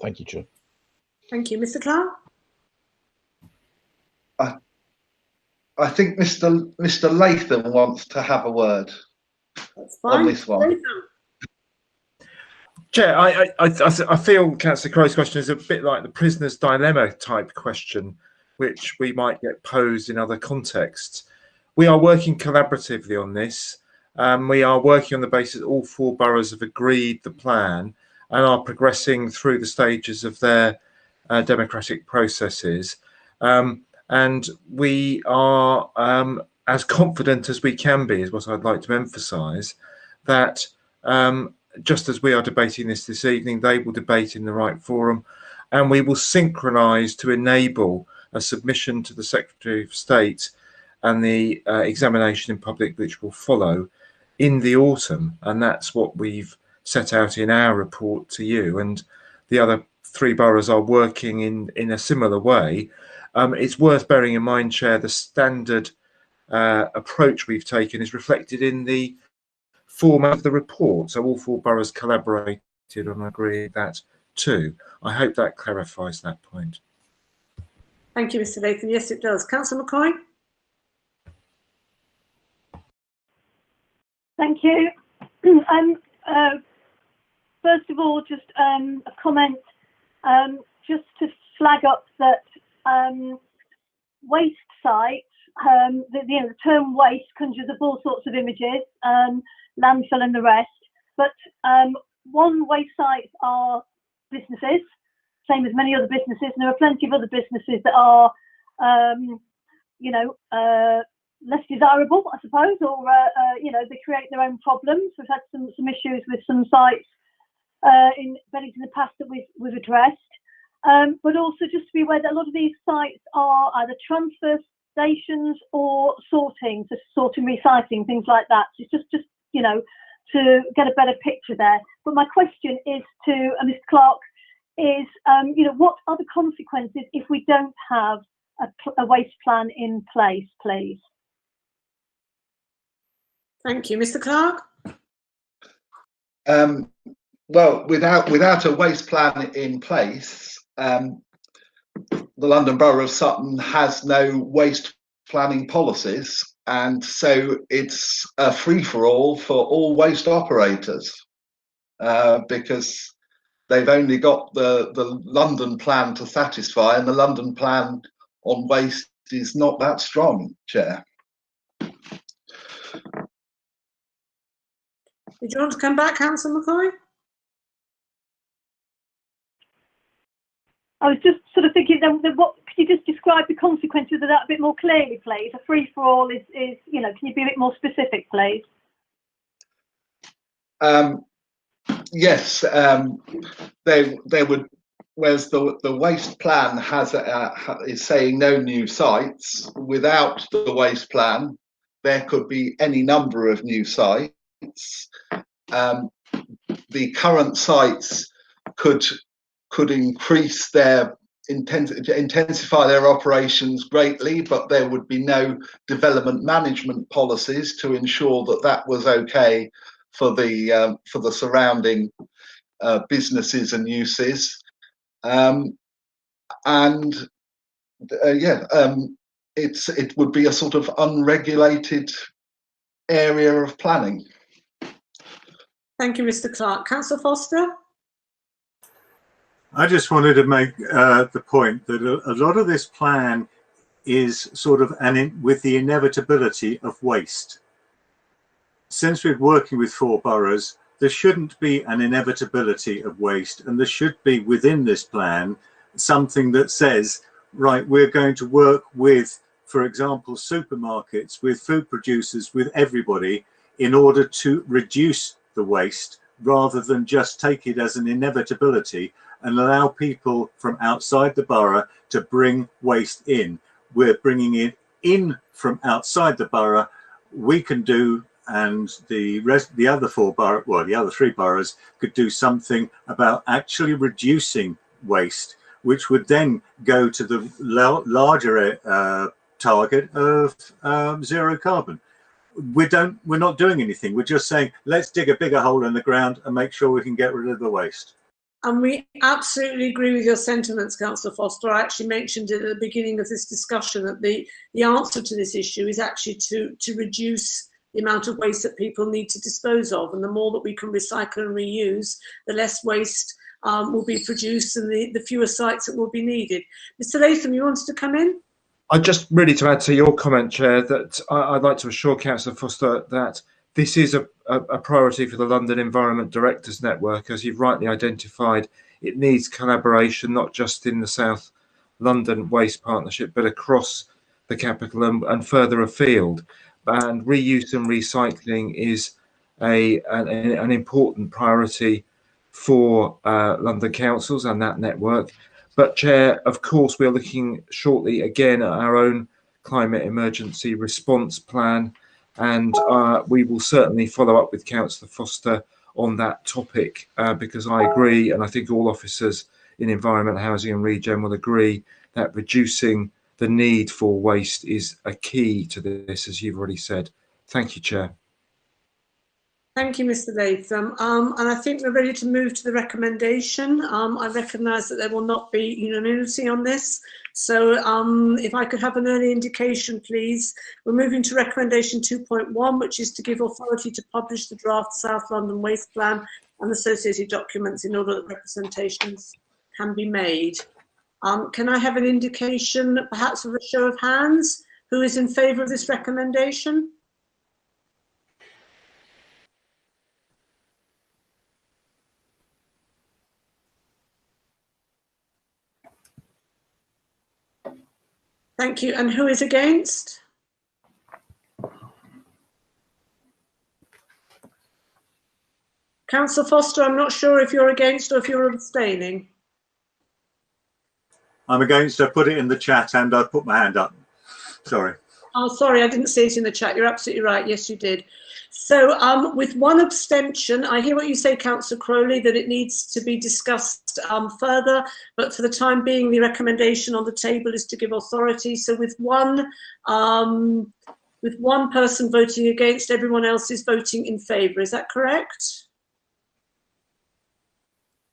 S4: Thank you, Chair.
S1: Thank you, Mr. Clark.
S21: I think Mr. Latham wants to have a word.
S1: That's fine.
S21: On this one.
S15: Chair, I feel Councillor Crow's question is a bit like the prisoner's dilemma type question, which we might get posed in other contexts. We are working collaboratively on this. We are working on the basis that all four boroughs have agreed the plan and are progressing through the stages of their democratic processes. And we are as confident as we can be, is what I'd like to emphasise, that just as we are debating this evening, they will debate in the right forum, and we will synchronise to enable a submission to the Secretary of State and the examination in public, which will follow in the autumn. And that's what we've set out in our report to you. And the other three boroughs are working in a similar way. It's worth bearing in mind, Chair, the standard approach we've taken is reflected in the format of the report. So all 4 boroughs collaborated on agreeing that too. I hope that clarifies that point.
S1: Thank you, Mr. Latham. Yes, it does. Councillor McCoy?
S14: Thank you. First of all, just a comment, just to flag up that waste sites, the term waste conjures up all sorts of images, landfill and the rest, but one, waste sites are businesses, same as many other businesses, and there are plenty of other businesses that are, less desirable, I suppose, or they create their own problems. We've had some issues with some sites in Bennington in the past that we've addressed, but also just to be aware that a lot of these sites are either transfer stations or sorting recycling, things like that. So it's just to get a better picture there. But my question is to Mr. Clark is, what are the consequences if we don't have a waste plan in place, please?
S1: Thank you. Mr. Clark?
S21: Well, without a waste plan in place, the London Borough of Sutton has no waste planning policies, and so it's a free-for-all for all waste operators, because they've only got the London plan to satisfy, and the London plan on waste is not that strong, Chair.
S1: Did you want to come back, Councillor McCoy?
S14: I was just sort of thinking, what could you just describe the consequences of that a bit more clearly, please? A free-for-all is can you be a bit more specific, please?
S21: Yes, there would. Whereas the waste plan is saying no new sites. Without the waste plan, there could be any number of new sites. The current sites could increase intensify their operations greatly, but there would be no development management policies to ensure that was okay for the surrounding businesses and uses, it would be a sort of unregulated area of planning.
S1: Thank you, Mr. Clark. Councillor Foster?
S2: I just wanted to make the point that a lot of this plan is sort of with the inevitability of waste. Since we're working with 4 boroughs, there shouldn't be an inevitability of waste, and there should be within this plan something that says, right, we're going to work with, for example, supermarkets, with food producers, with everybody, in order to reduce the waste rather than just take it as an inevitability and allow people from outside the borough to bring waste in. We're bringing it in from outside the borough. We can do, and the other 4 boroughs, well, the other 3 boroughs could do something about actually reducing waste, which would then go to the larger target of zero carbon. We're not doing anything. We're just saying, let's dig a bigger hole in the ground and make sure we can get rid of the waste.
S1: And we absolutely agree with your sentiments, Councillor Foster. I actually mentioned it at the beginning of this discussion that the answer to this issue is actually to reduce the amount of waste that people need to dispose of. And the more that we can recycle and reuse, the less waste will be produced and the fewer sites that will be needed. Mr. Latham, you wanted to come in?
S15: I just really, to add to your comment, Chair, that I'd like to assure Councillor Foster that this is a priority for the London Environment Directors Network. As you've rightly identified, it needs collaboration, not just in the South London Waste Partnership, but across the capital and further afield. And reuse and recycling is an important priority for London councils and that network. But, Chair, of course, we're looking shortly again at our own climate emergency response plan, and we will certainly follow up with Councillor Foster on that topic, because I agree, and I think all officers in environment, housing and regen will agree, that reducing the need for waste is a key to this, as you've already said. Thank you, Chair.
S1: Thank you, Mr. Latham. And I think we're ready to move to the recommendation. I recognise that there will not be unanimity on this. So if I could have an early indication, please. We're moving to recommendation 2.1, which is to give authority to publish the draft South London Waste Plan and associated documents in order that representations can be made. Can I have an indication, perhaps with a show of hands, who is in favour of this recommendation? Thank you. And who is against? Councillor Foster, I'm not sure if you're against or if you're abstaining.
S2: I'm against. I put it in the chat and I put my hand up. Sorry.
S1: Oh, sorry, I didn't see it in the chat. You're absolutely right. Yes, you did. So with one abstention, I hear what you say, Councillor Crowley, that it needs to be discussed further, but for the time being, the recommendation on the table is to give authority. So with one person voting against, everyone else is voting in favour. Is that correct?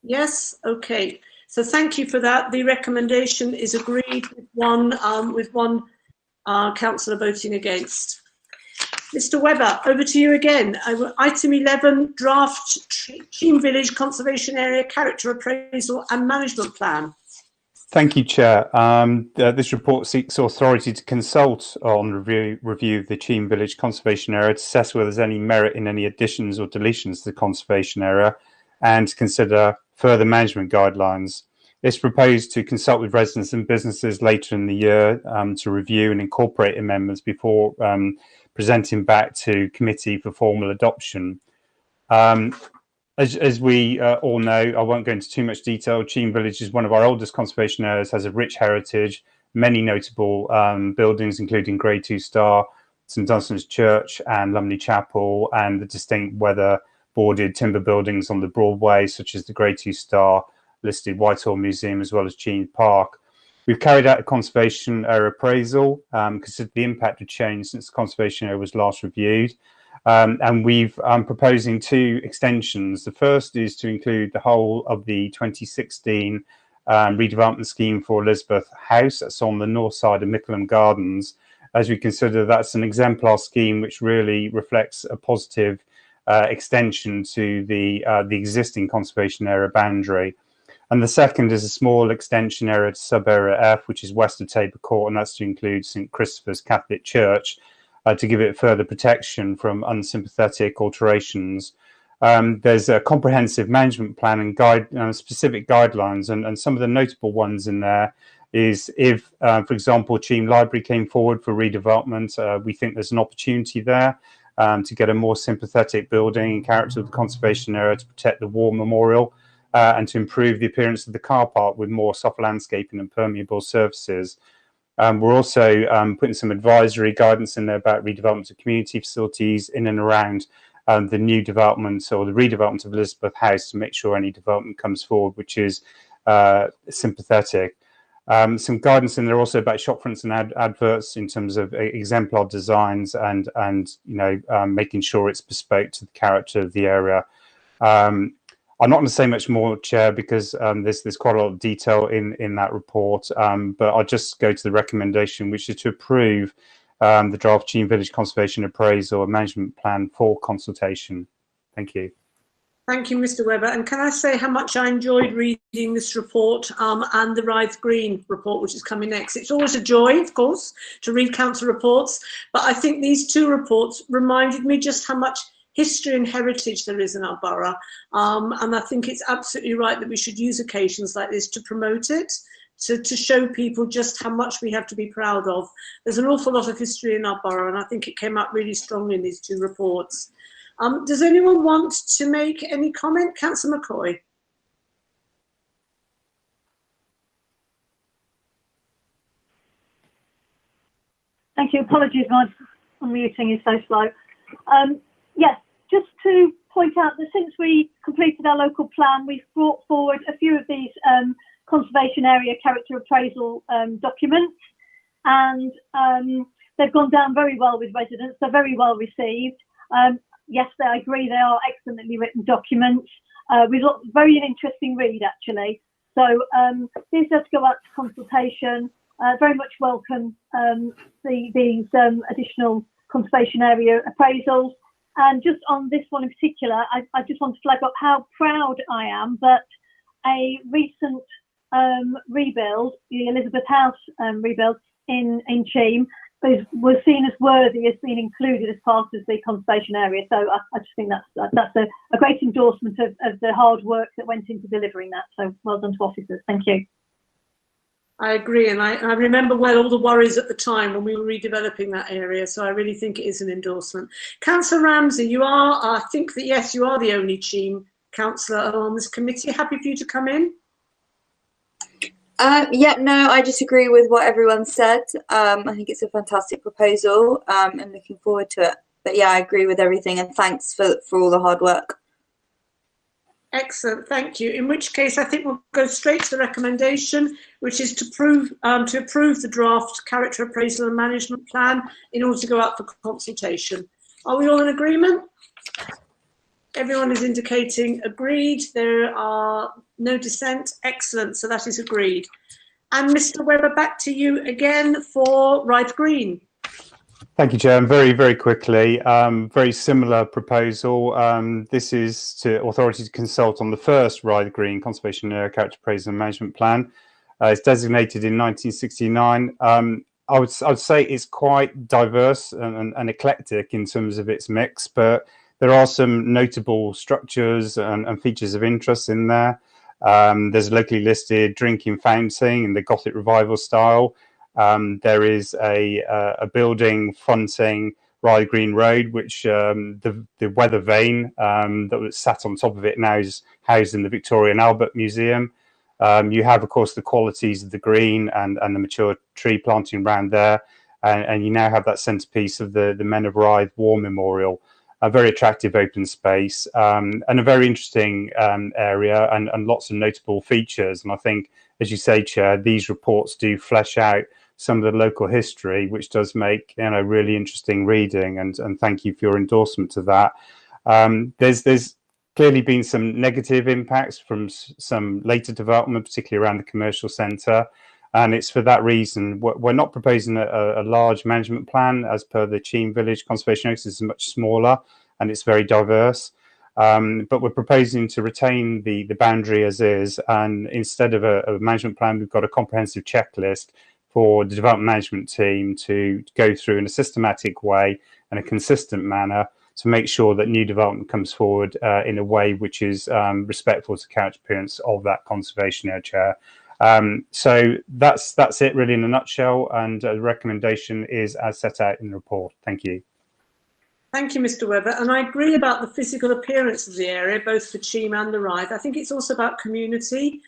S1: Yes? Okay. So thank you for that. The recommendation is agreed with one councillor voting against. Mr. Webber, over to you again. Item 11, draft Cheam Village Conservation Area Character Appraisal and Management Plan.
S20: Thank you, Chair. This report seeks authority to consult on review of the Cheam Village Conservation Area to assess whether there's any merit in any additions or deletions to the conservation area and to consider further management guidelines. It's proposed to consult with residents and businesses later in the year to review and incorporate amendments before presenting back to committee for formal adoption. As we all know, I won't go into too much detail. Cheam Village is one of our oldest conservation areas, has a rich heritage, many notable buildings, including Grade 2 Star, St Dunstan's Church and Lumley Chapel, and the distinct weather-boarded timber buildings on the Broadway, such as the Grade 2 Star listed Whitehall Museum, as well as Cheam Park. We've carried out a conservation area appraisal, considered the impact of change since the conservation area was last reviewed. And we've proposing two extensions. The first is to include the whole of the 2016 redevelopment scheme for Elizabeth House. That's on the north side of Mickleham Gardens, as we consider that's an exemplar scheme which really reflects a positive extension to the existing conservation area boundary. And the second is a small extension area to sub-area F, which is west of Tabor Court, and that's to include St Christopher's Catholic Church, to give it further protection from unsympathetic alterations. There's a comprehensive management plan and specific guidelines, and some of the notable ones in there is if, for example, Cheam Library came forward for redevelopment, we think there's an opportunity there to get a more sympathetic building and character of the conservation area to protect the war memorial and to improve the appearance of the car park with more soft landscaping and permeable surfaces. We're also putting some advisory guidance in there about redevelopment of community facilities in and around the new development or the redevelopment of Elizabeth House to make sure any development comes forward which is sympathetic. Some guidance in there also about shop fronts and adverts in terms of exemplar designs and making sure it's bespoke to the character of the area. I'm not going to say much more, Chair, because there's quite a lot of detail in that report, but I'll just go to the recommendation, which is to approve the draft Cheam Village Conservation Appraisal and Management Plan for consultation. Thank you.
S1: Thank you, Mr. Webber. And can I say how much I enjoyed reading this report and the Rythe Green report, which is coming next. It's always a joy, of course, to read council reports, but I think these two reports reminded me just how much history and heritage there is in our borough, and I think it's absolutely right that we should use occasions like this to promote it, to show people just how much we have to be proud of. There's an awful lot of history in our borough, and I think it came up really strongly in these two reports. Does anyone want to make any comment? Councillor McCoy.
S14: Thank you. Apologies, my unmuting is so slow. Yes, just to point out that since we completed our local plan, we've brought forward a few of these conservation area character appraisal documents. and they've gone down very well with residents. They're very well received. Yes, I agree, they are excellently written documents. We've got very interesting read, actually. So these have to go out to consultation. Very much welcome these additional conservation area appraisals. And just on this one in particular, I just want to flag up how proud I am that a recent rebuild, the Elizabeth House rebuild in Cheam, was seen as worthy as being included as part of the conservation area. So I just think that's a great endorsement of the hard work that went into delivering that. So well done to officers. Thank you.
S1: I agree, and I remember well all the worries at the time when we were redeveloping that area, so I really think it is an endorsement. Councillor Ramsey, I think that yes, you are the only Cheam councillor on this committee. Happy for you to come in.
S5: Yeah, no, I just agree with what everyone said. I think it's a fantastic proposal. I'm looking forward to it. But yeah, I agree with everything, and thanks for all the hard work.
S1: Excellent, thank you. In which case, I think we'll go straight to the recommendation, which is to approve the draft character appraisal and management plan in order to go out for consultation. Are we all in agreement? Everyone is indicating agreed. There are no dissent. Excellent, so that is agreed. And Mr. Webber, back to you again for Ryde Green.
S20: Thank you, Chair. And very quickly, very similar proposal. This is to authority to consult on the first Ryde Green Conservation Area Character Appraisal and Management Plan. It's designated in 1969. I would say it's quite diverse and eclectic in terms of its mix, but there are some notable structures and features of interest in there. There's a locally listed drinking fountain in the Gothic Revival style. There is a building fronting Ryde Green Road, which the weather vane that was sat on top of it now is housed in the Victoria and Albert Museum. You have, of course, the qualities of the green and the mature tree planting around there. And you now have that centrepiece of the Men of Ryde War Memorial, a very attractive open space and a very interesting area and lots of notable features. And I think, as you say, Chair, these reports do flesh out some of the local history, which does make really interesting reading. And thank you for your endorsement to that. There's clearly been some negative impacts from some later development, particularly around the commercial centre. And it's for that reason we're not proposing a large management plan as per the Cheam Village Conservation Notice. It's much smaller and it's very diverse. But we're proposing to retain the boundary as is, and instead of a management plan, we've got a comprehensive checklist for the development management team to go through in a systematic way and a consistent manner to make sure that new development comes forward in a way which is respectful to character appearance of that conservation area, Chair. So that's it really in a nutshell, and the recommendation is as set out in the report. Thank you.
S1: Thank you, Mr. Webber. And I agree about the physical appearance of the area, both for Cheam and the Ryde. I think it's also about community.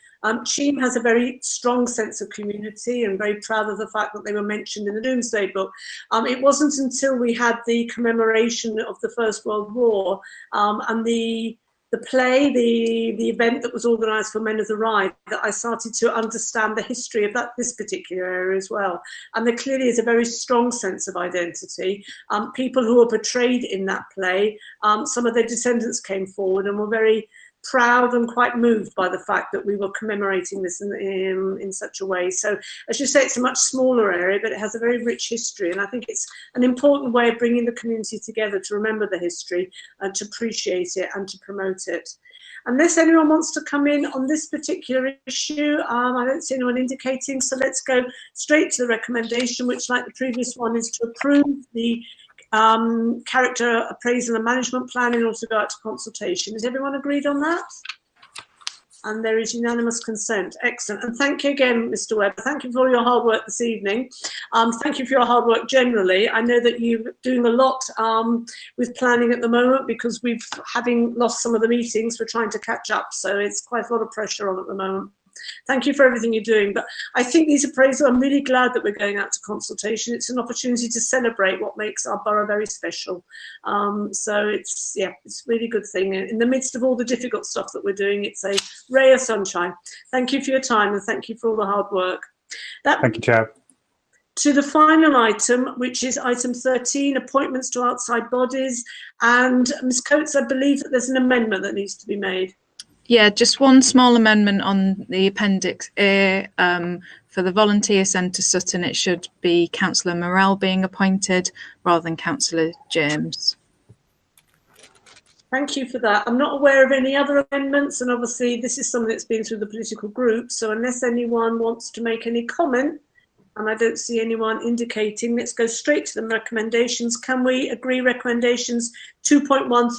S1: Cheam has a very strong sense of community, and very proud of the fact that they were mentioned in the Doomsday Book. It wasn't until we had the commemoration of the First World War and the play, the event that was organised for Men of the Ryde, that I started to understand the history of this particular area as well. And there clearly is a very strong sense of identity. People who were portrayed in that play, some of their descendants came forward and were very proud and quite moved by the fact that we were commemorating this in such a way. So, as you say, it's a much smaller area, but it has a very rich history, and I think it's an important way of bringing the community together to remember the history and to appreciate it and to promote it. Unless anyone wants to come in on this particular issue, I don't see anyone indicating, so let's go straight to the recommendation, which, like the previous one, is to approve the character appraisal and management plan in order to go out to consultation. Is everyone agreed on that? And there is unanimous consent. Excellent. And thank you again, Mr. Webber. Thank you for all your hard work this evening. Thank you for your hard work generally. I know that you're doing a lot with planning at the moment, because having lost some of the meetings, we're trying to catch up. So it's quite a lot of pressure on at the moment. Thank you for everything you're doing. But I think these appraisals, I'm really glad that we're going out to consultation. It's an opportunity to celebrate what makes our borough very special. So it's a really good thing. In the midst of all the difficult stuff that we're doing, it's a ray of sunshine. Thank you for your time, and thank you for all the hard work.
S20: Thank you, Chair.
S1: to the final item, which is item 13, appointments to outside bodies. And Ms. Coates, I believe that there's an amendment that needs to be made.
S9: Yeah, just one small amendment on the Appendix A. For the Volunteer Centre Sutton, it should be Councillor Morell being appointed rather than Councillor James.
S1: Thank you for that. I'm not aware of any other amendments, and obviously this is something that's been through the political group. So unless anyone wants to make any comment, and I don't see anyone indicating, let's go straight to the recommendations. Can we agree recommendations 2.1